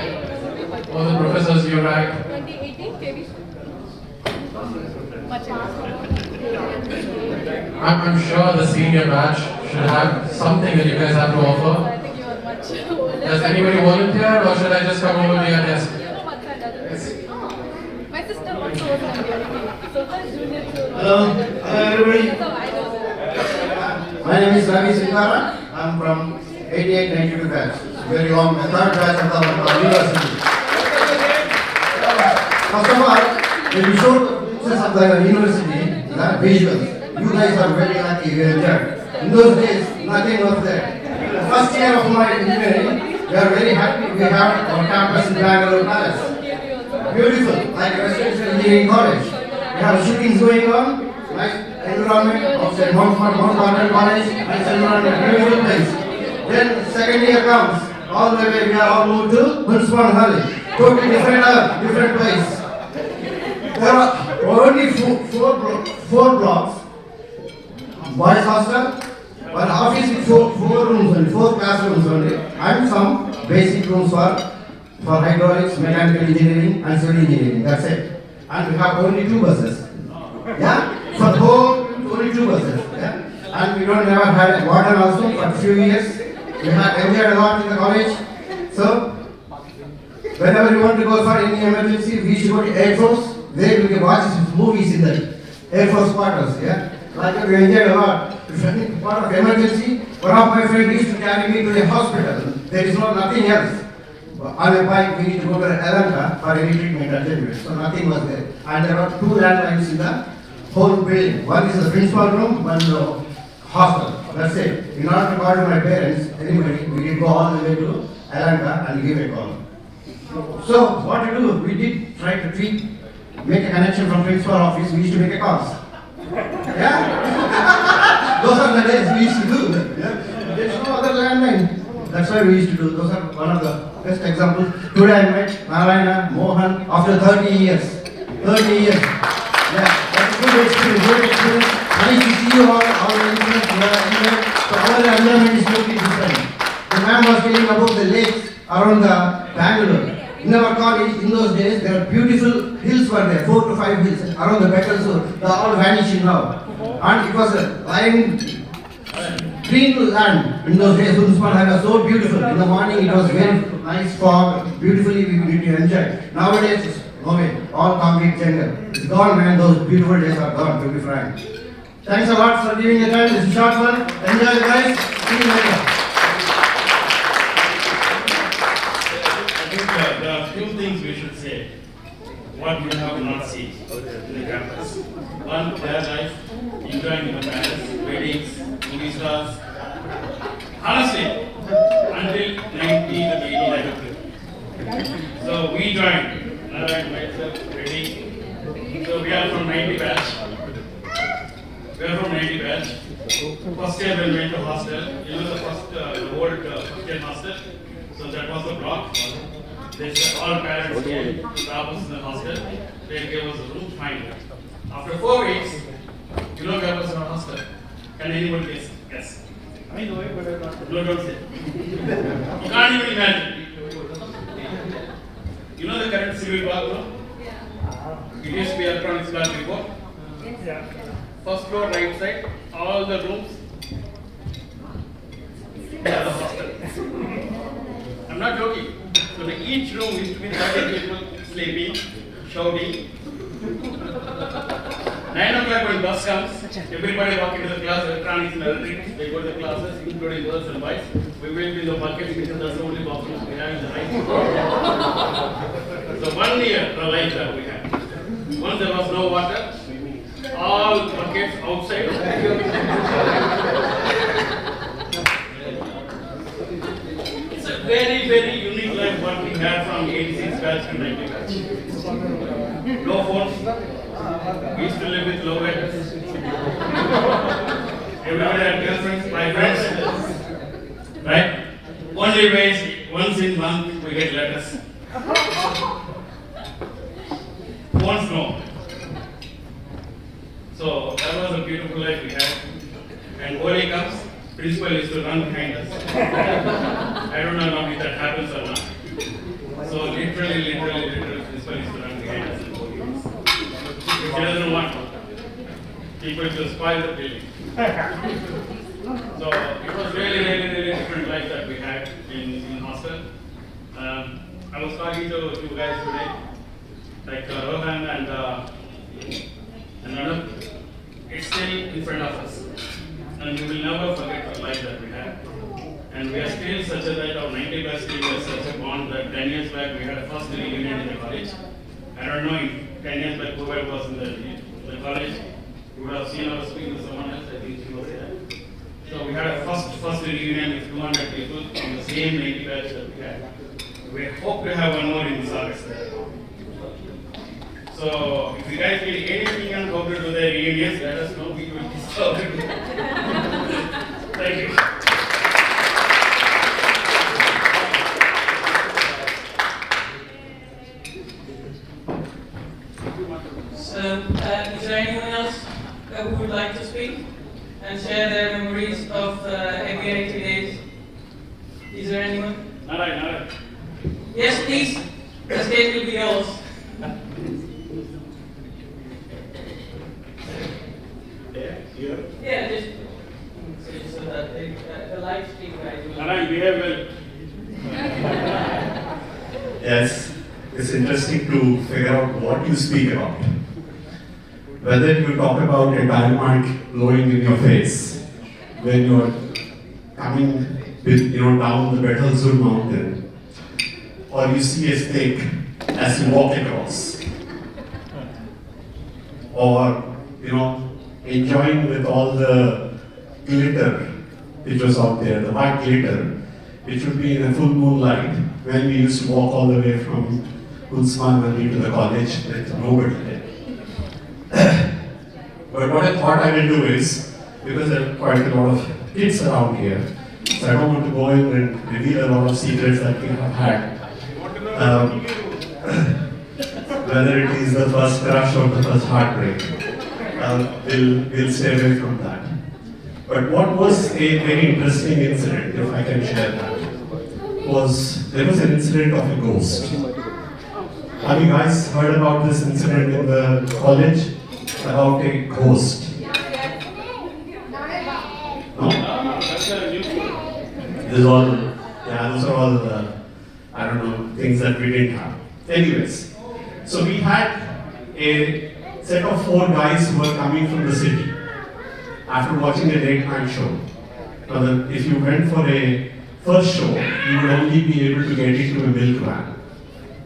all the professors you ragged. I'm sure the senior batch should have something that you guys have to offer. Does anybody volunteer, or should I just come over to your desk? My sister also was on Hello, everybody. My name is Ravi Singara. I'm from 88-92 batch. Very long, the third batch of the university. First of all, when you showed the pictures of the university, the visuals, you guys are very lucky you enjoyed. In those days, nothing was there. The first year of my engineering, we are very happy we have our campus in Bangalore Palace. Beautiful, like residential engineering college. We have shootings going on, nice environment outside Mount Carmel College, nice environment, beautiful place. Then second year comes, all the way we are all moved to Municipal Valley. Totally different place. There are only four blocks, boys hostel, one office with four rooms only, 4 classrooms only, and some basic rooms for hydraulics, mechanical engineering, and civil engineering. That's it. And we have only 2 buses. Yeah? For the whole, only 2 buses. Yeah? And we don't never had water also for a few years. We have enjoyed a lot in the college. So, whenever we want to go for any emergency, we should go to Air Force. There we can watch movies in the Air Force quarters. Yeah? Like we enjoyed a lot. If part of emergency, one of my friends used to carry me to the hospital. There is nothing else. On a bike, we need to go to Atlanta for any treatment and so nothing was there. And there are 2 landlines in the whole building. One is the principal room, one the hostel. That's it. In order to call to my parents, anybody, we did go all the way to Atlanta and give a call. So what to do? We did try to make a connection from principal office. We used to make a calls. Yeah? Those are the days we used to do. Yeah? There's no other landline. That's why we used to do. Those are one of the best examples. Today I met Narayana, Mohan after 30 years. 30 years. Yeah, that's a good experience, great experience. Nice to see you all the influence you are here. So our environment is totally different. The ma'am was telling about the lakes around the Bangalore. In our college, in those days, there were beautiful hills were there, 4 to 5 hills around the Bettles. They are all vanishing now. And it was a lying green land in those days. Municipal was so beautiful. In the morning, it was very nice fog, beautifully we could enjoy. Nowadays, no way, all concrete jungle. It's gone, man. Those beautiful days are gone, to be frank. Thanks a lot for giving the time. This is short one. Enjoy, guys. See you later. There are few things we should say. What we have not seen in the campus. One, their life, enjoying the palace, weddings, movie stars. Honestly, until 1989. So we joined, Narayan, myself, wedding. So we are from 90 batch. We are from 90 batch. First year when we went to hostel, you know the first, the old first year hostel. So that was the block. They said all parents came to drop us in the hostel. They gave us a room fine. After 4 weeks, you know where was our hostel? Can anyone guess? Guess. I know it, but I'm not. No, don't say. You can't even imagine. You know the current civil block, no? It used to be electronics block before. Yeah. First floor, right side, all the rooms. Yeah, the hostel. I'm not joking. So each room used to be 30 people sleeping, shouting. 9 o'clock when bus comes, everybody walk into the class, electronics and electrics, they go to the classes, including girls and boys. We will be in the bucket because that's the only bathrooms we have in the high school. So 1 year, the life that we had. Once there was no water, all buckets outside. It's a very, very unique life what we had from 86 batch to 90 batch. No phones. We used to live with low wages. Everybody had girlfriends, my friends. Right? Only ways, once in a month, we get letters. Phones, no. So that was a beautiful life we had. And Holi comes, principal used to run behind us. I don't know now if that happens or not. So literally, principal used to run behind us in Holi. He doesn't want people to spoil the building. So it was really different life that we had in hostel. I was talking to two guys today, like Rohan and Anup. It's still in front of us, and we will never forget the life that we had. And we are still such a that our 90 plus was such a bond that 10 years back we had a first reunion in the college. I don't know if 10 years back whoever was in the college, you would have seen our speaking with someone else, I think she was there. So we had a first reunion with 200 people from the same 90 batch that we had. We hope to have one more in this August. So if you guys need anything on how to do the reunions, let us know, we will discover. Thank you. So, is there anyone else who would like to speak and share their memories of MVIT days? Is there anyone? Not right. Yes, please. The stage will be yours. Yeah, just so that the live stream guys will. Alright, behave well. Yes, it's interesting to figure out what you speak about. Whether you talk about a dynamite blowing in your face when you're coming with, down the Betelgeuse mountain, or you see a snake as you walk across, or enjoying with all the glitter which was out there, the white glitter, which would be in a full moonlight when we used to walk all the way from Ulsmanvali to the college with nobody there. But what I thought I will do is, because there are quite a lot of kids around here, so I don't want to go in and reveal a lot of secrets that we have had. Whether it is the first crush or the first heartbreak, we'll stay away from that. But what was a very interesting incident, if I can share that, was there was an incident of a ghost. Have you guys heard about this incident in the college? About a ghost? No? Those are all, I don't know, things that we didn't have. Anyways, so we had a set of 4 guys who were coming from the city after watching a late night show. Now, if you went for a first show, you would only be able to get into a milk van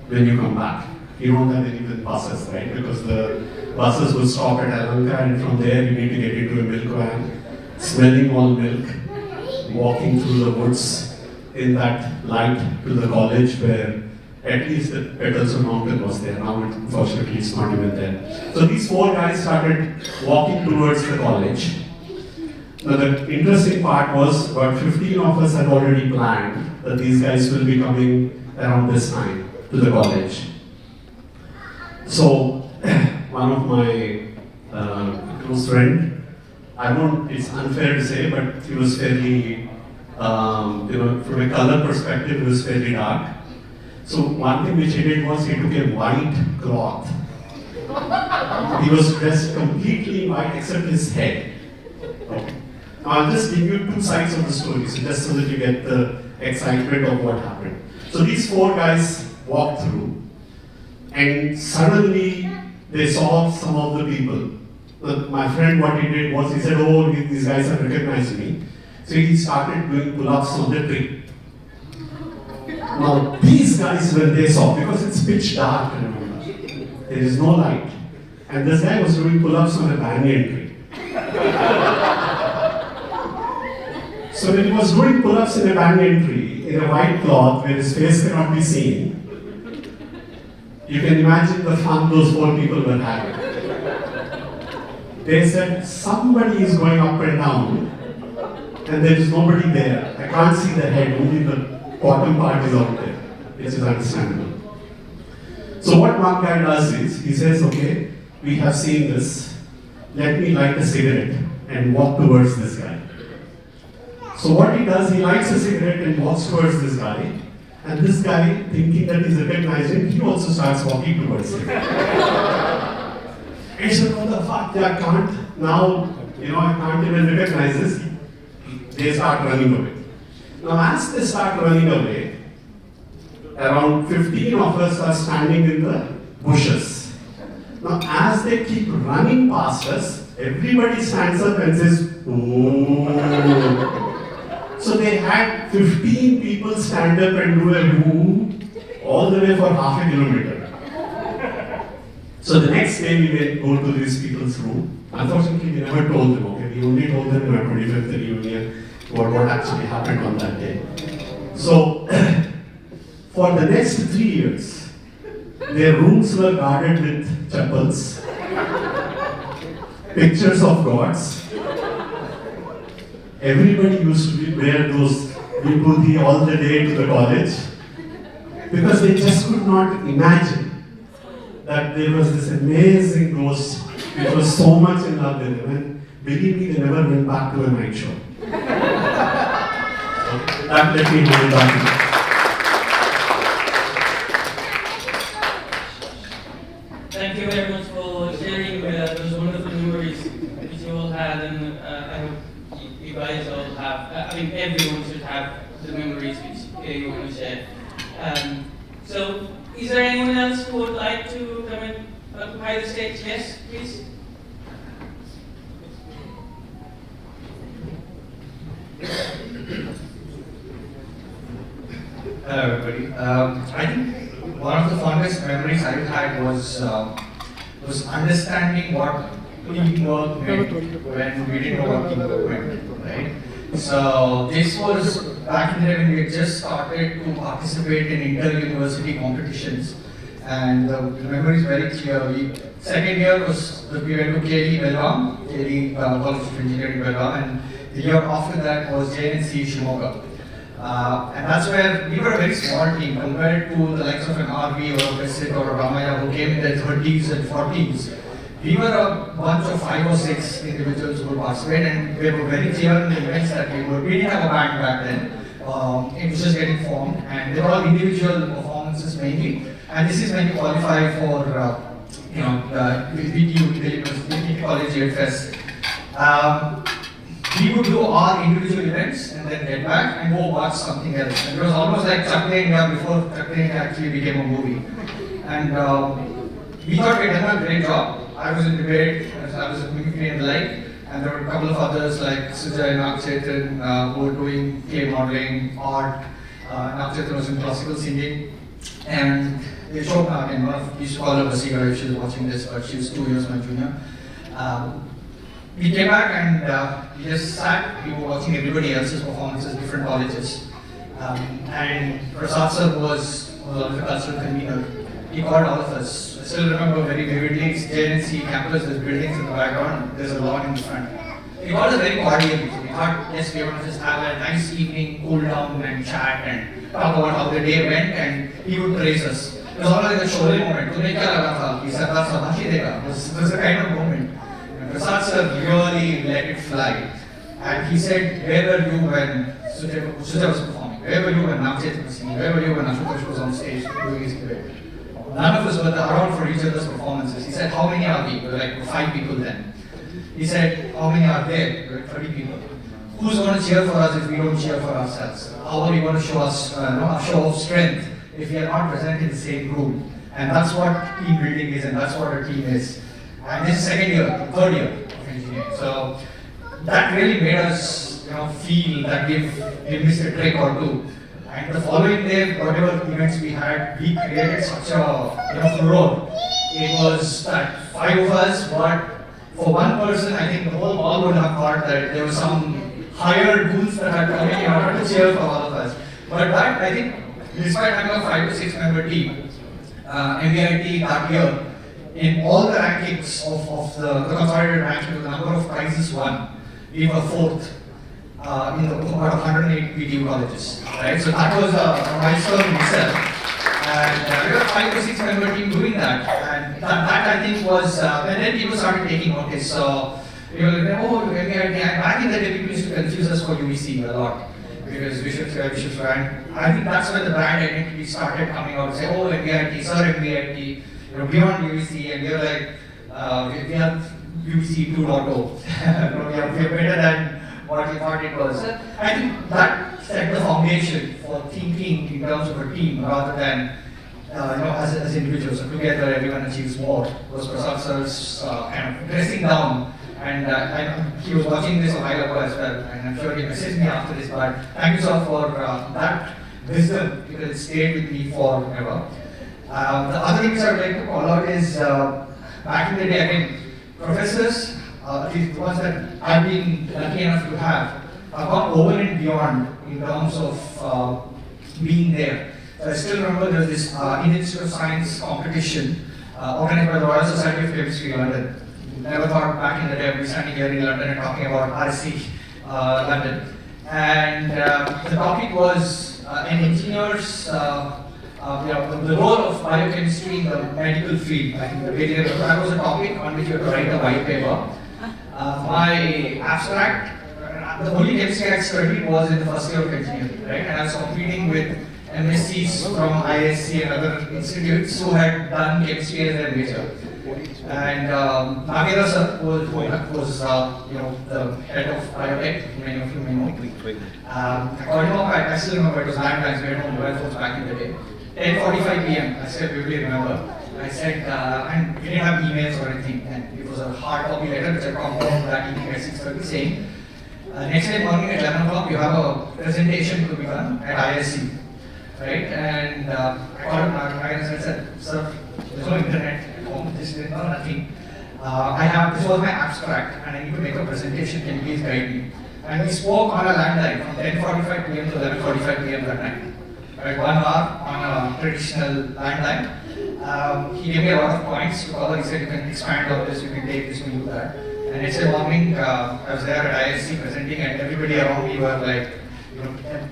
when you come back. You don't have any buses, right? Because the buses will stop at Alanka, and from there you need to get into a milk van, smelling all milk, walking through the woods in that light to the college where at least the Betelgeuse mountain was there. Now, unfortunately, it's not even there. So these 4 guys started walking towards the college. Now, the interesting part was about 15 of us had already planned that these guys will be coming around this time. to the college. So, one of my close friend, it's unfair to say, but he was fairly, from a color perspective, he was fairly dark. So one thing which he did was he took a white cloth. He was dressed completely in white except his head. Okay. Now I'll just give you two sides of the story, so just so that you get the excitement of what happened. So these four guys walked through, and suddenly they saw some of the people. My friend, what he did was he said, "Oh, these guys have recognized me." So he started doing pull-ups on the tree. Now these guys, when they saw, because it's pitch dark, remember, there is no light, and this guy was doing pull-ups on a banyan tree. So when he was doing pull-ups in a banyan tree, in a white cloth where his face cannot be seen, you can imagine the fun those four people were having. They said, somebody is going up and down, and there is nobody there. I can't see the head, only the bottom part is out there, which is understandable. So what one guy does is, he says, okay, we have seen this, let me light a cigarette and walk towards this guy. So what he does, he lights a cigarette and walks towards this guy, and this guy, thinking that he's recognized him, he also starts walking towards him. And he said, what the fuck, I can't, now, I can't even recognize this. They start running away. Now as they start running away, around 15 of us are standing in the bushes. Now as they keep running past us, everybody stands up and says, "Ooh." So they had 15 people stand up and do a "ooh" all the way for half a kilometer. So the next day we go to these people's room. Unfortunately, we never told them, okay? We only told them in our 25th reunion what actually happened on that day. So, for the next 3 years, their rooms were guarded with chapels, pictures of gods. Everybody used to wear those vibhuti all the day to the college, because they just could not imagine that there was this amazing ghost which was so much in love with them, and believe me, they never went back to a night show. That let me hold back. Thank you very much for sharing those wonderful memories which you all had, and I hope you guys all have, everyone should have the memories which you want to share. So, is there anyone else who would like to come and occupy the stage? Yes, please. Hello everybody. I think one of the fondest memories I had was understanding what teamwork meant when we didn't know what teamwork meant, right? So this was back in the day when we had just started to participate in inter-university competitions, and the memory is very clear. Second year was we went to KD Belgaum, KD College of Engineering Belgaum, and the year after that was JNC Shimoga. And that's where we were a very small team compared to the likes of an RV or a Visit or a Ramaya who came in their 30s and 40s. We were a bunch of 5 or 6 individuals who would participate, and we were very clear in the events that we didn't have a band back then. It was just getting formed, and they were all individual performances mainly. And this is when you qualify for, VT College Year Fest. We would do our individual events and then get back and go watch something else. And it was almost like Chakre India before Chakre India actually became a movie. And we thought we had done a great job. I was in debate, I was in mimicry and the like, and there were a couple of others like Sujay and Nakchetan who were doing clay modeling, art. Nakchetan was in classical singing. And Shobna, again, one of, we used to call her Vasika if she was watching this, but she was 2 years my junior. We came back and we just sat, we were watching everybody else's performances, different colleges. And Prasad sir was one of the cultural convener. He called all of us. I still remember very vividly, it's JNC campus, there's buildings in the background, there's a lawn in the front. He called us very cordially. We thought, yes, we want to just have a nice evening, cool down and chat and talk about how the day went, and he would praise us. It was almost like a Sholay moment. तुम्हें क्या लगा था कि सरदार शाबाशी देगा? It was a kind of moment. And Prasad sir really let it fly. And he said, where were you when Suja was performing? Where were you when Navjit was singing? Where were you when Ashutosh was on stage doing his debate? None of us were around for each other's performances. He said, how many are we? We were like 5 people then. He said, how many are there? We were like 30 people. Who's going to cheer for us if we don't cheer for ourselves? How are we going to show us a show of strength if we are not present in the same room? And that's what team building is, and that's what a team is. And this is third year of engineering. So that really made us feel that we've missed a trick or two. And the following day, whatever events we had, we created such a furore. It was that 5 of us, but for one person, I think the whole hall would have thought that there was some hired goons that had come in order to cheer for all of us. But that, I think, despite having a 5 to 6 member team, MVIT that year, in all the rankings of the consolidated ranking, the number of prizes won, we were 4th in the about 108 PTU colleges. Right? So that was a milestone in itself. And we were a 5 to 6 member team doing that. And that I think was, and then people started taking notice. So we were like, oh, MVIT. And back in the day, people used to confuse us for UEC a lot. Because we should try. I think that's when the brand identity started coming out. Say, oh, MVIT, sir, MVIT, beyond UEC, and we were like, we have UEC 2.0. we are better than what we thought it was. I think that set the foundation for thinking in terms of a team rather than as individuals. So together, everyone achieves more. Was Prasad sir's kind of dressing down. And he was watching this a while ago as well, and I'm sure he messaged me after this, but thank you sir for that wisdom, because it stayed with me forever. The other things I would like to call out is, back in the day, again, professors, at least the ones that I've been lucky enough to have gone over and beyond in terms of being there. So I still remember there was this Indian Institute of Science competition organized by the Royal Society of Chemistry, London. Never thought back in the day I'd be standing here in London and talking about RSC London. And the topic was an engineer's, the role of biochemistry in the medical field. I think that was a topic on which you had to write a white paper. My abstract, the only chemistry I studied was in the first year of engineering, right? And I was competing with MSCs from ISC and other institutes who had done chemistry as their major. And Nagera sir was the head of biotech, many of you may know. I still remember it was landlines, we had no mobile phones back in the day. 10:45 PM, I still vividly remember. I said, and we didn't have emails or anything, and it was a hard copy letter which I come home that evening at 6:30 saying, next day morning at 11 o'clock you have a presentation to be done at ISC. Right? And I called Nagera and said, sir, there's no internet. Nothing. This was my abstract, and I need to make a presentation. Can you please guide me? And we spoke on a landline from 10:45 PM to 11:45 PM that night. Right, 1 hour on a traditional landline. He gave me a lot of points to cover. He said you can expand on this, you can take this, you can do that. And next day morning, I was there at ISC presenting, and everybody around me were like,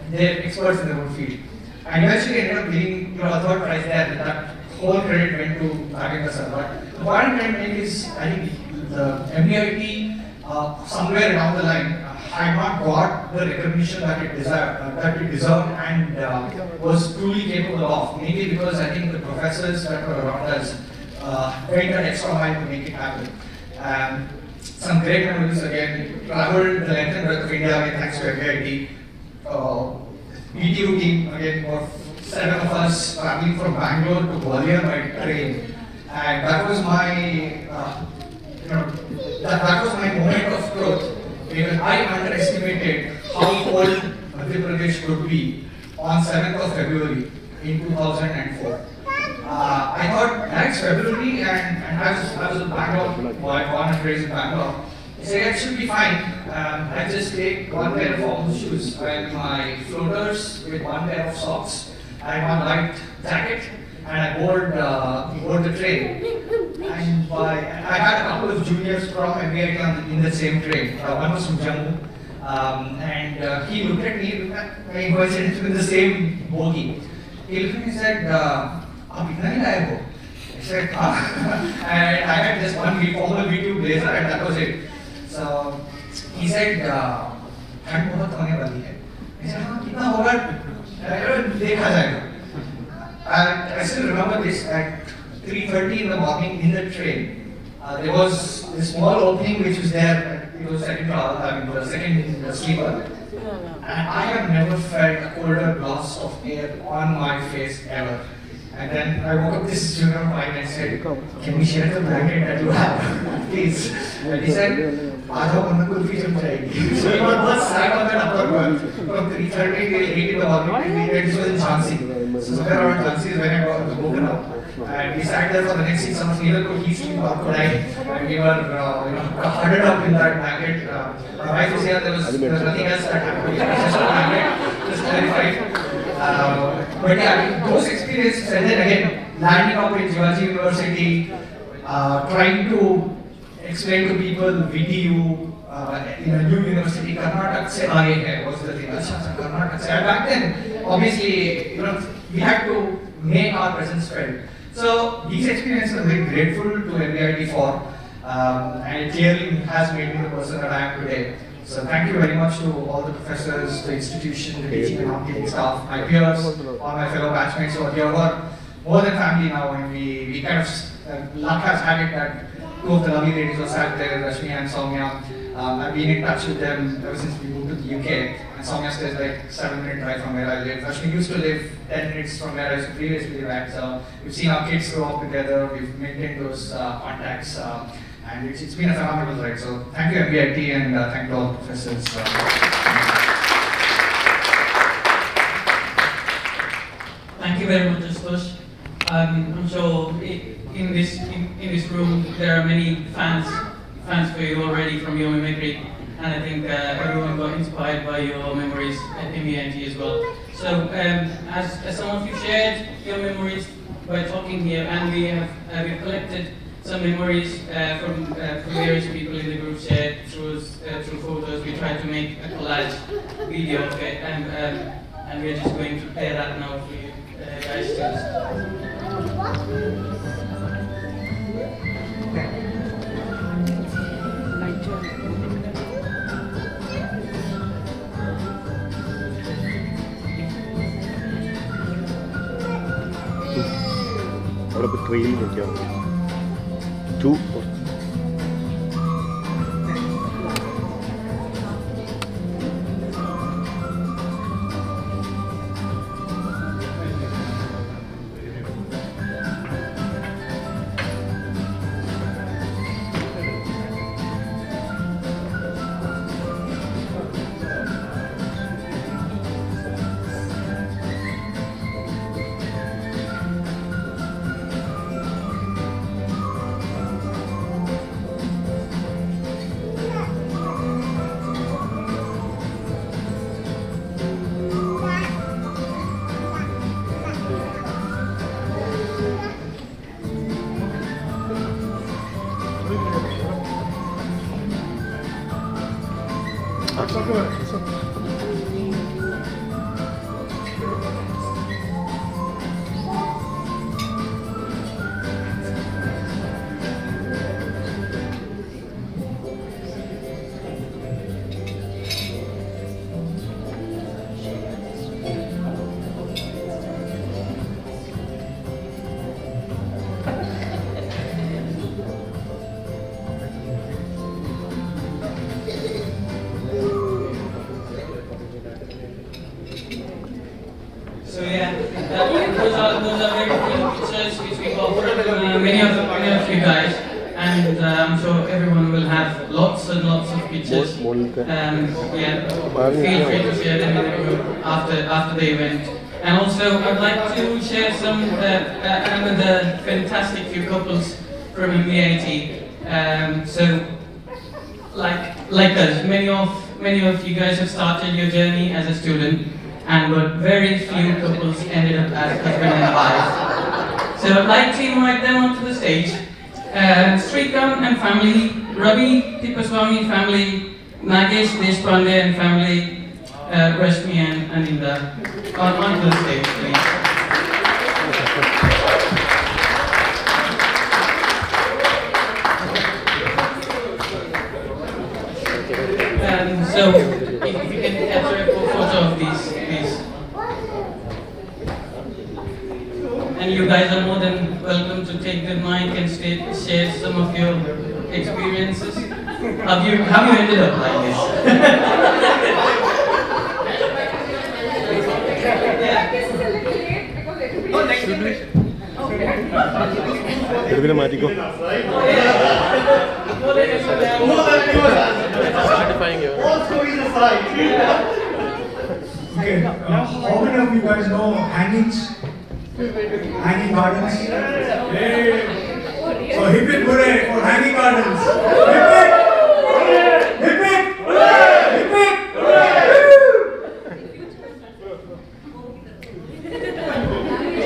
they're experts in their own field. And eventually ended up winning a 3rd prize there. That whole credit went to Nagera sir. But the point I'm trying to make is, I think the MVIT somewhere down the line had not got the recognition that it deserved, and was truly capable of. Mainly because I think the professors that were around us went that extra mile to make it happen. Some great memories again. Traveled the length and breadth of India again, thanks to MVIT. PTU team again, for 7 of us traveling from Bangalore to Gwalior by train, and that was my, that was my moment of growth, because I underestimated how cold Madhya Pradesh could be on 7th of February in 2004. I thought next February, and I was a Bangalore boy, born and raised in Bangalore. I said it should be fine. I just take 1 pair of formal shoes and my floaters with 1 pair of socks. I had one light jacket, and I board the train. And I had a couple of juniors from MVIT in the same train. One was from Jammu, and he looked at me, coincidentally in the same bogie. He looked at me and said, "आप इतना ही लाए हो?" I said, and I had just one formal V2 blazer and that was it. So he said, ठंड बहुत होने वाली है. I said, हाँ कितना होगा? देखा जाएगा. And I still remember this at 3:30 in the morning in the train. There was this small opening which was there. It was the second sleeper. And I have never felt a colder blast of air on my face ever. And then I woke up this junior of mine and said, "Can we share the blanket that you have, please?" And he said, "Aadha vanna kulfi jam jayegi." So we were both sat on that upper berth from 3:30 till 8 in the morning. This was in Jhansi. So somewhere around Jhansi is when I got woken up. And we sat there for the next 6 hours. Neither could he sleep nor could I. And we were, huddled up in that blanket. My wife was here. There was nothing else that happened. It was just a blanket, just terrified. But yeah, those experiences, and then again, landing up in Jivaji University, trying to explain to people VTU in a new university, Karnataka se aaye hai, was the thing. Karnataka se. And back then, obviously, we had to make our presence felt. So these experiences I'm very grateful to MVIT for, and it clearly has made me the person that I am today. So thank you very much to all the professors, the institution, the teaching and non-teaching staff, my peers, all my fellow batchmates over here who are more than family now, and we kind of, luck has had it that two of the lovely ladies were sat there, Rashmi and Soumya. I've been in touch with them ever since we moved to the UK, and Soumya stays like 7-minute drive from where I live. Rashmi used to live 10 minutes from where I used to previously live at, so we've seen our kids grow up together, we've maintained those contacts. And it's been a phenomenal ride. So thank you MVIT and thank you to all the professors. Thank you very much, Ashutosh. I'm sure in this room there are many fans for you already from your mimicry, and I think everyone got inspired by your memories at MVIT as well. So as some of you shared your memories by talking here, and we've collected some memories from various people in the group shared through photos. We tried to make a collage video of it, and we're just going to play that now for you guys. അവിടെ ഇപ്പോൾ ട്രെയിനിൽ നോക്കിയാൽ to So yeah, those are very cool pictures which we got from many of you guys, and I'm sure everyone will have lots and lots of pictures. Yeah, feel free to share them in the group after the event. And also, I'd like to share some another fantastic few couples from MVIT. So, like us, many of you guys have started your journey as a student, but very few couples ended up as husband and wife. So I'd like to invite them onto the stage. Srikam and family, Ravi Tippaswamy family, Nagesh Deshpande and family, Rashmi and Inda. Onto the stage, please. So if you can capture a photo of these, please. And you guys are more than welcome to take the mic and share some of your experiences. Have you ended up like this? Okay, how many of you guys know hangings? Hanging gardens? Hey. So hip it hooray for hanging gardens. Hip it! Hip it! Hip it!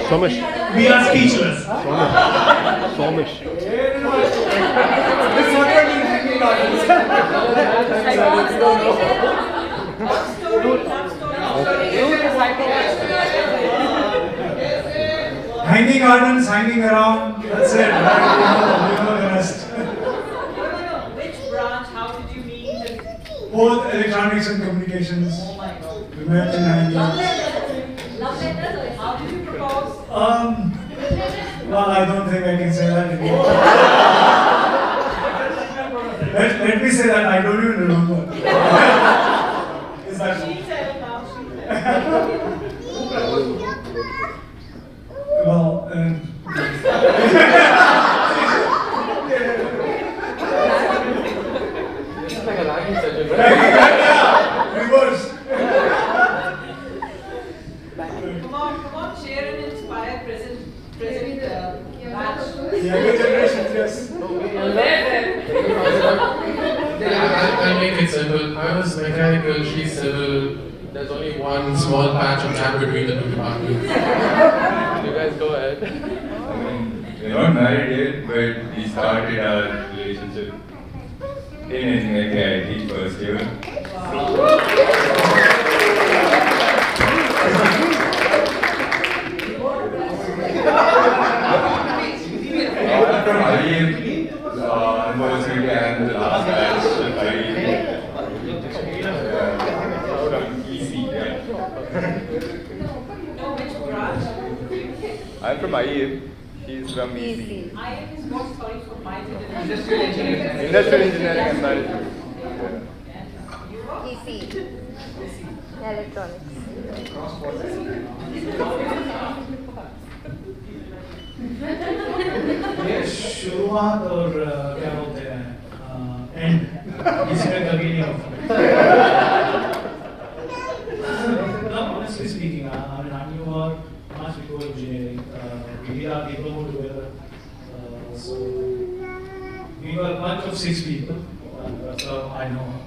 Somish. We are speechless. Somish. This one is hanging gardens. Hanging gardens, hanging around, that's it, right? You know the rest. Which branch, how did you meet? Both electronics and communications. We met in hanging. Love letters, how did you propose? Well, I don't think I can say that anymore. Let me say that I don't even remember. Is that well, It's like a ragging session, reverse. Come on, share and inspire present batch. Younger generation, yes. I'll make it simple. I was mechanical, she's civil. There's only one small patch of chat between the two departments. You guys go ahead. We're not married yet, but we started our relationship in MVIT first year. I'm from IEM, unfortunately, and the last batch I'm from IEM. He's from EC. IM is what, sorry for my Industrial engineering. Industrial engineering and management. EC. Electronics. ये शुरुआत और क्या बोलते हैं and इसमें कभी नहीं होता. No, honestly speaking, I mean, I knew her much before engineering. We did our diploma together. So we were a bunch of 6 people. That's how I know her.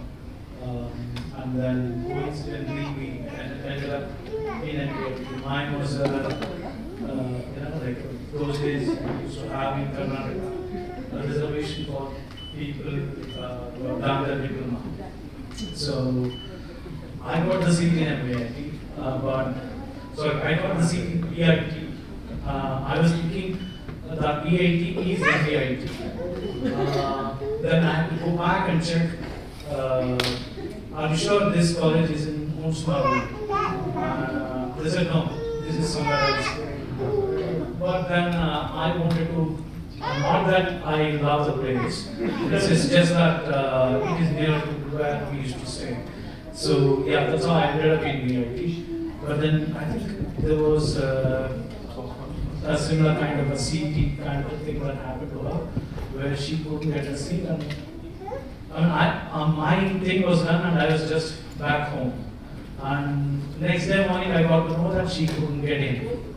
And then coincidentally we ended up in MVIT. Mine was like those days we used to have in Karnataka a reservation for people who have done their diploma. So I got the seat in MVIT, I got the seat in PIT. I was thinking that PIT is MVIT. Then I had to go back and check. Are you sure this college is in Mumsmaru? They said no, this is somewhere else. But then I wanted to, not that I love the place, it's just that it is near to where we used to stay. So yeah, that's how I ended up in MVIT. But then I think there was a similar kind of a CT kind of thing that happened to her, where she couldn't get a seat. And my thing was done and I was just back home. And next day morning I got to know that she couldn't get in.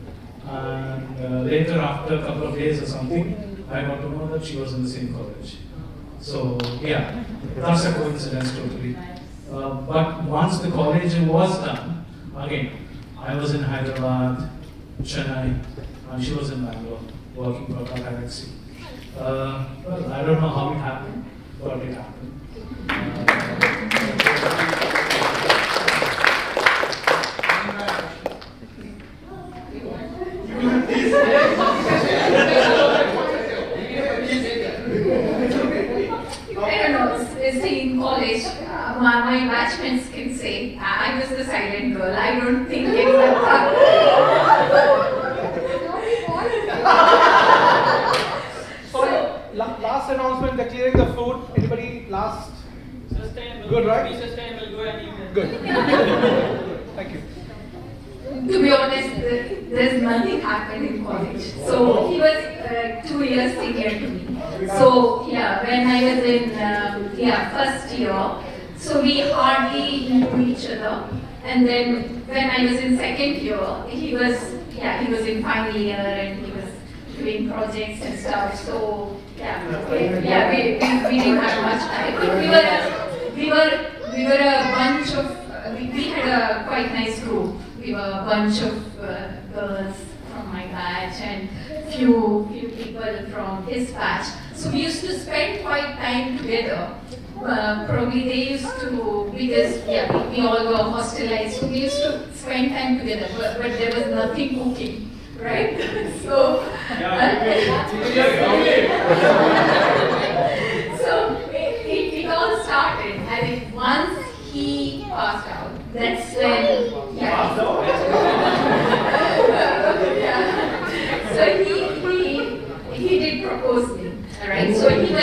And later, after a couple of days or something, I got to know that she was in the same college. So yeah, that's a coincidence totally. But once the college was done, again, I was in Hyderabad, Chennai, and she was in Bangalore, working for Tata Galaxy. Well, I don't know how it happened, but it happened. They say in college, my batchmates can say, I was the silent girl. I don't think anyone Last announcement, they're clearing the food. Anybody last? Sustainable. Good, right? Be sustainable, go and eat them. Good. Thank you. To be honest, there's nothing happened in college. So he was 2 years senior to me. So yeah, when I was in first year, so we hardly knew each other. And then when I was in second year, he was in final year and he was doing projects and stuff. So we didn't have much time. But we were a bunch of we had a quite nice group. We were a bunch of girls from my batch and few people from his batch. So we used to spend quite time together. Probably they used to, because we all were hostelized, so we used to spend time together, but there was nothing cooking, right? So, so it all started. I mean, once he passed out, that's when, so he did propose me. Right, so he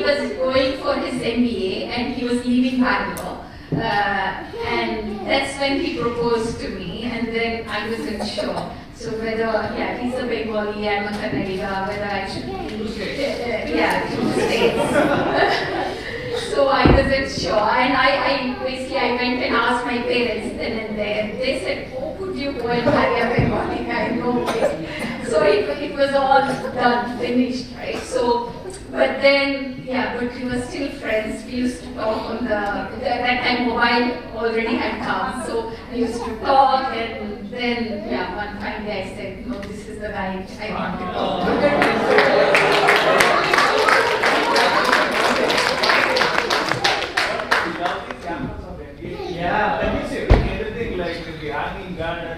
was going for his MBA and he was leaving Bangalore, and that's when he proposed to me. And then I wasn't sure. So whether he's a Bengali, I'm a Kannadiga, whether I should two states. So I wasn't sure, and I basically I went and asked my parents then and there. They said, "Oh, could you go and marry a Bengali guy?" No way. So it was all done, finished, right? So. But then, but we were still friends. We used to talk on that time mobile already had come. So we used to talk, and then, one fine day I said, no, this is the guy I want to talk. Yeah, let me say anything like the hanging garden.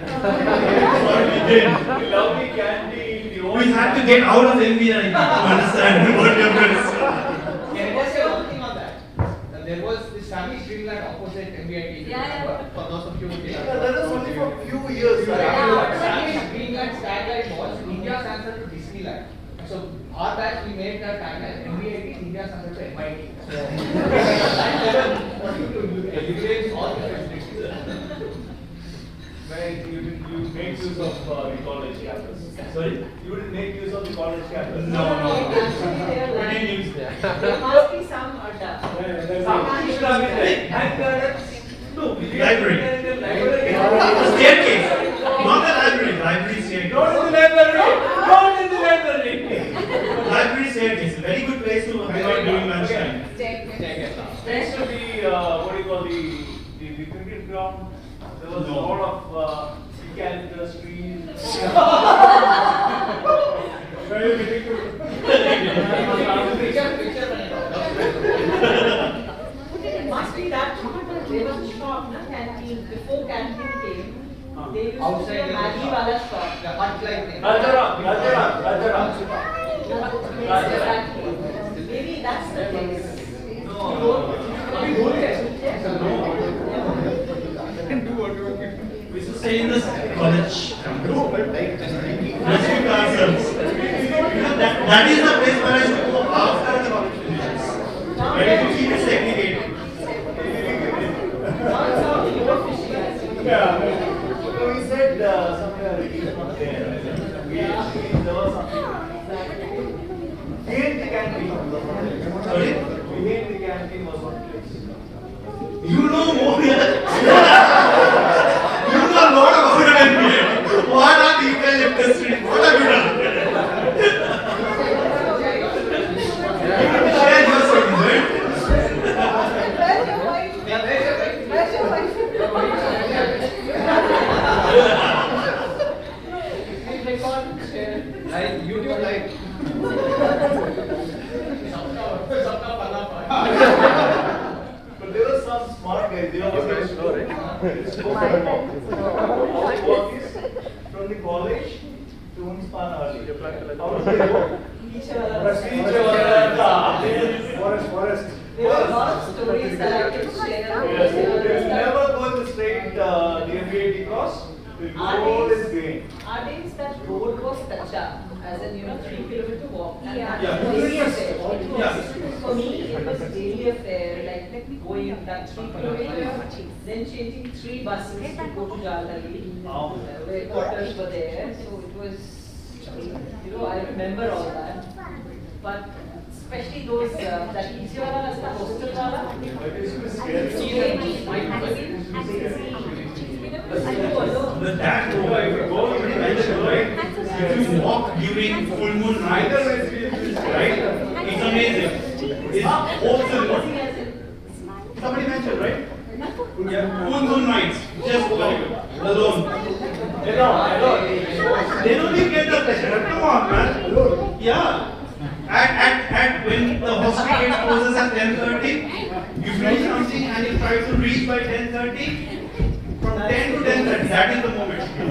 The lovely candy. We had to get out of MVIT to understand what you're going to say. Can I just say one thing on that? There was this family Dreamland opposite MVIT. For those of you who did. That was only for a few years. Family Dreamland's tagline was India's answer to Disneyland. So our batch we made that tagline MVIT is India's answer to MIT. So to eliminate all the facilities. Right, you make use of the college campus. Sorry? You didn't make use of the college campus? No. We didn't use that. There must be some adda. Some should have been there. And no, library. The staircase. Not the library. Library staircase. Not in the library. Not in the library. Library staircase. A very good place to hang out during lunchtime. Next to the what do you call the cricket ground. There was a lot of eucalyptus trees. Very beautiful. It must be that there was a shop, canteen. Before canteen came, they used to say a Maggi wala shop. The hut like thing. Maybe that's the place. We used to stay in this college campus. That is the place where I used to go after the college finishes. Where you keep it segregated. So we said somewhere it is not there. There was something. We hate the canteen. Sorry? We hate the canteen was one place. You know more. You know a lot about it. What are the eucalyptus trees? What have you done? Share your stories, right? Like YouTube, like. But there were some smart guys. They were very slow, right? From the college to Unspan. How did they go? Each other. Forest. There were a lot of stories that I can share. We'll never go the straight the MVIT course. We'll go this way. Our days that road was Kacha, as in 3-kilometer walk. And Yeah. that was daily affair. Yeah. For me, it was daily affair. Like let me go in that 3 kilometers, then changing 3 buses to go to Jalali, where quarters were there. So it was, I remember all that. But especially those that easier rasta, hostel wala. The that row, if you go, you mentioned, right? If you walk during full moon nights, right? It's amazing. It's wholesome. Somebody mentioned, right? Yeah, full moon nights, just alone. Then only get the pleasure. Come on, man. Yeah. At when the hospital gate closes at 10:30, you finish something and you try to reach by 10:30. From 10 to 10:30, that is the moment. He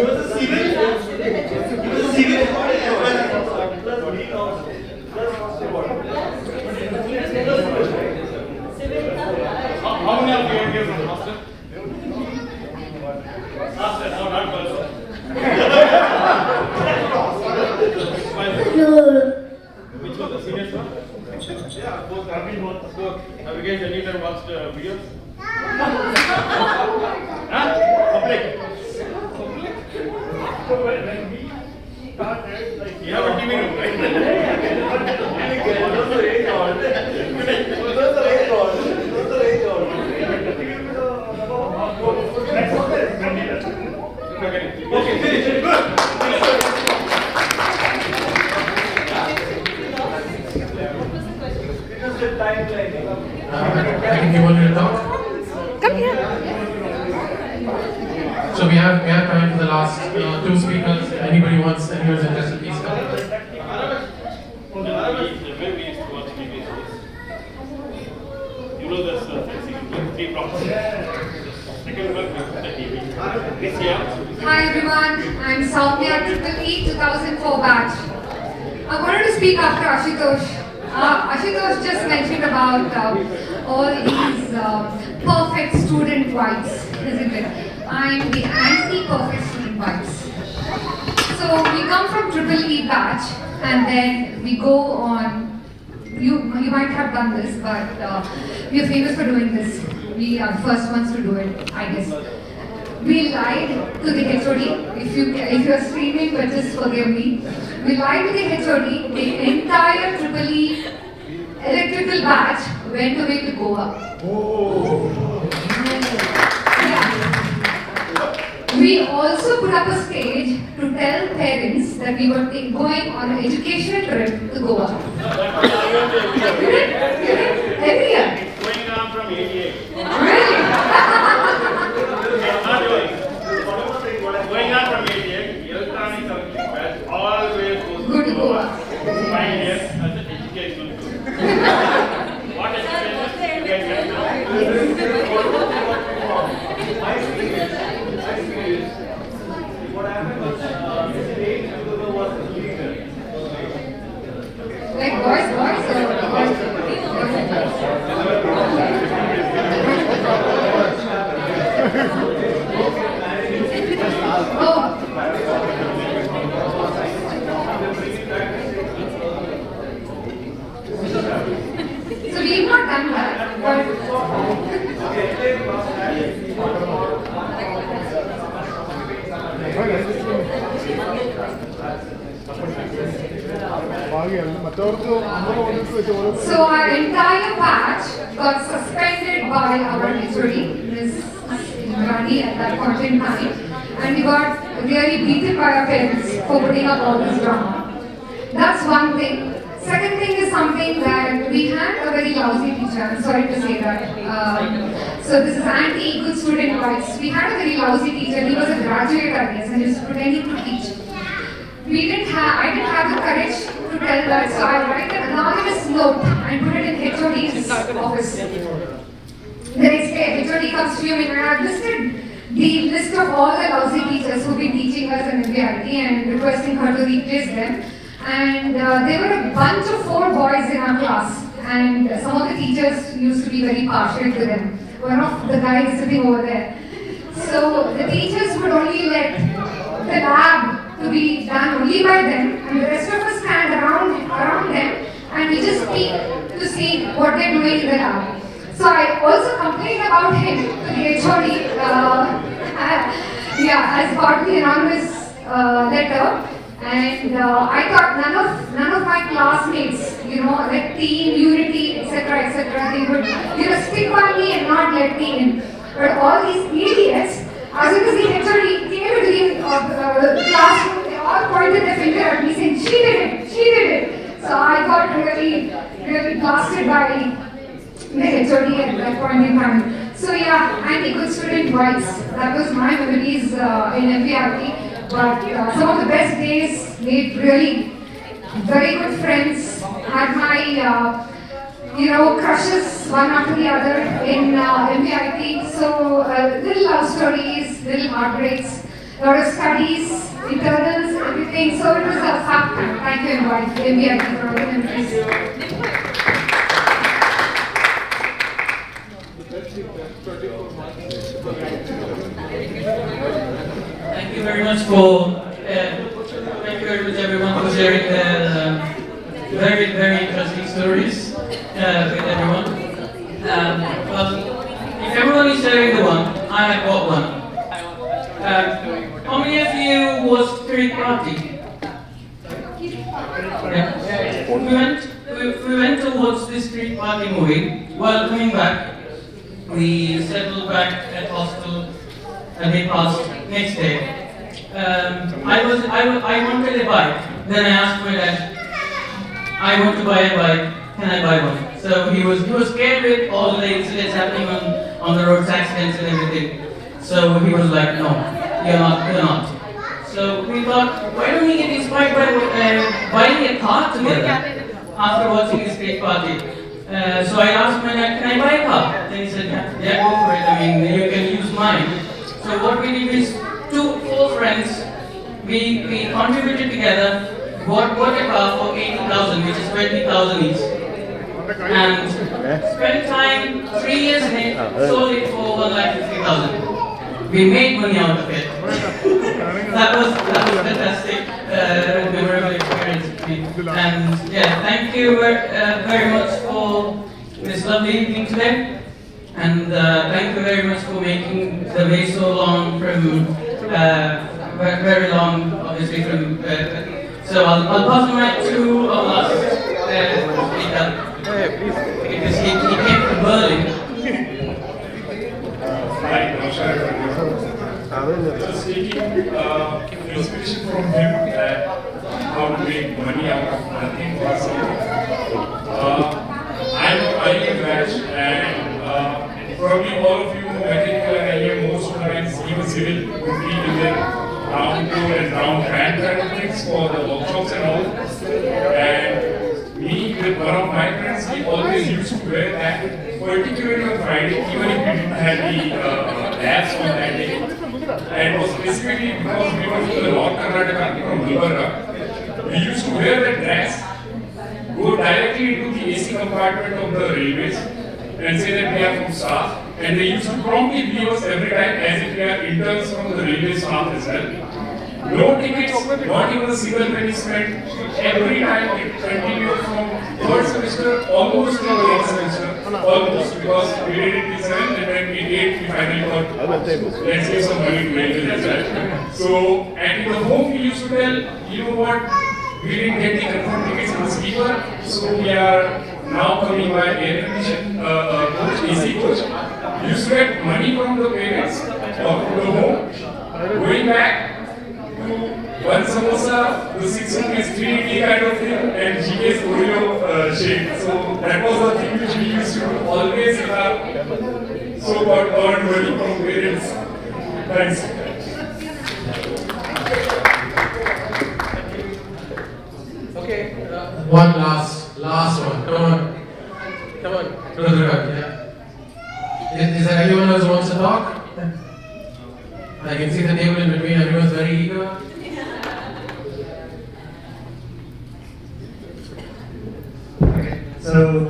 was a civil How many of you are here from the hostel? Hostel, no, not girls. Which was the serious one? Yeah, both. Have you guys anytime watched videos? Public. When we started, like you have a TV room, right? Okay, finish. Good. Anything you wanted to talk? Come here. So we have time for the last 2 speakers. Anybody who's interested, please come. You know there's 3 problems. Second one is the TV. This year. Hi everyone, I'm Soumya, Triple E 2004 batch. I wanted to speak after Ashutosh. Ashutosh just mentioned about all these perfect student vibes, isn't it? I'm the anti-perfect student vibes. So we come from Triple E batch and then we go on, you might have done this, but we are famous for doing this. We are the first ones to do it, I guess. We lied to the HOD. If you are streaming, but just forgive me. We lied to the HOD. The entire Triple E electrical batch went away to Goa. Yeah. We also put up a stage to tell parents that we were going on an educational trip to Goa. Every year. Going on from 88. Really? Going on from 88, electronic circuit batch always goes Good to Goa. 5 years as an educational tour. What education? You guys What happened was, stage was illegal. Like boys or So we've not done that, So our entire batch got suspended by our HOD, Ms. Rani at that point in time, and we got really beaten by our parents for putting up all this drama. That's one thing. Second thing is something that we had a very lousy teacher. I'm sorry to say that. So this is anti-good student advice. We had a very lousy teacher. He was a graduate, I guess, and he was pretending to teach. I didn't have the courage to tell that, so I write an anonymous note and put it in HOD's office. The next day, HOD comes to few minutes. I have listed the list of all the lousy teachers who've been teaching us in MVIT and requesting her to replace them. And there were a bunch of 4 boys in our class, and some of the teachers used to be very partial to them. One of the guys sitting over there. So the teachers would only let the lab to be done only by them, and the rest of us stand around them, and we just peek to see what they're doing in the lab. So I also complained about him to the HOD, as part of the anonymous letter. And I thought none of my classmates, like team, unity, etc., they would, stick by me and not let me in. But all these idiots, as soon as the HOD came into the classroom, they all pointed their finger at me saying, she did it. So I got really blasted by the HOD at that point in time. So yeah, I'm a good student twice. That was my memories in MVIT. But some of the best days, made really very good friends, had my crushes one after the other in MVIT. So little love stories, little heartbreaks, a lot of studies, internals, everything. So it was a fun time. Thank you, MVIT, for all the memories. Thank you very much everyone for sharing their very, very interesting stories with everyone. Well, if everyone is sharing the one, I have got one. How many of you was Spirit Party? Yeah. We went to watch the Spirit Party movie. While coming back, we settled back at hostel and they passed next day. I wanted a bike. Then I asked my dad, I want to buy a bike, can I buy one? So he was scared with all the incidents happening on the roads, accidents and everything. So he was like, no, you're not. So we thought, why don't we get inspired by buying a car together after watching the Spirit Party? So I asked my dad, can I buy a car? Then he said, yeah, go for it. I mean, you can use mine. So what we did is, 4 friends, we contributed together, bought a car for 80,000, which is 20,000 each. And spent time, 3 years in it, sold it for 1,50,000. We made money out of it. that was fantastic, memorable experience. And yeah, thank you very much for this lovely evening today. And thank you very much for making the way so long from, very long, obviously from, so I'll pass the mic to our last speaker, because he came from Berlin. Hi, just taking inspiration from him that how to make money out of nothing possible. I'm a batch and probably all of you mechanical and IM, most of the times even civil would be in the round tour and round band kind of things for the workshops and all. And me with one of my friends, we always used to wear that, particularly on Friday, even if we didn't have the labs on that day. And it was specifically because we were from the North Karnataka, from Gulbarga. We used to wear that dress, go directly into the AC compartment of the railways and say that we are from staff, and they used to promptly view us every time as if we are interns from the railway staff as well. No tickets, not even a single penny spent. Every time it continued from 3rd semester almost to the 8th semester, almost, because we did it in 7th and then in 8th we finally got, let's give some money to railways as well. So, and in the home we used to tell, you know what, we didn't get the confirmed tickets in the sleeper, so we are now coming by air condition coach, AC coach. Used to get money from the parents or from the home, going back to one samosa, the 6 rupees 380 kind of thing, and GK's Oreo shake. So that was the thing which we used to always have so-called earned money from parents. Thanks. Okay, one last one. Come on. Yeah. Is there anyone else who wants to talk? I can see the table in between, everyone's very eager. So,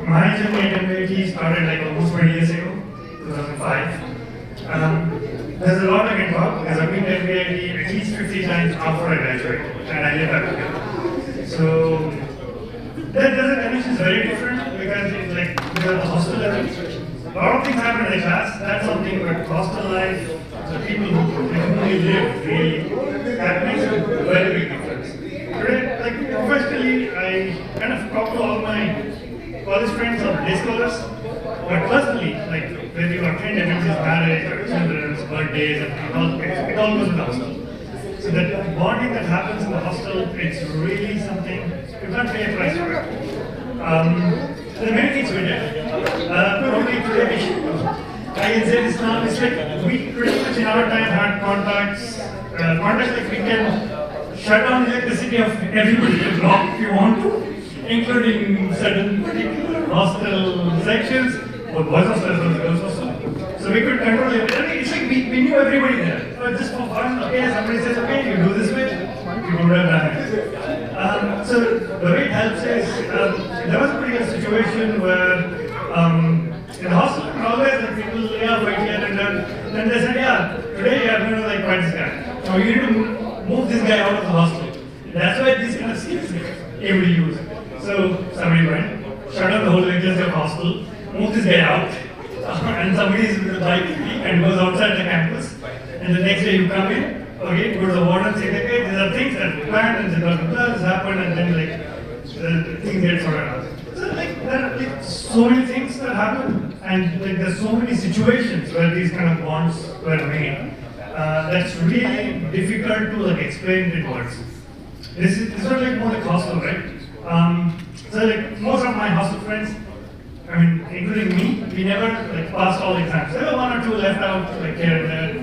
my journey at MVIT started like almost 20 years ago, 2005. There's a lot I can talk because I've been to MVIT at least 50 times after I graduated, and I live up here. So, the connection is very different because it's like because of the hostel level. A lot of things happen in the class, that's something, but hostel life, the people who really live, that makes a very big difference. Today, like professionally, I kind of talk to all my college friends or day scholars, but personally, like when you attend everybody's marriage or children's birthdays, and it all goes in the hostel. So that bonding that happens in the hostel, it's really something you can't pay a price for it. There are many things we did. Probably today, I can say this now, it's like we pretty much in our time had contacts like we can shut down electricity of everybody in the block if you want to, including certain particular hostel sections, both boys hostels and girls hostels. So we could control everything. It's like we knew everybody there. So just for fun, okay, somebody says, okay, you do this way, you go that. So the way it helps is, there was a particular situation where in the hostel, always like people, yeah, fight here and then they said, yeah, today you are going to like fight this guy. So you need to move this guy out of the hostel. That's why these kind of skills are able to use. So somebody went, shut down the whole electricity of hostel, move this guy out, and somebody is with a bike and goes outside the campus. And the next day you come in, okay, go to the warden, say, okay, these are things that planned and this happened, and then like things get sorted out. So like there are like so many things that happen, and like there's so many situations where these kind of bonds were made. That's really difficult to like explain in words. This is not like more like hostel, right? So like most of my hostel friends, I mean, including me, we never like passed all exams. There were one or two left out like here and there.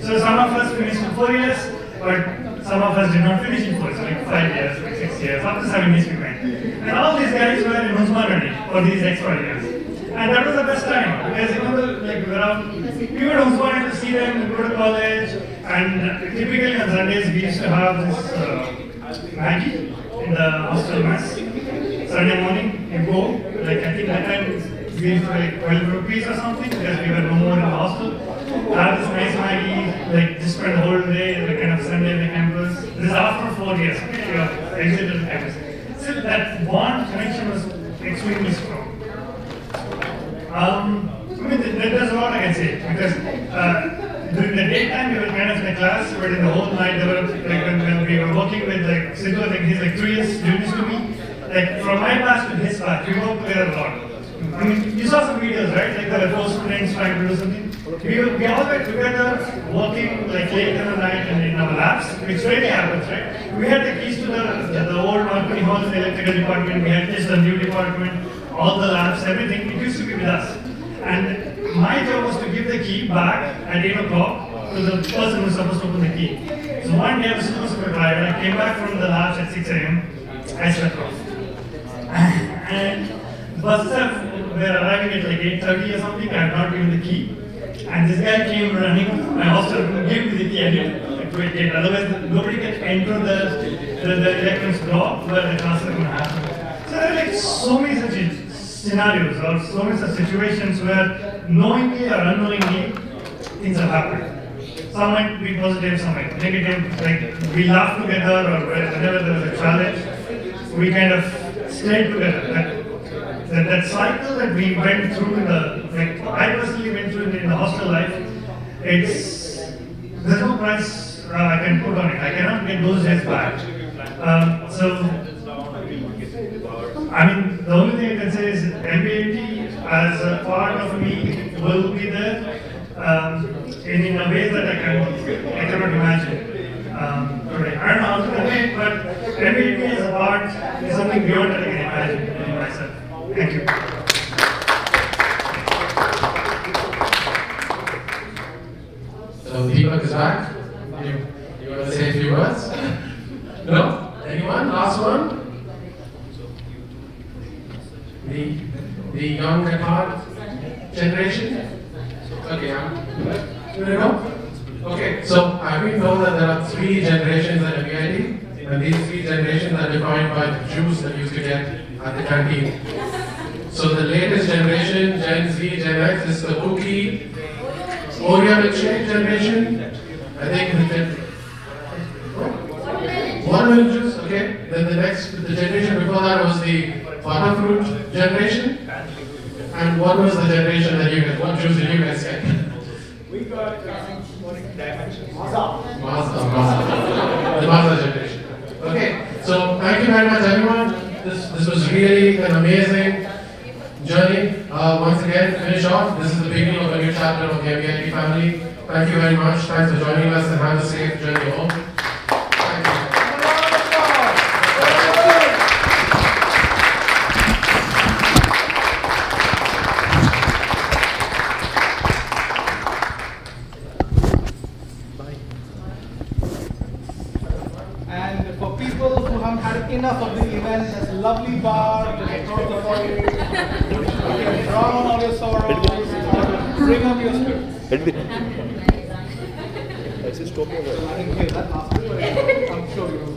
So some of us finished in 4 years, but some of us did not finish in 4 years, like 5 years, like 6 years. After 7 years we went. And all these guys were in Usman for these extra years. And that was the best time because you know, like around, we were Usman to see them, go to college, and typically on Sundays we used to have this Maggie in the hostel mess. Sunday morning, you go, like I think that time we used to like 12 rupees or something because we were no more in the hostel. Have this nice Maggie, like just spend the whole day, like kind of Sunday in the campus. This is after 4 years, okay, you have exited the campus. So that bond connection was extremely strong. I mean, there's a lot I can say because during the daytime we were kind of in the class, but in the whole night, they were, like when we were working with like Sidhu, like he's like 3 years junior to me. Like from my class to his class, we worked together a lot. I mean, you saw some videos, right? Like there were 4 students trying to do something. We all were together working like late in the night and in our labs, which really happens, right? We had the keys to the old Marconi Hall, the electrical department, we had just the new department, all the labs, everything. It used to be with us. And my job was to give the key back at 8 o'clock to the person who was supposed to open the key. So one day I was supposed to be driving. I came back from the labs at 6 a.m. I slept off. And buses were arriving at like 8:30 or something. I had not given the key. And this guy came running to my hostel room, gave me the key. I didn't to it yet. Otherwise, nobody can enter the electrons block where the class is going to happen. So there are like so many such scenarios or so many such situations where knowingly or unknowingly things have happened. Some might be positive, some might be negative. Like we laugh together, or whenever there was a challenge, we kind of stayed together. That cycle that we went through in the, like I personally went through in the hostel life, there's no price I can put on it. I cannot get those days back. I mean, the only thing I can say is MVIT as a part of me will be there in a way that I cannot imagine today. I don't know how to convey it, but MVIT as a part is something beyond that I can imagine in myself. Thank you. So Deepak is back. You want to say a few words? No? Anyone? Last one? The young at heart generation? Okay, you know? Okay, so I've been told that there are 3 generations at MVIT, and these 3 generations are defined by the juice that used to get at the canteen. So the latest generation, Gen Z, Gen X, is the cookie, Oreo milkshake generation. I think watermelon juice, okay. Then the generation before that was the butterfruit generation. And what was the generation that you guys, what juice did you guys get? We got dimension. Mazda. The Mazda generation. Okay, so thank you very much everyone. This was really an amazing journey. Once again, finish off. This is the beginning of a new chapter of the MVIT family. Thank you very much. Thanks for joining us and have a safe journey home. And for people who haven't had enough of the event, there's a lovely bar just across the hallway. You can drown all your sorrows, or bring up your spirit. I didn't hear that last bit, but I'm sure you will.